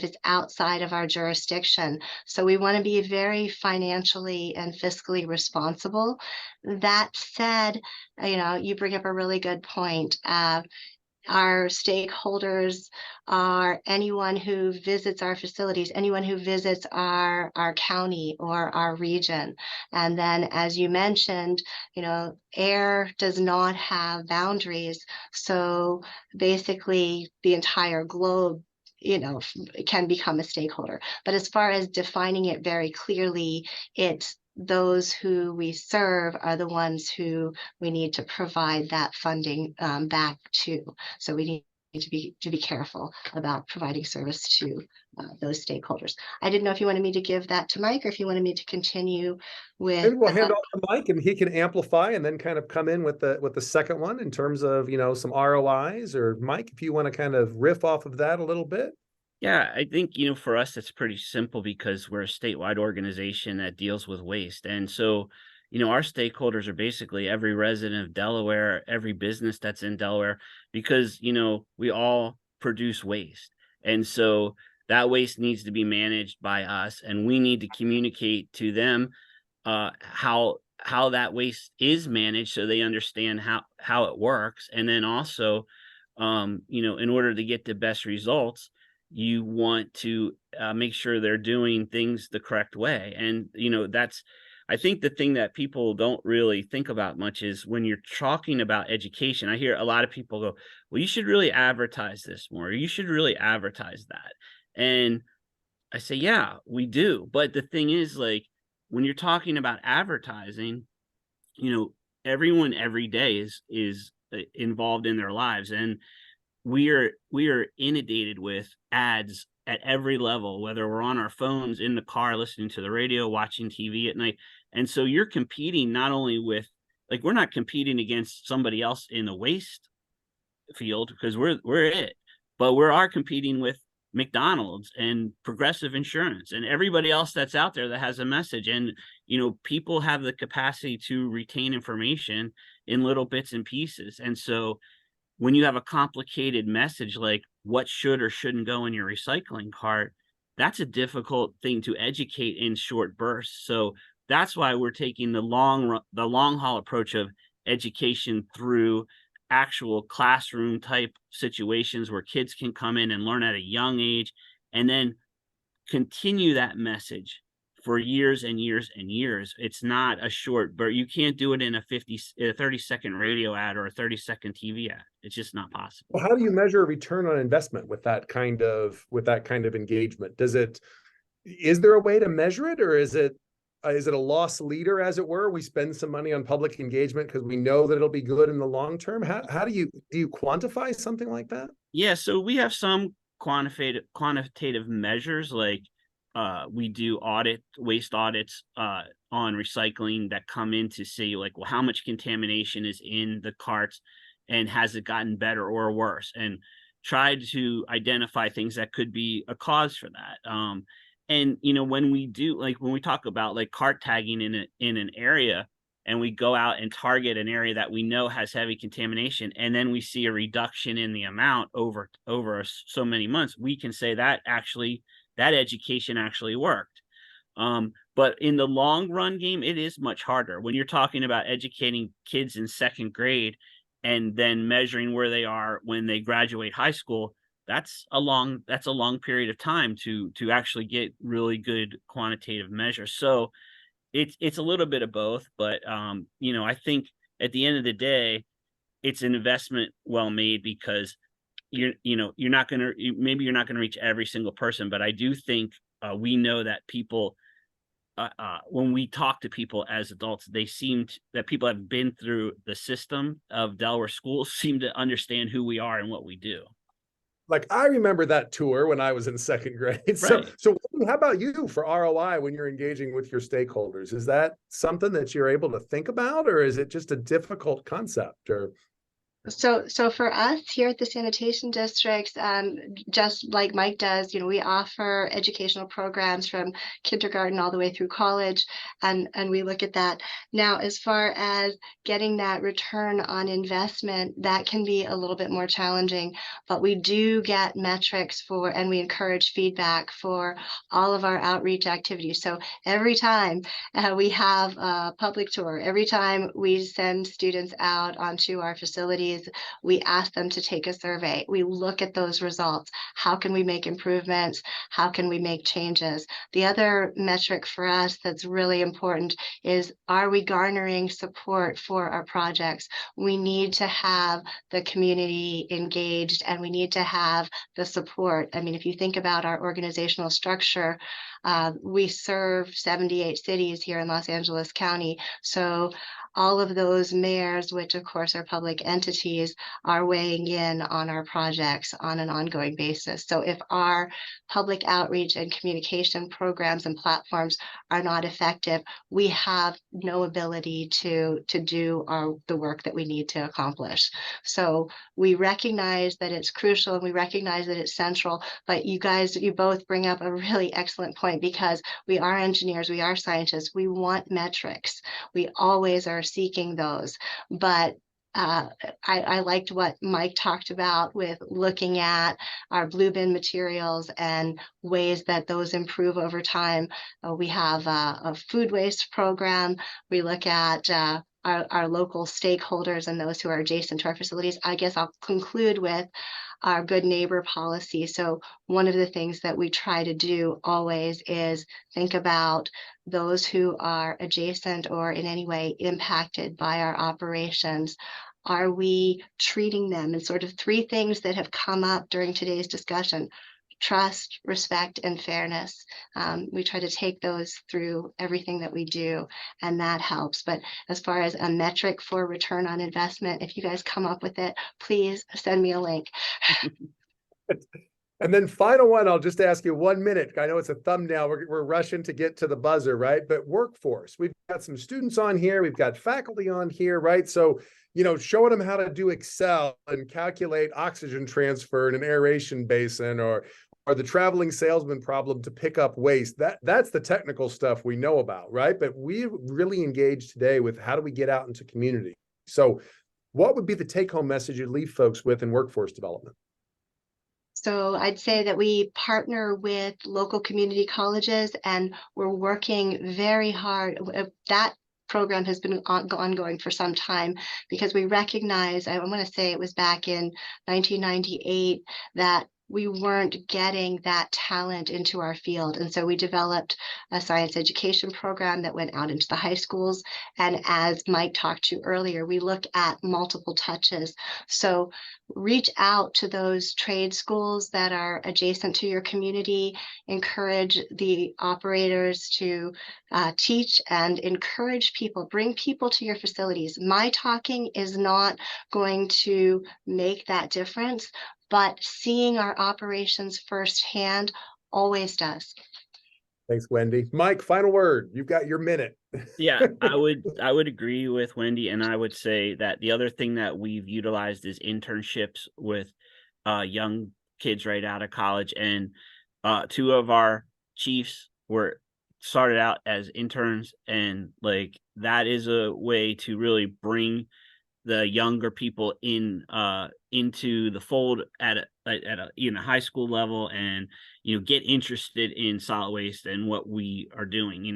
it's outside of our jurisdiction. So we want to be very financially and fiscally responsible. That said, you bring up a really good point. Our stakeholders are anyone who visits our facilities, anyone who visits our county or our region. And then, as you mentioned, air does not have boundaries. So basically the entire globe can become a stakeholder. But as far as defining it very clearly, it's those who we serve are the ones who we need to provide that funding back to. So we need to be careful about providing service to those stakeholders. I didn't know if you wanted me to give that to Mike, or if you wanted me to continue with. Maybe we'll hand off to Mike, and he can amplify, and then kind of come in with the second one in terms of some ROIs. Or Mike, if you want to kind of riff off of that a little bit. Yeah, I think, for us, it's pretty simple because we're a statewide organization that deals with waste. And so, our stakeholders are basically every resident of Delaware, every business that's in Delaware, because, we all produce waste. And so that waste needs to be managed by us, and we need to communicate to them how that waste is managed so they understand how it works. And then also, in order to get the best results, you want to make sure they're doing things the correct way. And, I think the thing that people don't really think about much is when you're talking about education, I hear a lot of people go, well, you should really advertise this more. You should really advertise that. And I say, yeah, we do. But the thing is, like, when you're talking about advertising, everyone every day is involved in their lives. And we are inundated with ads at every level, whether we're on our phones, in the car, listening to the radio, watching TV at night. And so you're competing not only with, like, we're not competing against somebody else in the waste field because we're it, but we are competing with McDonald's and Progressive Insurance and everybody else that's out there that has a message. And, people have the capacity to retain information in little bits and pieces. And so when you have a complicated message like what should or shouldn't go in your recycling cart, that's a difficult thing to educate in short bursts. So that's why we're taking the long haul approach of education through actual classroom type situations where kids can come in and learn at a young age, and then continue that message for years and years and years. It's not a short, but you can't do it in a 30-second radio ad or a 30-second TV ad. It's just not possible. Well, how do you measure a return on investment with that kind of engagement? Is there a way to measure it, or is it a loss leader, as it were? We spend some money on public engagement because we know that it'll be good in the long term. How do you quantify something like that? Yeah, so we have some quantitative measures, like we do waste audits on recycling that come in to see, like, well, how much contamination is in the carts and has it gotten better or worse, and try to identify things that could be a cause for that. And, when we talk about like cart tagging in an area, and we go out and target an area that we know has heavy contamination, and then we see a reduction in the amount over so many months, we can say that education actually worked. But in the long run game, it is much harder when you're talking about educating kids in second grade and then measuring where they are when they graduate high school. that's a long period of time to actually get really good quantitative measures. So it's a little bit of both, but you know, I think at the end of the day, it's an investment well made, because you're not going to, maybe you're not going to reach every single person, but I do think we know that people, when we talk to people as adults, that people have been through the system of Delaware schools seem to understand who we are and what we do. Like, I remember that tour when I was in second grade. Right. So how about you for ROI when you're engaging with your stakeholders? Is that something that you're able to think about, or is it just a difficult concept? Or So for us here at the sanitation districts, just like Mike does, we offer educational programs from kindergarten all the way through college, and we look at that. Now, as far as getting that return on investment, that can be a little bit more challenging, but we do get metrics and we encourage feedback for all of our outreach activities. So every time we have a public tour, every time we send students out onto our facilities, we ask them to take a survey. We look at those results. How can we make improvements? How can we make changes? The other metric for us that's really important is, are we garnering support for our projects? We need to have the community engaged, and we need to have the support. I mean, if you think about our organizational structure, we serve 78 cities here in Los Angeles County. So all of those mayors, which of course are public entities, are weighing in on our projects on an ongoing basis. So if our public outreach and communication programs and platforms are not effective, we have no ability to do the work that we need to accomplish. So we recognize that it's crucial, and we recognize that it's central, but you both bring up a really excellent point, because we are engineers, we are scientists, we want metrics. We always are seeking those, but I liked what Mike talked about with looking at our blue bin materials and ways that those improve over time. We have a food waste program. We look at our local stakeholders and those who are adjacent to our facilities. I guess I'll conclude with our good neighbor policy. So one of the things that we try to do always is think about those who are adjacent or in any way impacted by our operations. Are we treating them? And sort of three things that have come up during today's discussion: trust, respect, and fairness. We try to take those through everything that we do, and that helps. But as far as a metric for return on investment, if you guys come up with it, please send me a link. And then final one, I'll just ask you 1 minute. I know it's a thumbnail. We're rushing to get to the buzzer, right? But workforce, we've got some students on here. We've got faculty on here, right? So, showing them how to do Excel and calculate oxygen transfer in an aeration basin, or the traveling salesman problem to pick up waste. That's the technical stuff we know about, right? But we really engaged today with how do we get out into community. So what would be the take-home message you'd leave folks with in workforce development? So I'd say that we partner with local community colleges, and we're working very hard. That program has been ongoing for some time, because we recognize, I want to say it was back in 1998, that we weren't getting that talent into our field. And so we developed a science education program that went out into the high schools. And as Mike talked to earlier, we look at multiple touches. So reach out to those trade schools that are adjacent to your community, encourage the operators to teach, and encourage people, bring people to your facilities. My talking is not going to make that difference, but seeing our operations firsthand always does. Thanks, Wendy. Mike, final word. You've got your minute. Yeah, I would agree with Wendy, and I would say that the other thing that we've utilized is internships with young kids right out of college, and two of our chiefs started out as interns, and like that is a way to really bring the younger people into the fold at a high school level, and get interested in solid waste and what we are doing.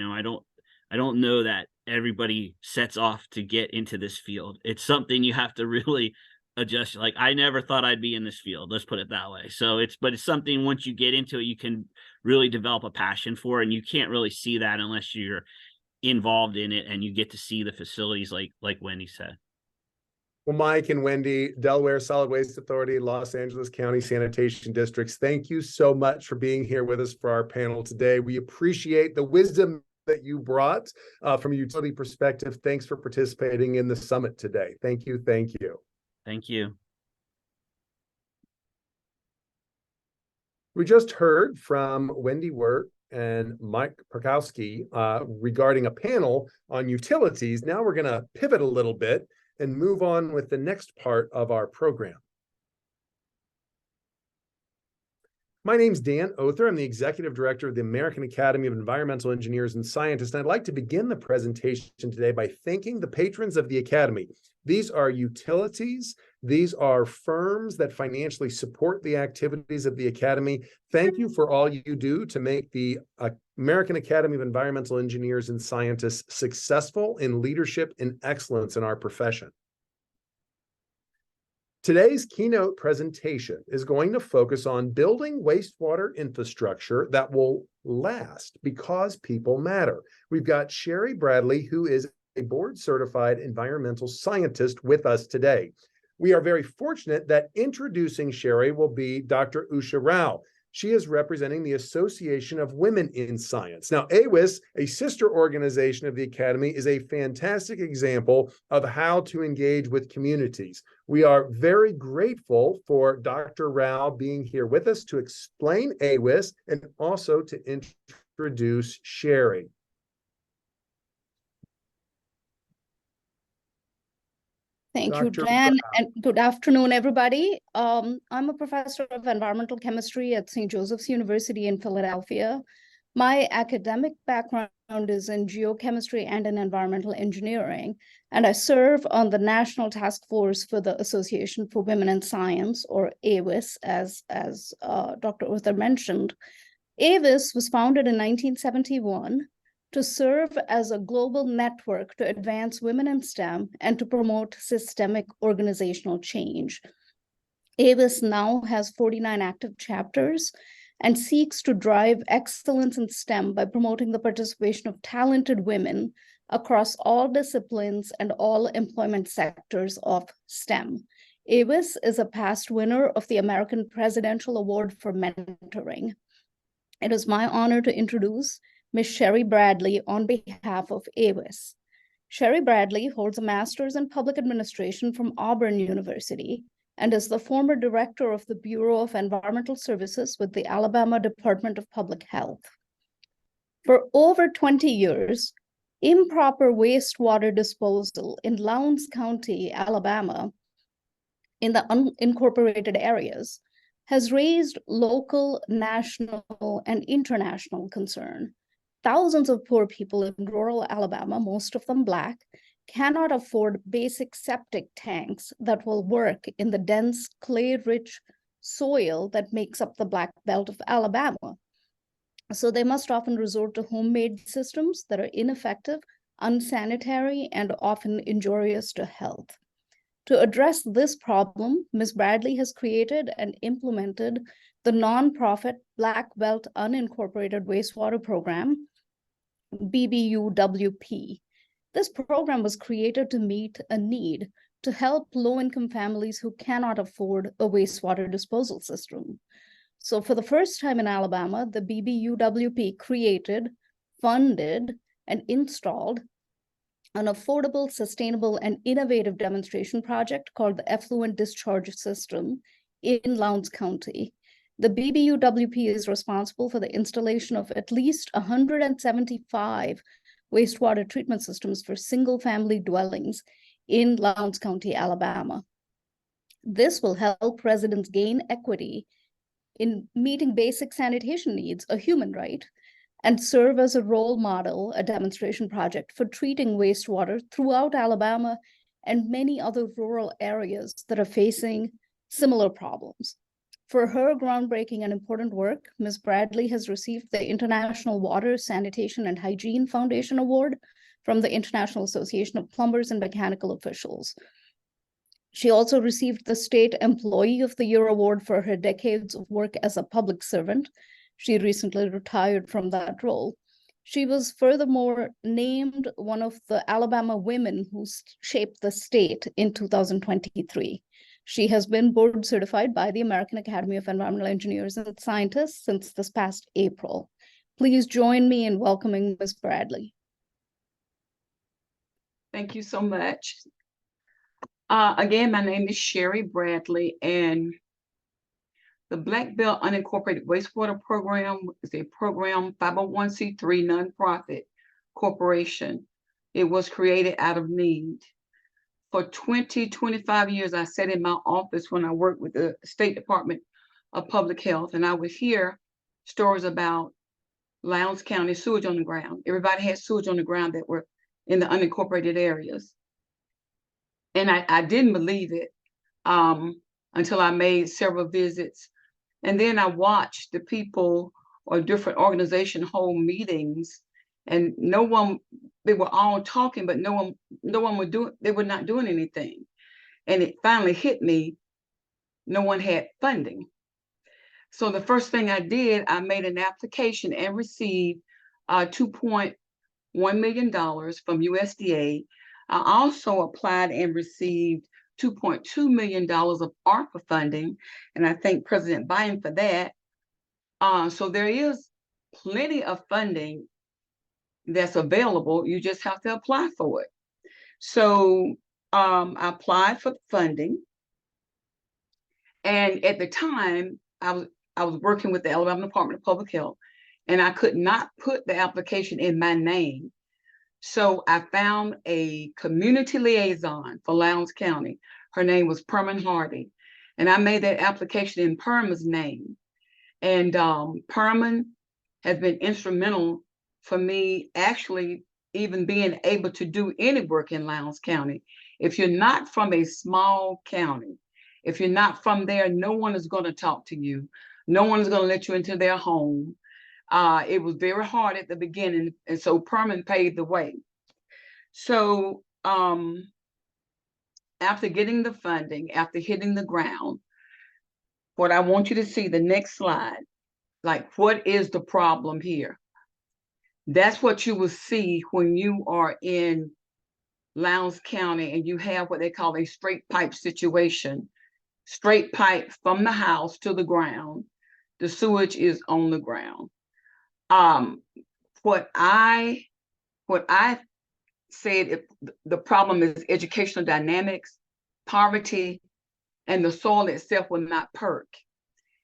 I don't know that everybody sets off to get into this field. It's something you have to really adjust. Like, I never thought I'd be in this field, let's put it that way. So it's something, once you get into it, you can really develop a passion for it, and you can't really see that unless you're involved in it and you get to see the facilities like Wendy said. Well, Mike and Wendy, Delaware Solid Waste Authority, Los Angeles County Sanitation Districts, thank you so much for being here with us for our panel today. We appreciate the wisdom that you brought from a utility perspective. Thanks for participating in the summit today. Thank you. Thank you. Thank you. We just heard from Wendy Wirt and Mike Perkowski regarding a panel on utilities. Now we're going to pivot a little bit and move on with the next part of our program. My name's Dan Oerther. I'm the Executive Director of the American Academy of Environmental Engineers and Scientists, and I'd like to begin the presentation today by thanking the patrons of the Academy. These are utilities. These are firms that financially support the activities of the Academy. Thank you for all you do to make the American Academy of Environmental Engineers and Scientists successful in leadership and excellence in our profession. Today's keynote presentation is going to focus on building wastewater infrastructure that will last because people matter. We've got Sherry Bradley, who is a board-certified environmental scientist, with us today. We are very fortunate that introducing Sherry will be Dr. Usha Rao. She is representing the Association of Women in Science. Now, AAEES, a sister organization of the Academy, is a fantastic example of how to engage with communities. We are very grateful for Dr. Rao being here with us to explain AAEES and also to introduce Sherry. Thank you, Dan, and good afternoon, everybody. I'm a professor of environmental chemistry at St. Joseph's University in Philadelphia. My academic background is in geochemistry and in environmental engineering, and I serve on the National Task Force for the Association for Women in Science, or AAEES, as Dr. Oerther mentioned. AAEES was founded in 1971 to serve as a global network to advance women in STEM and to promote systemic organizational change. AAEES now has 49 active chapters and seeks to drive excellence in STEM by promoting the participation of talented women across all disciplines and all employment sectors of STEM. AAEES is a past winner of the American Presidential Award for Mentoring. It is my honor to introduce Ms. Sherry Bradley on behalf of AAEES. Sherry Bradley holds a master's in public administration from Auburn University and is the former director of the Bureau of Environmental Services with the Alabama Department of Public Health. For over 20 years, improper wastewater disposal in Lowndes County, Alabama, in the unincorporated areas, has raised local, national, and international concern. Thousands of poor people in rural Alabama, most of them Black, cannot afford basic septic tanks that will work in the dense clay-rich soil that makes up the Black Belt of Alabama. So they must often resort to homemade systems that are ineffective, unsanitary, and often injurious to health. To address this problem, Ms. Bradley has created and implemented the nonprofit Black Belt Unincorporated Wastewater Program, BBUWP. This program was created to meet a need to help low-income families who cannot afford a wastewater disposal system. So for the first time in Alabama, the BBUWP created, funded, and installed an affordable, sustainable, and innovative demonstration project called the Effluent Discharge System in Lowndes County. The BBUWP is responsible for the installation of at least 175 wastewater treatment systems for single-family dwellings in Lowndes County, Alabama. This will help residents gain equity in meeting basic sanitation needs, a human right, and serve as a role model, a demonstration project for treating wastewater throughout Alabama and many other rural areas that are facing similar problems. For her groundbreaking and important work, Ms. Bradley has received the International Water, Sanitation, and Hygiene Foundation Award from the International Association of Plumbers and Mechanical Officials. She also received the State Employee of the Year award for her decades of work as a public servant. She recently retired from that role. She was furthermore named one of the Alabama women who shaped the state in 2023. She has been board certified by the American Academy of Environmental Engineers and Scientists since this past April. Please join me in welcoming Ms. Bradley. Thank you so much. Again, my name is Sherry Bradley, and the Black Belt Unincorporated Wastewater Program is a program 501c3 nonprofit corporation. It was created out of need. For 25 years, I sat in my office when I worked with the State Department of Public Health, and I would hear stories about Lowndes County sewage on the ground. Everybody had sewage on the ground that were in the unincorporated areas. And I didn't believe it until I made several visits. And then I watched the people or different organizations hold meetings, and they were all talking, but no one would do it. They were not doing anything. And it finally hit me, no one had funding. So the first thing I did, I made an application and received $2.1 million from USDA. I also applied and received $2.2 million of ARPA funding, and I thank President Biden for that. So there is plenty of funding that's available. You just have to apply for it. So I applied for funding, and at the time I was working with the Alabama Department of Public Health, and I could not put the application in my name. So I found a community liaison for Lowndes County. Her name was Perman Hardy. And I made that application in Perman's name. And Perman has been instrumental for me actually even being able to do any work in Lowndes County. If you're not from a small county, if you're not from there, no one is going to talk to you. No one is going to let you into their home. It was very hard at the beginning, and so Perman paved the way. So after getting the funding, after hitting the ground, what I want you to see, the next slide, like what is the problem here? That's what you will see when you are in Lowndes County and you have what they call a straight pipe situation. Straight pipe from the house to the ground. The sewage is on the ground. What I said, the problem is educational dynamics, poverty, and the soil itself will not perk.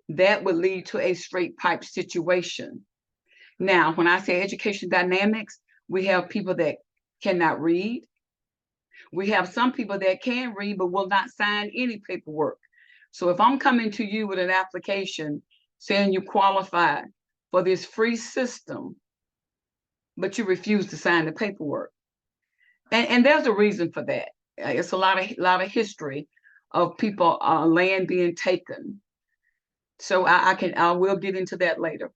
That would lead to a straight pipe situation. Now, when I say education dynamics, we have people that cannot read. We have some people that can read but will not sign any paperwork. So if I'm coming to you with an application saying you qualify for this free system, but you refuse to sign the paperwork. And there's a reason for that. It's a lot of history of people, land being taken. So I will get into that later.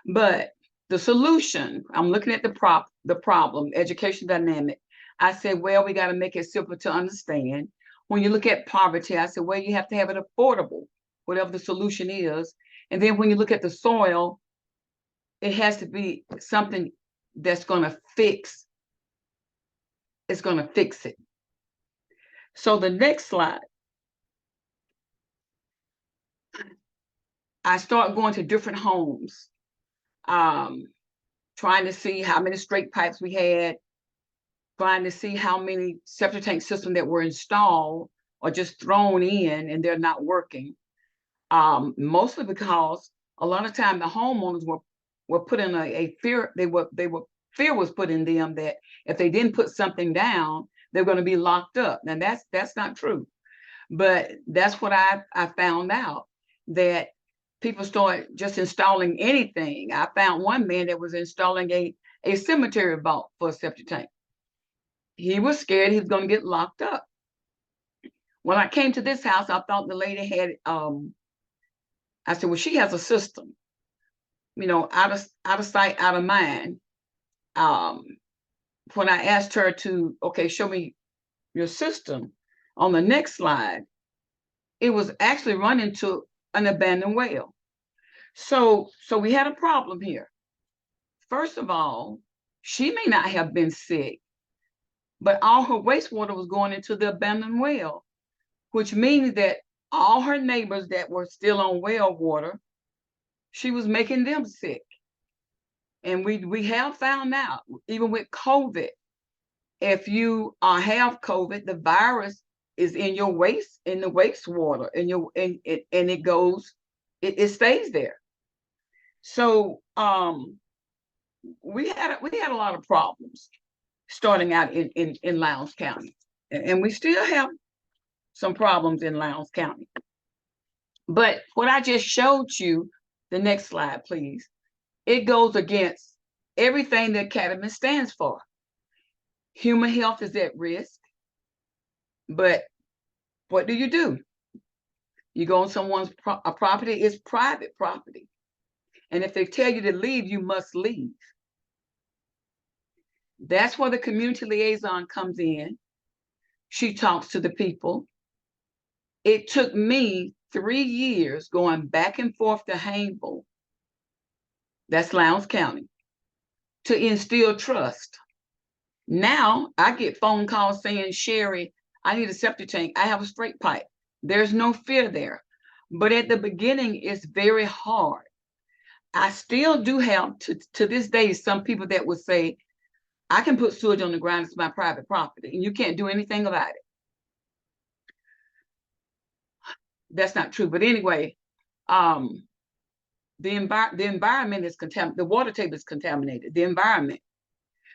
But the solution, I'm looking at the problem, education dynamic. I said, well, we got to make it simple to understand. When you look at poverty, I said, well, you have to have it affordable, whatever the solution is. And then when you look at the soil, it has to be something that's going to fix. It's going to fix it. So the next slide, I start going to different homes, trying to see how many straight pipes we had, trying to see how many septic tank systems that were installed or just thrown in and they're not working. Mostly because a lot of time the homeowners were put in a fear. Fear was put in them that if they didn't put something down, they're going to be locked up. And that's not true. But that's what I found out, that people start just installing anything. I found one man that was installing a cemetery vault for a septic tank. He was scared he was going to get locked up. When I came to this house, I thought the lady had, I said, well, she has a system, out of sight, out of mind. When I asked her to, okay, show me your system, On the next slide, it was actually run into an abandoned well. So we had a problem here. First of all, she may not have been sick, but all her wastewater was going into the abandoned well, which means that all her neighbors that were still on well water, she was making them sick. And we have found out, even with COVID, if you have COVID, the virus is in your waste, in the wastewater, and it stays there. So we had a lot of problems starting out in Lowndes County, and we still have some problems in Lowndes County. But what I just showed you, the next slide, please, it goes against everything the Academy stands for. Human health is at risk, but what do? You go on someone's property, it's private property. And if they tell you to leave, you must leave. That's where the community liaison comes in. She talks to the people. It took me 3 years going back and forth to Hayneville, that's Lowndes County, to instill trust. Now I get phone calls saying, Sherry, I need a septic tank. I have a straight pipe. There's no fear there. But at the beginning, it's very hard. I still do have, to this day, some people that would say, I can put sewage on the ground, it's my private property, and you can't do anything about it. That's not true. But anyway, the environment is contaminated. The water table is contaminated. The environment,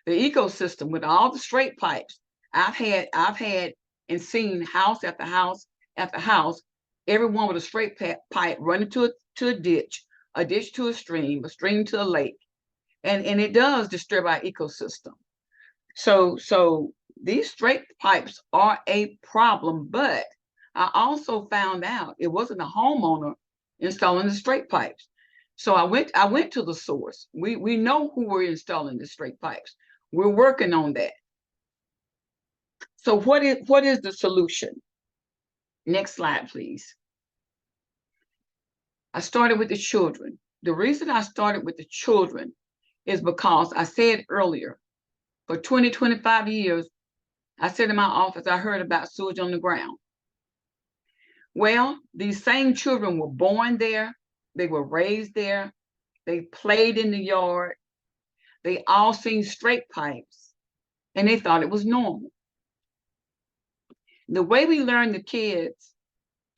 the ecosystem with all the straight pipes. I've had and seen house after house after house, everyone with a straight pipe running to a ditch to a stream to a lake. And it does disturb our ecosystem. So these straight pipes are a problem, but I also found out it wasn't a homeowner installing the straight pipes. So I went to the source. We know who were installing the straight pipes. We're working on that. So what is the solution? Next slide, please. I started with the children. The reason I started with the children is because I said earlier, for 20, 25 years, I sat in my office, I heard about sewage on the ground. Well, these same children were born there, they were raised there, they played in the yard, they all seen straight pipes, and they thought it was normal. The way we learn the kids,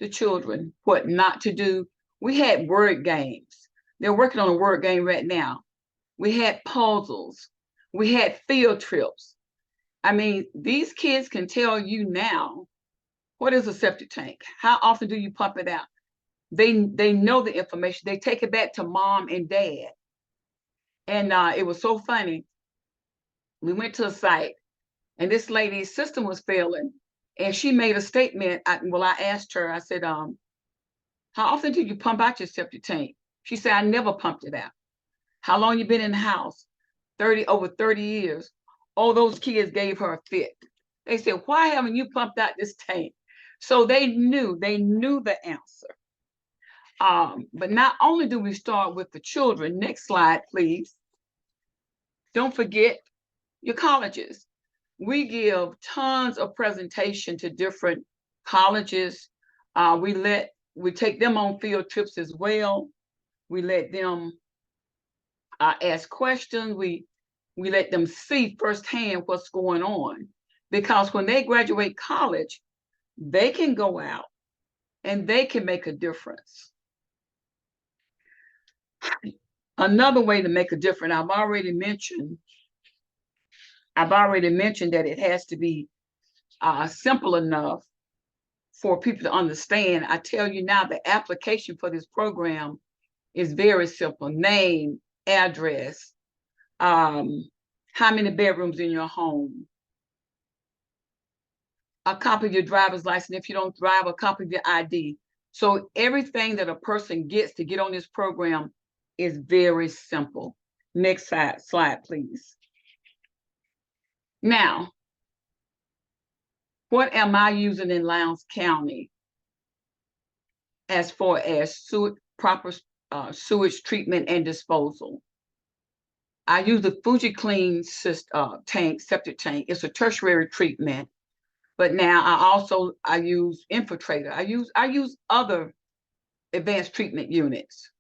the children, what not to do, we had word games. They're working on a word game right now. We had puzzles. We had field trips. I mean, these kids can tell you now, what is a septic tank? How often do you pump it out? They know the information. They take it back to mom and dad. And it was so funny. We went to a site, and this lady's system was failing. And she made a statement. I asked her, I said, how often do you pump out your septic tank? She said, I never pumped it out. How long you been in the house? Over 30 years. Oh, those kids gave her a fit. They said, why haven't you pumped out this tank? So they knew the answer. But not only do we start with the children, next slide, please. Don't forget your colleges. We give tons of presentation to different colleges. We take them on field trips as well. We let them ask questions. We let them see firsthand what's going on, because when they graduate college, they can go out and they can make a difference. Another way to make a difference, I've already mentioned that it has to be simple enough for people to understand. I tell you now, the application for this program is very simple. Name, address, how many bedrooms in your home, a copy of your driver's license. If you don't drive, a copy of your ID. So everything that a person gets to get on this program is very simple. Next slide, please. Now, what am I using in Lowndes County as far as proper sewage treatment and disposal? I use the FujiClean septic tank. It's a tertiary treatment, but now I use Infiltrator. I use other advanced treatment units.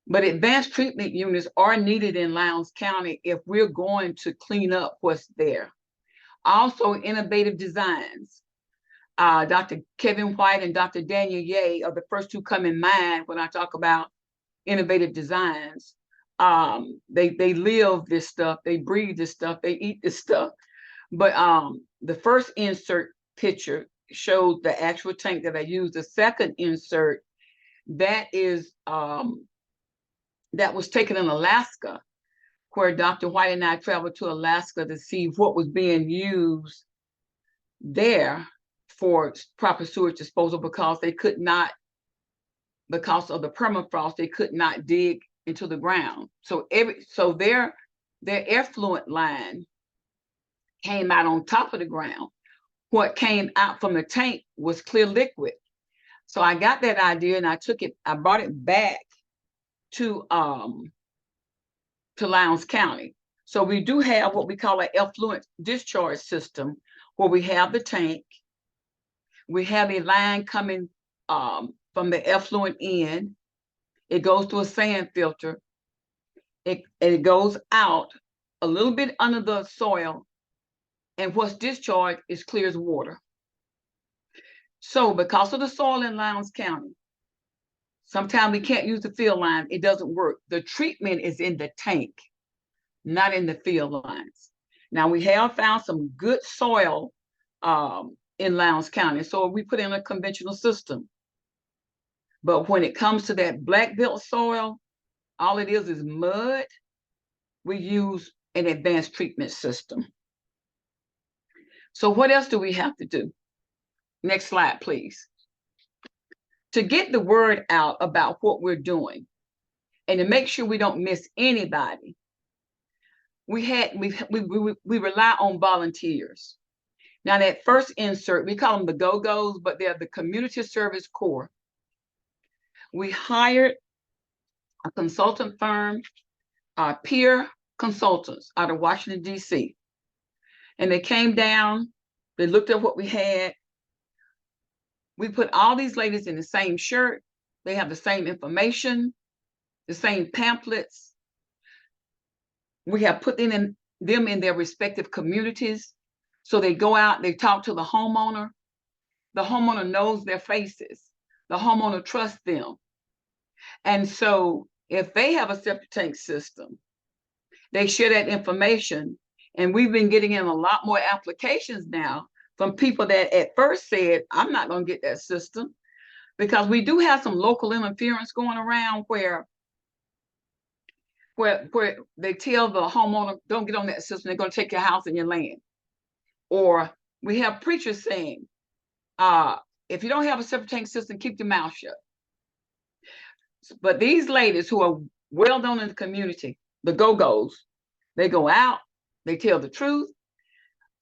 But advanced treatment units are needed in Lowndes County if we're going to clean up what's there. Also, innovative designs. Dr. Kevin White and Dr. Daniel Ye are the first two come in mind when I talk about innovative designs. They live this stuff, they breathe this stuff, they eat this stuff. But the first insert picture showed the actual tank that I used. The second insert, that was taken in Alaska, where Dr. White and I traveled to Alaska to see what was being used there for proper sewage disposal, because they could not, because of the permafrost, they could not dig into the ground. So their effluent line came out on top of the ground. What came out from the tank was clear liquid. So I got that idea and I brought it back to Lowndes County. So we do have what we call an effluent discharge system, where we have the tank, we have a line coming from the effluent end. It goes through a sand filter. It goes out a little bit under the soil, and what's discharged is clear as water. So because of the soil in Lowndes County, sometimes we can't use the field line. It doesn't work. The treatment is in the tank, not in the field lines. Now, we have found some good soil in Lowndes County, so we put in a conventional system. But when it comes to that black belt soil, all it is mud. We use an advanced treatment system. So what else do we have to do? Next slide, please. To get the word out about what we're doing and to make sure we don't miss anybody, we rely on volunteers. Now, that first insert, we call them the go-go's, but they're the Community Service Corps. We hired a consultant firm, peer consultants out of Washington, D.C. And they came down, they looked at what we had. We put all these ladies in the same shirt. They have the same information, the same pamphlets. We have put them in their respective communities. So they go out, they talk to the homeowner. The homeowner knows their faces. The homeowner trusts them. And so if they have a septic tank system, they share that information. And we've been getting in a lot more applications now from people that at first said, I'm not going to get that system, because we do have some local interference going around where they tell the homeowner, don't get on that system, they're going to take your house and your land. Or we have preachers saying, if you don't have a septic tank system, keep your mouth shut. But these ladies who are well known in the community, the go-go's, they go out, they tell the truth.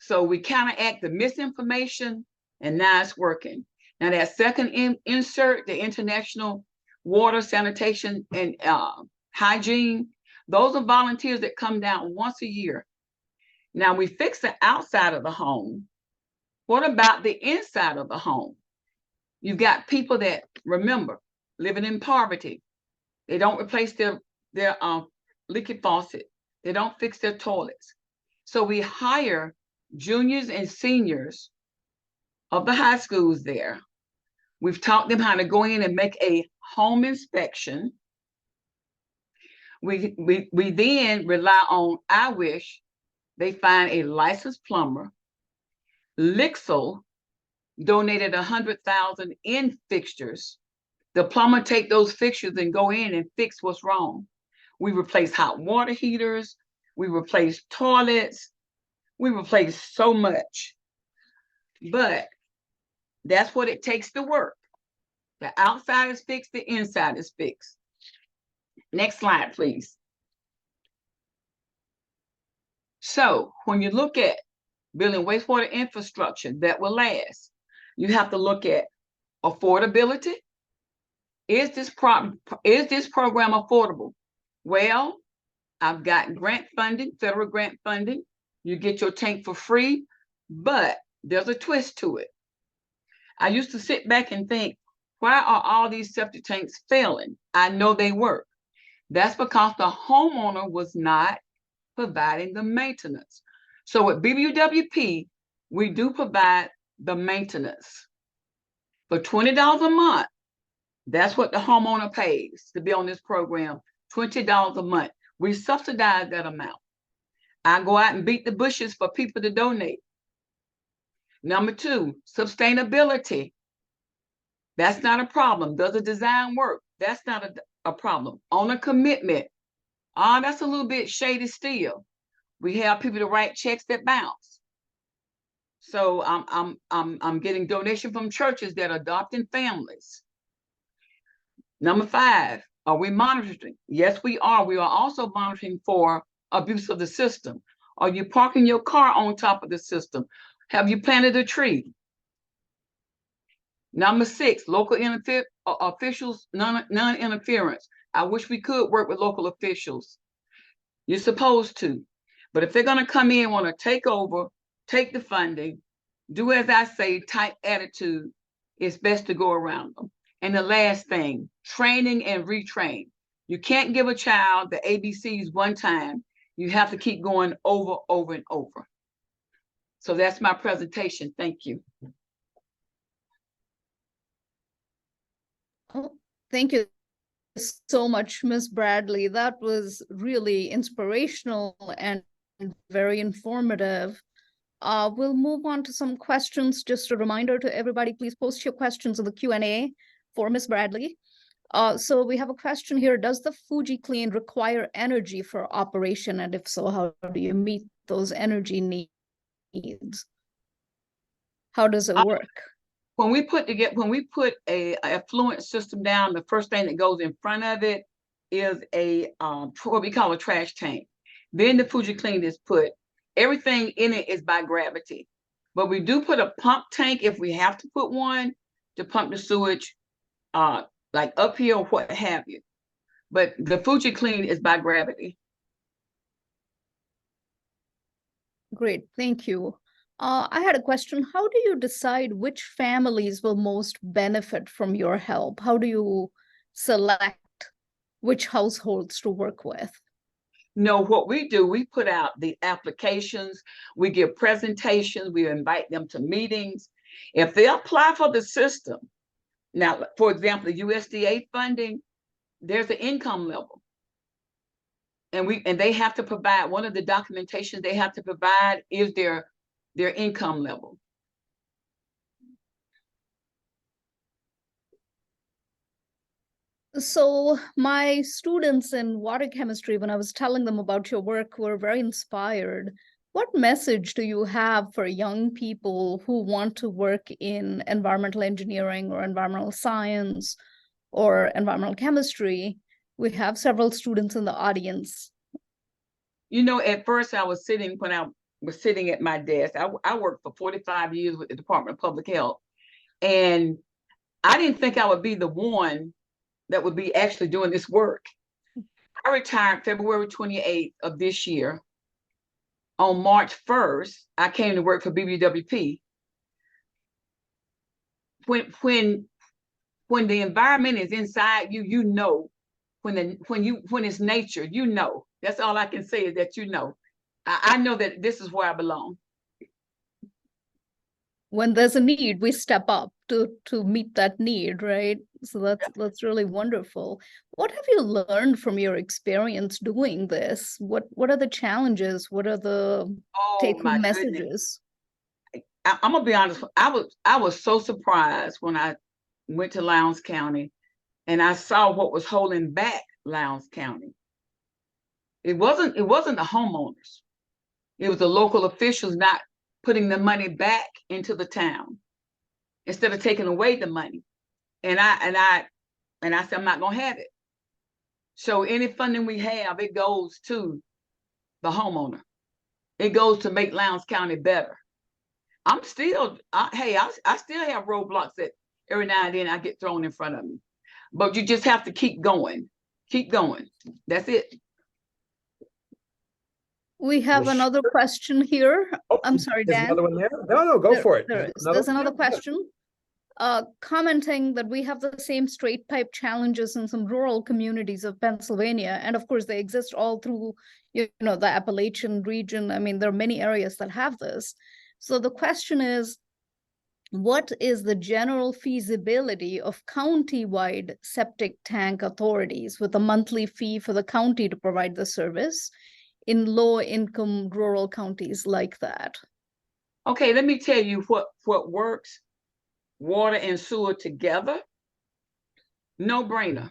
So we counteract the misinformation, and now it's working. Now that second insert, the International Water, Sanitation, and Hygiene, those are volunteers that come down once a year. Now we fix the outside of the home. What about the inside of the home? You've got people that, remember, living in poverty. They don't replace their leaky faucet. They don't fix their toilets. So we hire juniors and seniors of the high schools there. We've taught them how to go in and make a home inspection. We then rely on, I wish, they find a licensed plumber. Lixel donated 100,000 in fixtures. The plumber take those fixtures and go in and fix what's wrong. We replace hot water heaters. We replace toilets. We replace so much. But that's what it takes to work. The outside is fixed, the inside is fixed. Next slide, please. So when you look at building wastewater infrastructure that will last. You have to look at affordability. Is this program affordable? Well, I've got grant funding, federal grant funding. You get your tank for free, but there's a twist to it. I used to sit back and think, why are all these septic tanks failing? I know they work. That's because the homeowner was not providing the maintenance. So with BBWP, we do provide the maintenance. For $20 a month, that's what the homeowner pays to be on this program, $20 a month. We subsidize that amount. I go out and beat the bushes for people to donate. Number two, sustainability. That's not a problem. Does the design work? That's not a problem. Owner commitment. That's a little bit shady still. We have people to write checks that bounce. So I'm getting donation from churches that are adopting families. Number five, are we monitoring? Yes, we are. We are also monitoring for abuse of the system. Are you parking your car on top of the system? Have you planted a tree? Number six, local officials, non-interference. I wish we could work with local officials. You're supposed to. But if they're going to come in, want to take over, take the funding, do as I say, type attitude, it's best to go around them. And the last thing, training and retrain. You can't give a child the ABCs one time. You have to keep going over and over. So that's my presentation. Thank you. Oh, thank you so much, Ms. Bradley. That was really inspirational and very informative. We'll move on to some questions. Just a reminder to everybody, please post your questions in the Q&A for Ms. Bradley. So we have a question here. Does the Fuji Clean require energy for operation? And if so, how do you meet those energy needs? How does it work? When we put a effluent system down, the first thing that goes in front of it is what we call a trash tank. Then the Fuji Clean is put. Everything in it is by gravity. But we do put a pump tank if we have to put one to pump the sewage like uphill, what have you. But the Fuji Clean is by gravity. Great, thank you. I had a question. How do you decide which families will most benefit from your help? How do you select which households to work with? No, what we do, we put out the applications, we give presentations, we invite them to meetings. If they apply for the system, now, for example, the USDA funding, there's an income level. And they have to provide, one of the documentation they have to provide is their income level. So my students in water chemistry, when I was telling them about your work, were very inspired. What message do you have for young people who want to work in environmental engineering or environmental science or environmental chemistry? We have several students in the audience. You know, at first I was sitting, when I was sitting at my desk, I worked for 45 years with the Department of Public Health. And I didn't think I would be the one that would be actually doing this work. I retired February 28th of this year. On March 1st, I came to work for BBWP. When the environment is inside you, you know. When it's nature, you know. That's all I can say is that you know. I know that this is where I belong. When there's a need, we step up to meet that need, right? So that's really wonderful. What have you learned from your experience doing this? What are the challenges? What are the take-home messages? I'm gonna be honest. I was so surprised when I went to Lowndes County and I saw what was holding back Lowndes County. It wasn't the homeowners. It was the local officials not putting the money back into the town instead of taking away the money. And I said, I'm not gonna have it. So any funding we have, it goes to the homeowner. It goes to make Lowndes County better. I'm still, I still have roadblocks that every now and then I get thrown in front of me. But you just have to keep going. Keep going. That's it. We have another question here. I'm sorry, Dan. Another one there? No, go for it. There's another question. Commenting that we have the same straight pipe challenges in some rural communities of Pennsylvania. And of course, they exist all through, the Appalachian region. I mean, there are many areas that have this. So the question is, what is the general feasibility of county-wide septic tank authorities with a monthly fee for the county to provide the service in low-income rural counties like that? Okay, let me tell you what works. Water and sewer together, no brainer.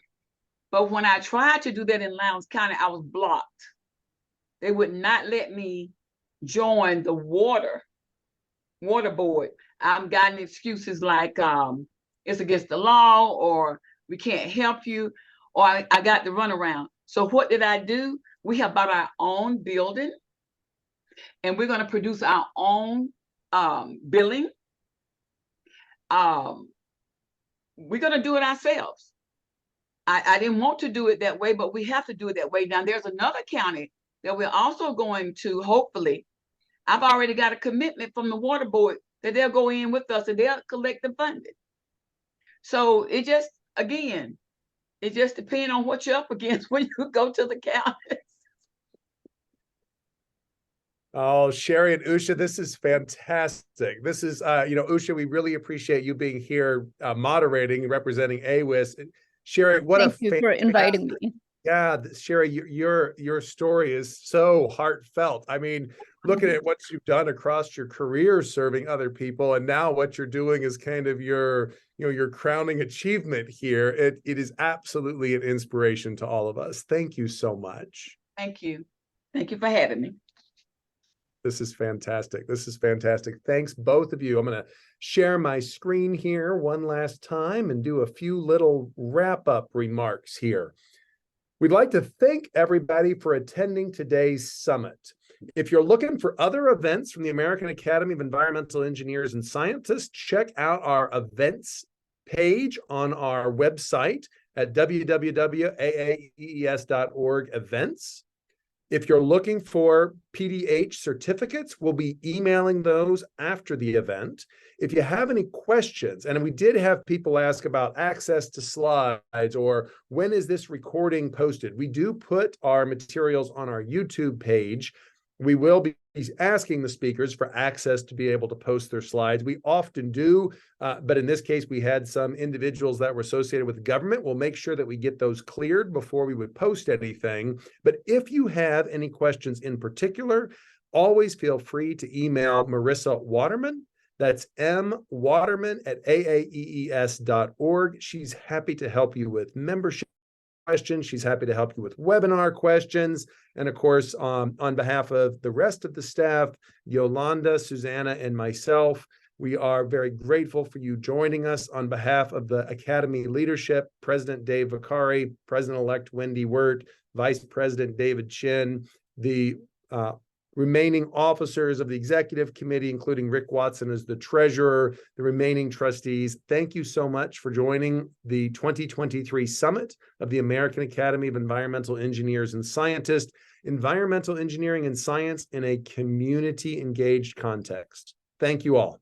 But when I tried to do that in Lowndes County, I was blocked. They would not let me join the water board. I'm gotten excuses like it's against the law, or we can't help you, or I got the runaround. So what did I do? We have bought our own building, and we're going to produce our own billing. We're going to do it ourselves. I didn't want to do it that way, but we have to do it that way. Now, there's another county that we're also going to, hopefully. I've already got a commitment from the water board that they'll go in with us and they'll collect the funding. So it just depends on what you're up against when you go to the county. Oh, Sherry and Usha, this is fantastic. This is, Usha, we really appreciate you being here, moderating, representing AAEES. Sherry, Thank you for inviting me. Yeah, Sherry, your story is so heartfelt. I mean, looking at what you've done across your career serving other people, and now what you're doing is kind of your crowning achievement here. It is absolutely an inspiration to all of us. Thank you so much. Thank you. Thank you for having me. This is fantastic. This is fantastic. Thanks, both of you. I'm going to share my screen here one last time and do a few little wrap-up remarks here. We'd like to thank everybody for attending today's summit. If you're looking for other events from the American Academy of Environmental Engineers and Scientists, check out our events page on our website at www.aaees.org events. If you're looking for PDH certificates, we'll be emailing those after the event. If you have any questions, and we did have people ask about access to slides or when is this recording posted, we do put our materials on our YouTube page. We will be asking the speakers for access to be able to post their slides. We often do, but in this case, we had some individuals that were associated with the government. We'll make sure that we get those cleared before we would post anything. But if you have any questions in particular, always feel free to email Marissa Waterman. That's mwaterman@aaees.org. She's happy to help you with membership questions. She's happy to help you with webinar questions. And of course, on behalf of the rest of the staff, Yolanda, Susanna, and myself, we are very grateful for you joining us. On behalf of the Academy leadership, President Dave Vicari, President-elect Wendy Wirt, Vice President David Chin, the remaining officers of the executive committee, including Rick Watson as the treasurer, the remaining trustees. Thank you so much for joining the 2023 Summit of the American Academy of Environmental Engineers and Scientists, Environmental Engineering and Science in a Community-Engaged Context. Thank you all.